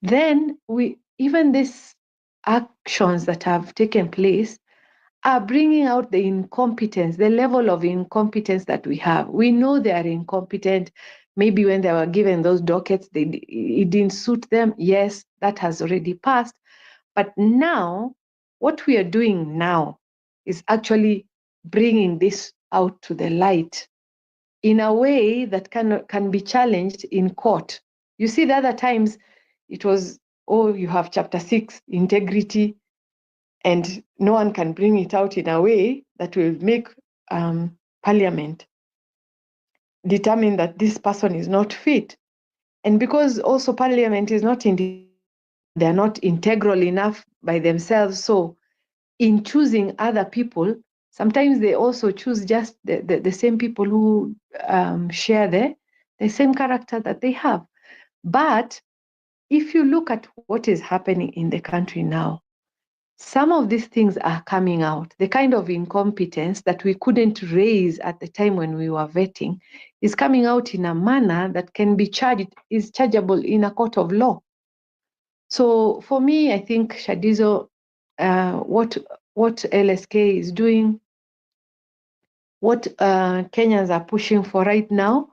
then even these actions that have taken place are bringing out the incompetence, the level of incompetence that we have. We know they are incompetent. Maybe when they were given those dockets, it didn't suit them. Yes, that has already passed. But now, what we are doing now is actually bringing this out to the light in a way that can be challenged in court. You see, the other times it was, you have chapter 6, integrity, and no one can bring it out in a way that will make parliament determine that this person is not fit. And because also parliament is they're not integral enough by themselves, so in choosing other people, sometimes they also choose just the same people who share the same character that they have. But if you look at what is happening in the country now, some of these things are coming out. The kind of incompetence that we couldn't raise at the time when we were vetting is coming out in a manner that is chargeable in a court of law. So for me, I think, Shadizo, what LSK is doing, what Kenyans are pushing for right now,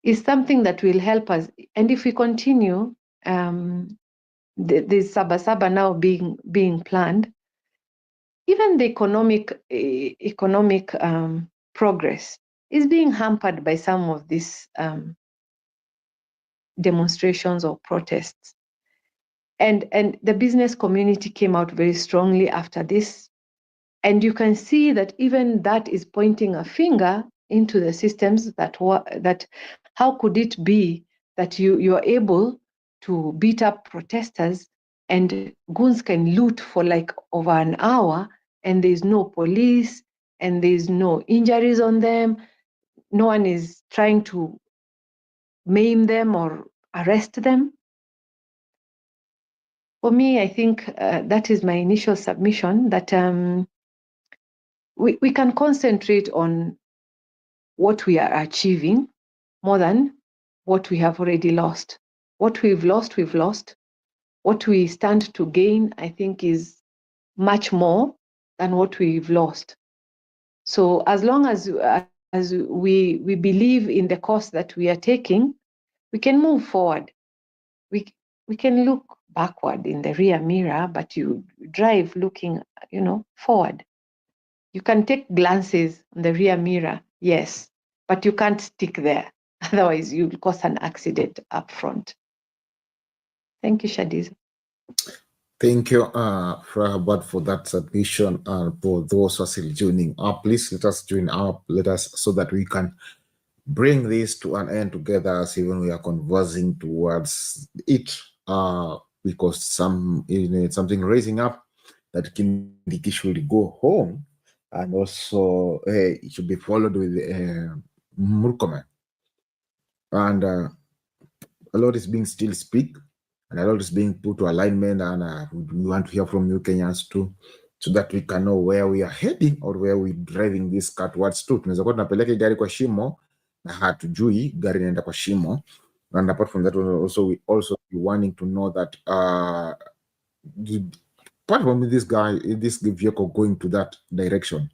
is something that will help us. And if we continue, the Sabasaba now being planned, even the economic progress is being hampered by some of these demonstrations or protests. And the business community came out very strongly after this. And you can see that even that is pointing a finger into the systems that how could it be that you are able to beat up protesters and goons can loot for like over an hour and there's no police and there's no injuries on them. no one is trying to maim them or arrest them. For me, I think that is my initial submission, that we can concentrate on what we are achieving more than what we have already lost. What we've lost, we've lost. What we stand to gain, I think, is much more than what we've lost. So as long as we believe in the course that we are taking, we can move forward. We can look backward in the rear mirror, but you drive looking, forward. You can take glances in the rear mirror, yes, but you can't stick there. Otherwise, you'll cause an accident up front. Thank you, Shadiza. Thank you, Frahabad, for that submission. For those who are still joining up, please let us join up. Let us, so that we can bring this to an end together, as even we are conversing towards it. Because something raising up that Kindiki should go home, and also it should be followed with Murkomen. And a lot is being still speak, and a lot is being put to alignment, and we want to hear from you Kenyans too, so that we can know where we are heading or where we're driving this car towards to. Tunaweza kuwa tunapeleka gari kwa shimo na hatujui gari inaenda kwa shimo. And apart from that, we also be wanting to know that apart from this vehicle going to that direction,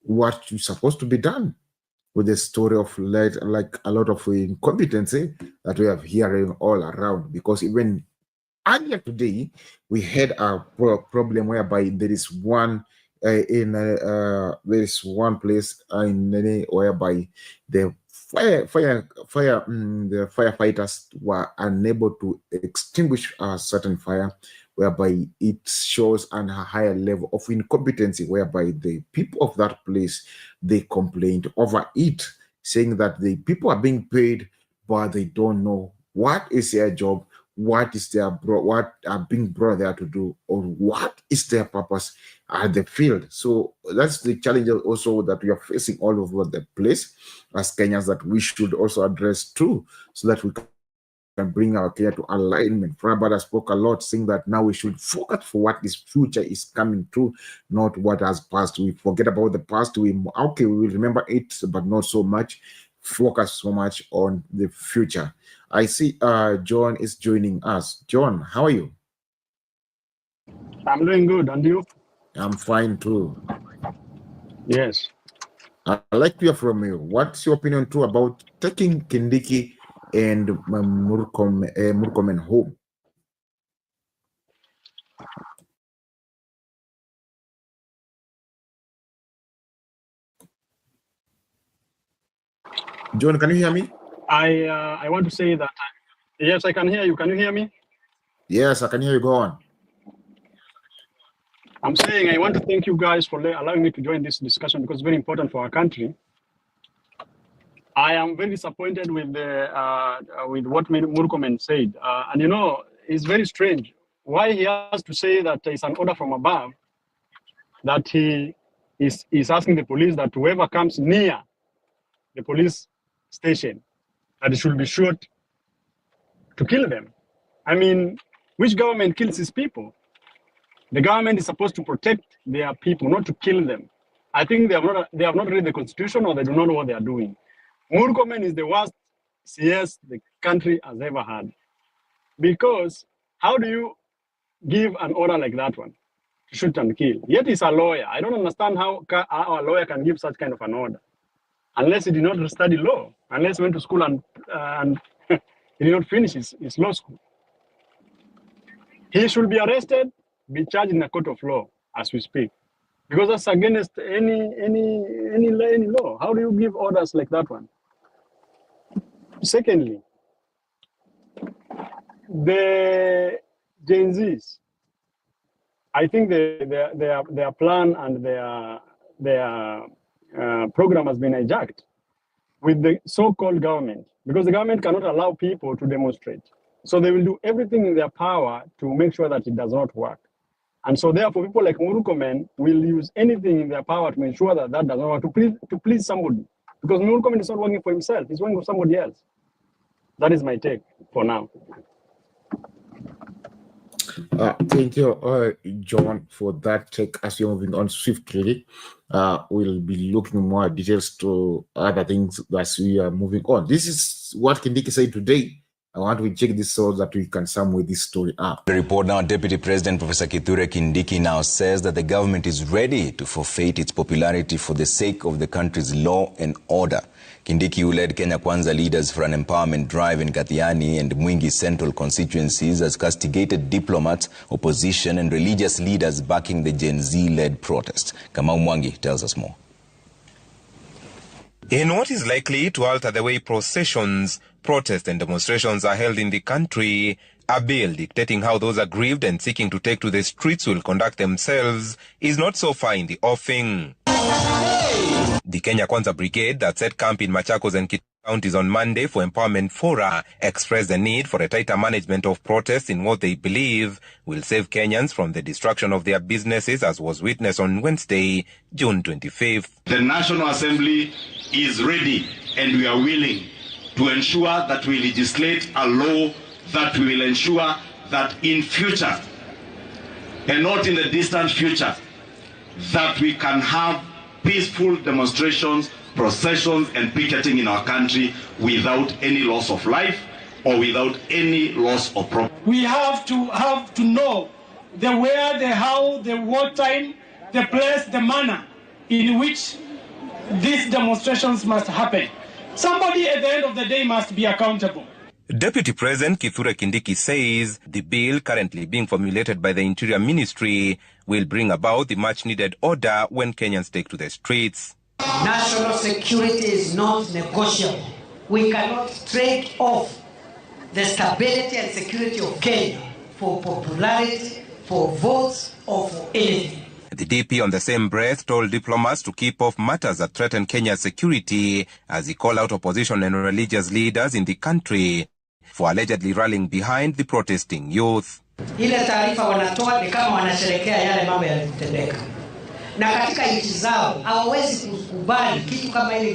what is supposed to be done with the story of like a lot of incompetency that we are hearing all around. Because even earlier today, we had a problem whereby there is one place in Nene whereby the the firefighters were unable to extinguish a certain fire, whereby it shows a higher level of incompetency, whereby the people of that place, they complained over it, saying that the people are being paid, but they don't know what is their job, what are being brought there to do, or what is their purpose at the field. So that's the challenge also that we are facing all over the place as Kenyans, that we should also address too, so that we can bring our Kenya to alignment. Frabada spoke a lot, saying that now we should focus for what this future is coming to, not what has passed. We forget about the past. We will remember it, but not so much. Focus so much on the future. I see John is joining us. John, how are you? I'm doing good, and you? I'm fine too. Yes. I'd like to hear from you. What's your opinion too about taking Kindiki and Murkomen home? John, can you hear me? I want to say that yes, I can hear you. Can you hear me? Yes, I can hear you. Go on. I'm saying I want to thank you guys for allowing me to join this discussion, because it's very important for our country. I am very disappointed with what Murkomen said, and it's very strange why he has to say that it's an order from above, that he is asking the police that whoever comes near the police station, that it should be shot to kill them. I mean, which government kills its people? The government is supposed to protect their people, not to kill them. I think they have not read the constitution, or they do not know what they are doing. Murkomen is the worst CS the country has ever had. Because how do you give an order like that one, to shoot and kill? Yet he's a lawyer. I don't understand how a lawyer can give such kind of an order, unless he did not study law, unless he went to school and he did not finish his law school. He should be arrested, be charged in a court of law as we speak, because that's against any law. How do you give orders like that one? Secondly, the Gen Zs, I think their plan and their program has been hijacked with the so-called government, because the government cannot allow people to demonstrate. So they will do everything in their power to make sure that it does not work. And so therefore, people like Murkomen will use anything in their power to ensure that that doesn't work, to please somebody. Because Murkomen is not working for himself, he's working for somebody else. That is my take for now. Thank you, John, for that take. As you're moving on swiftly, we'll be looking more details to other things as we are moving on. This is what Kindiki said today. I want to check this so that we can sum with this story up. The report now, Deputy President Professor Kithure Kindiki now says that the government is ready to forfeit its popularity for the sake of the country's law and order. Kindiki, who led Kenya Kwanza leaders for an empowerment drive in Kathiani and Mwingi Central constituencies, has castigated diplomats, opposition and religious leaders backing the Gen Z-led protest. Kamau Mwangi tells us more. In what is likely to alter the way processions, protests and demonstrations are held in the country, a bill dictating how those aggrieved and seeking to take to the streets will conduct themselves is not so far in the offing. The Kenya Kwanza Brigade that set camp in Machakos and Kitui counties on Monday for Empowerment Fora expressed the need for a tighter management of protests in what they believe will save Kenyans from the destruction of their businesses, as was witnessed on Wednesday, June 25th. The National Assembly is ready and we are willing to ensure that we legislate a law that will ensure that in future, and not in the distant future, that we can have peaceful demonstrations, processions and picketing in our country without any loss of life or without any loss of property. We have to know the where, the how, the what time, the place, the manner in which these demonstrations must happen. Somebody at the end of the day must be accountable. Deputy President Kithure Kindiki says the bill currently being formulated by the Interior Ministry will bring about the much-needed order when Kenyans take to the streets. National security is not negotiable. We cannot trade off the stability and security of Kenya for popularity, for votes, or for anything. The DP on the same breath told diplomats to keep off matters that threaten Kenya's security as he called out opposition and religious leaders in the country for allegedly rallying behind the protesting youth. Ile taarifa wanatoa ni kama wanasherekea yale mambo yalitendeka. Na katika nchi zao hawawezi kukubali kitu kama ile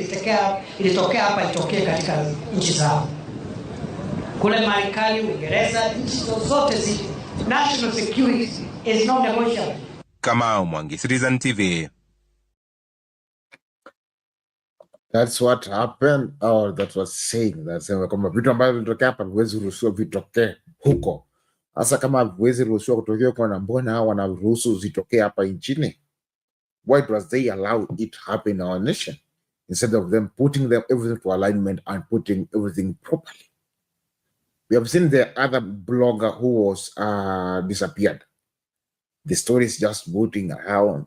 ilitokea hapa itokee katika nchi zao. Kule Marekani, Uingereza, nchi zote zile. National security is not negotiable. Kamau Mwangi, Citizen TV. That's what happened, or that was saying. That's kama vitu ambavyo vilitokea hapa huwezi ruhusiwa vitokee huko. Hasa kama huwezi ruhusiwa kutokea kwa, na mbona hao wanaruhusu zitokee hapa nchini? Why does they allow it happen in our nation instead of them putting them everything to alignment and putting everything properly? We have seen the other blogger who was disappeared. The story is just moving around.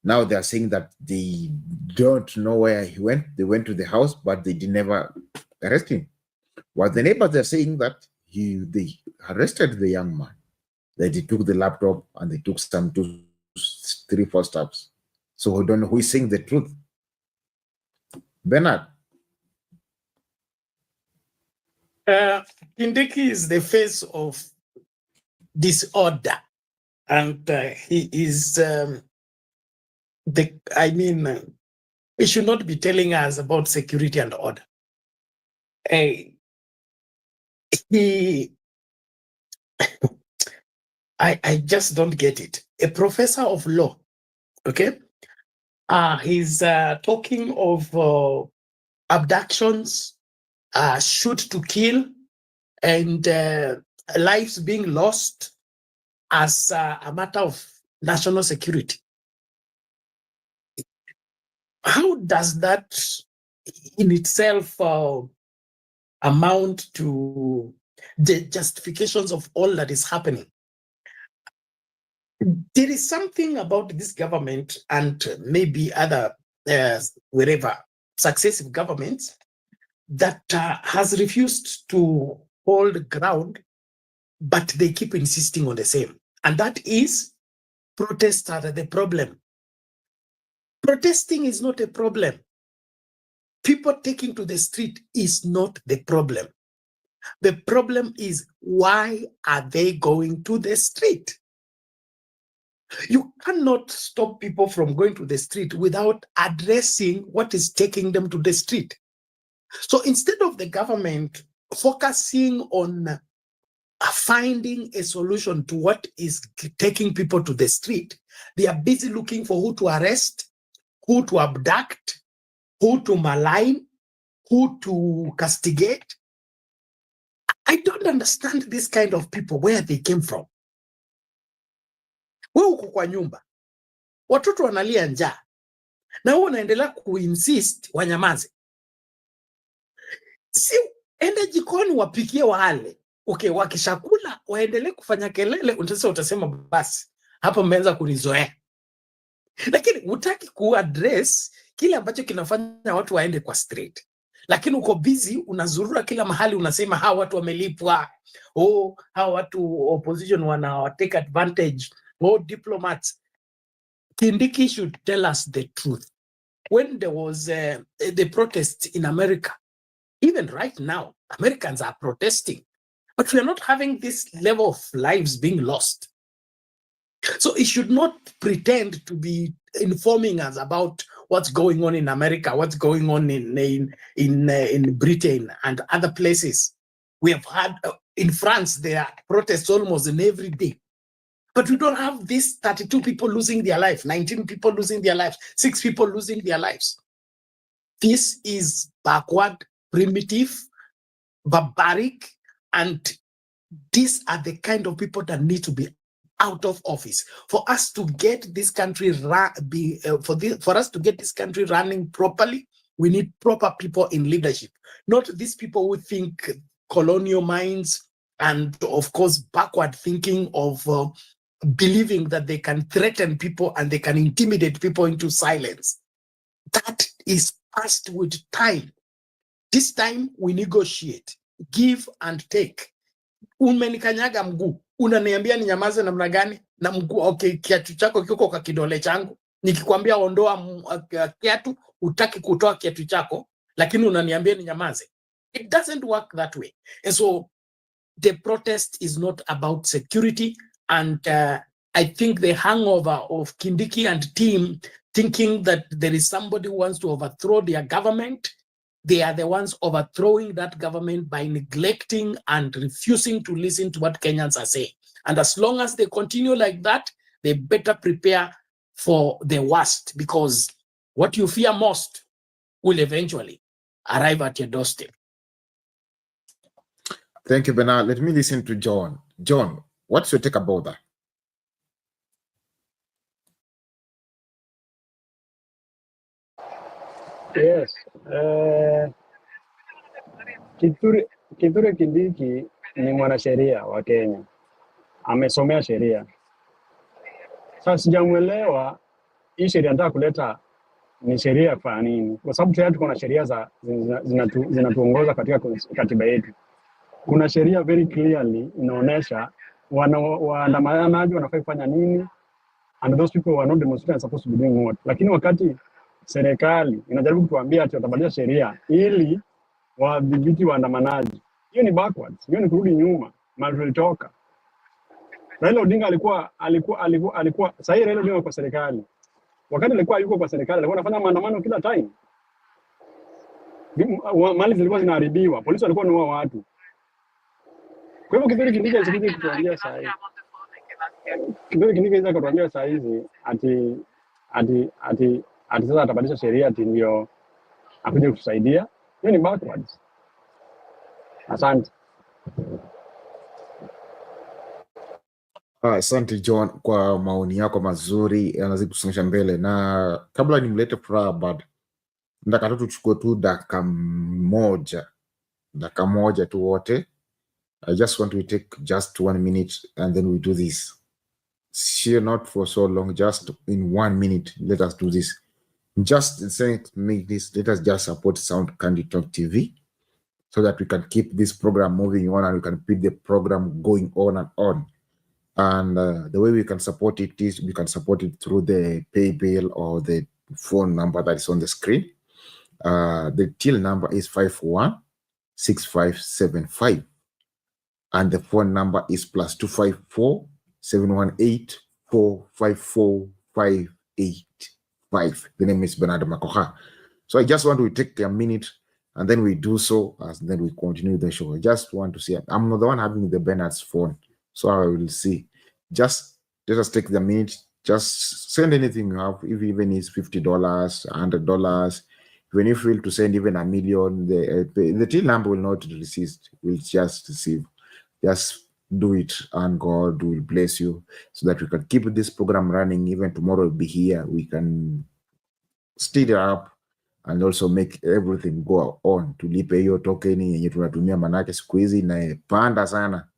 Now they are saying that they don't know where he went. They went to the house, but they did never arrest him. While the neighbors are saying that they arrested the young man, that they took the laptop and they took some 2, 3, 4 steps. So we don't know who is saying the truth. Bernard. Kindiki is the face of disorder, and he is he should not be telling us about security and order. I just don't get it. A professor of law, okay? He's talking of abductions, shoot to kill, and lives being lost as a matter of national security. How does that in itself amount to the justifications of all that is happening? There is something about this government and maybe other wherever successive governments that has refused to hold ground, but they keep insisting on the same. And that is protests are the problem. Protesting is not a problem. People taking to the street is not the problem. The problem is, why are they going to the street? You cannot stop people from going to the street without addressing what is taking them to the street. So instead of the government focusing on finding a solution to what is taking people to the street, they are busy looking for who to arrest, who to abduct, who to malign, who to castigate. I don't understand this kind of people, where they came from. Wewe uko kwa nyumba, watoto wanalia njaa, na wewe unaendelea kuinsist wanyamaze. Si ende jikoni wapikie wale. Okay, wakishakula waendelee kufanya kelele, utasema basi hapa mmeanza kunizoea. Lakini hutaki kuaddress kile ambacho kinafanya watu waende kwa street. Lakini uko busy unazurura kila mahali, unasema hawa watu wamelipwa, hawa watu opposition wana take advantage, diplomats. Kindiki should tell us the truth. When there was the protest in America, even right now, Americans are protesting, but we are not having this level of lives being lost. So it should not pretend to be informing us about what's going on in America, what's going on in Britain and other places. We have had in France, there are protests almost in every day. But we don't have this 32 people losing their life, 19 people losing their lives, 6 people losing their lives. This is backward, primitive, barbaric, and these are the kind of people that need to be out of office. For us to get this country for us to get this country running properly, we need proper people in leadership, not these people who think colonial minds and, of course, backward thinking of believing that they can threaten people and they can intimidate people into silence. That is past with time. This time we negotiate, give and take. Umenikanyaga mguu, unaniambia ninyamaze namna gani? Na mguu, okay, kiatu chako kiko kwa kidole changu. Nikikwambia ondoa kiatu, utaki kutoa kiatu chako, lakini unaniambia ninyamaze. It doesn't work that way. And so the protest is not about security. And I think the hangover of Kindiki and team thinking that there is somebody who wants to overthrow their government, they are the ones overthrowing that government by neglecting and refusing to listen to what Kenyans are saying. And as long as they continue like that, they better prepare for the worst, because what you fear most will eventually arrive at your doorstep. Thank you, Bernard. Let me listen to John. John, what's your take about that? Yes. Kithure Kindiki ni mwanasheria wa Kenya. Amesomea sheria. Sasa sijamuelewa hii sheria nataka kuleta ni sheria kwa nini? Kwa sababu tayari tuko na sheria zinatuongoza katika katiba yetu. Kuna sheria very clearly inaonyesha waandamanaji wanafaa kufanya nini, and those people who are not demonstrating are supposed to be doing what. Lakini wakati serikali inajaribu kutuambia ati watabadilisha sheria ili wadhibiti waandamanaji, hiyo ni backwards, hiyo ni kurudi nyuma mahali tulitoka. Raila Odinga alikuwa sahi. Raila Odinga kwa serikali, wakati alikuwa yuko kwa serikali alikuwa anafanya maandamano kila time, mali zilikuwa zinaharibiwa, polisi walikuwa wanaua watu. Kwa hivyo Kithure Kindiki asikuja kutuambia sahi, Kithure Kindiki anaweza kutuambia saa hizi ati sasa atabadilisha sheria ati ndio akuje kutusaidia. Hiyo ni backwards. Asante. Asante John kwa maoni yako mazuri, yanazidi kusongesha mbele. Na kabla nimlete Prabhat, nataka tu tuchukue tu dakika moja tu wote. I just want to take just 1 minute and then we do this. Share not for so long, just in 1 minute, let us do this. Just saying, make this, let us just support Sound Candid Talk TV so that we can keep this program moving on and we can keep the program going on and on. And the way we can support it is we can support it through the PayPal or the phone number that is on the screen. The till number is 516575 and the phone number is +254 718 454-585. The name is Bernard Makoha. So I just want to take a minute and then we do so, and then we continue the show. I just want to see, I'm not the one having the Bernard's phone, so I will see. Just let us take the minute, just send anything you have, if even it's $50, $100, when you feel to send even $1 million, the till number will not resist, will just receive. Just do it, and God will bless you so that we can keep this program running. Even tomorrow will be here. We can steer it up and also make everything go on. Tulipe hiyo token yenye tunatumia, manake siku hizi inapanda sana,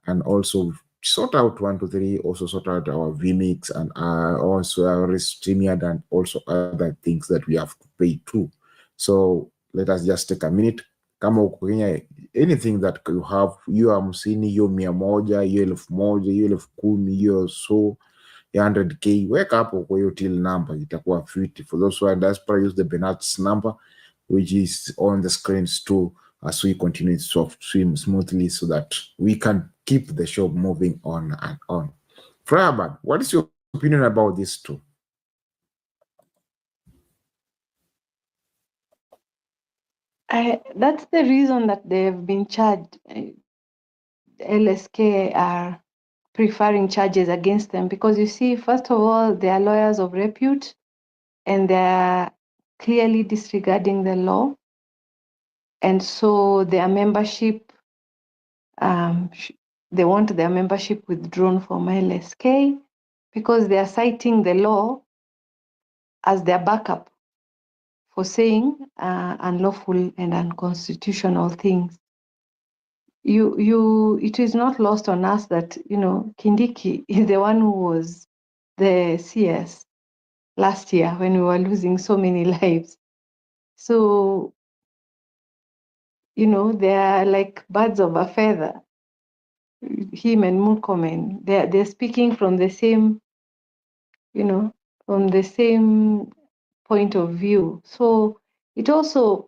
and also sort out 1, 2, 3, also sort out our vmix and also our StreamYard and also other things that we have to pay too. So let us just take a minute. Kama uko Kenya, anything that you have, hiyo 50, hiyo 100, hiyo 1000, hiyo 10,000, hiyo so 100K, weka hapo kwa hiyo till number, itakuwa 50. For those who are in diaspora, use the Bernard's number, which is on the screens too, as we continue to swim smoothly so that we can keep the show moving on and on. Friarman, what is your opinion about this too? That's the reason that they've been charged. LSK are preferring charges against them because you see, first of all, they are lawyers of repute and they're clearly disregarding the law. And so their membership, they want their membership withdrawn from LSK because they are citing the law as their backup for saying unlawful and unconstitutional things. It is not lost on us that, Kindiki is the one who was the CS last year when we were losing so many lives. So, they are like birds of a feather. Him and Murkomen, they're speaking from the same, from the same point of view. So it also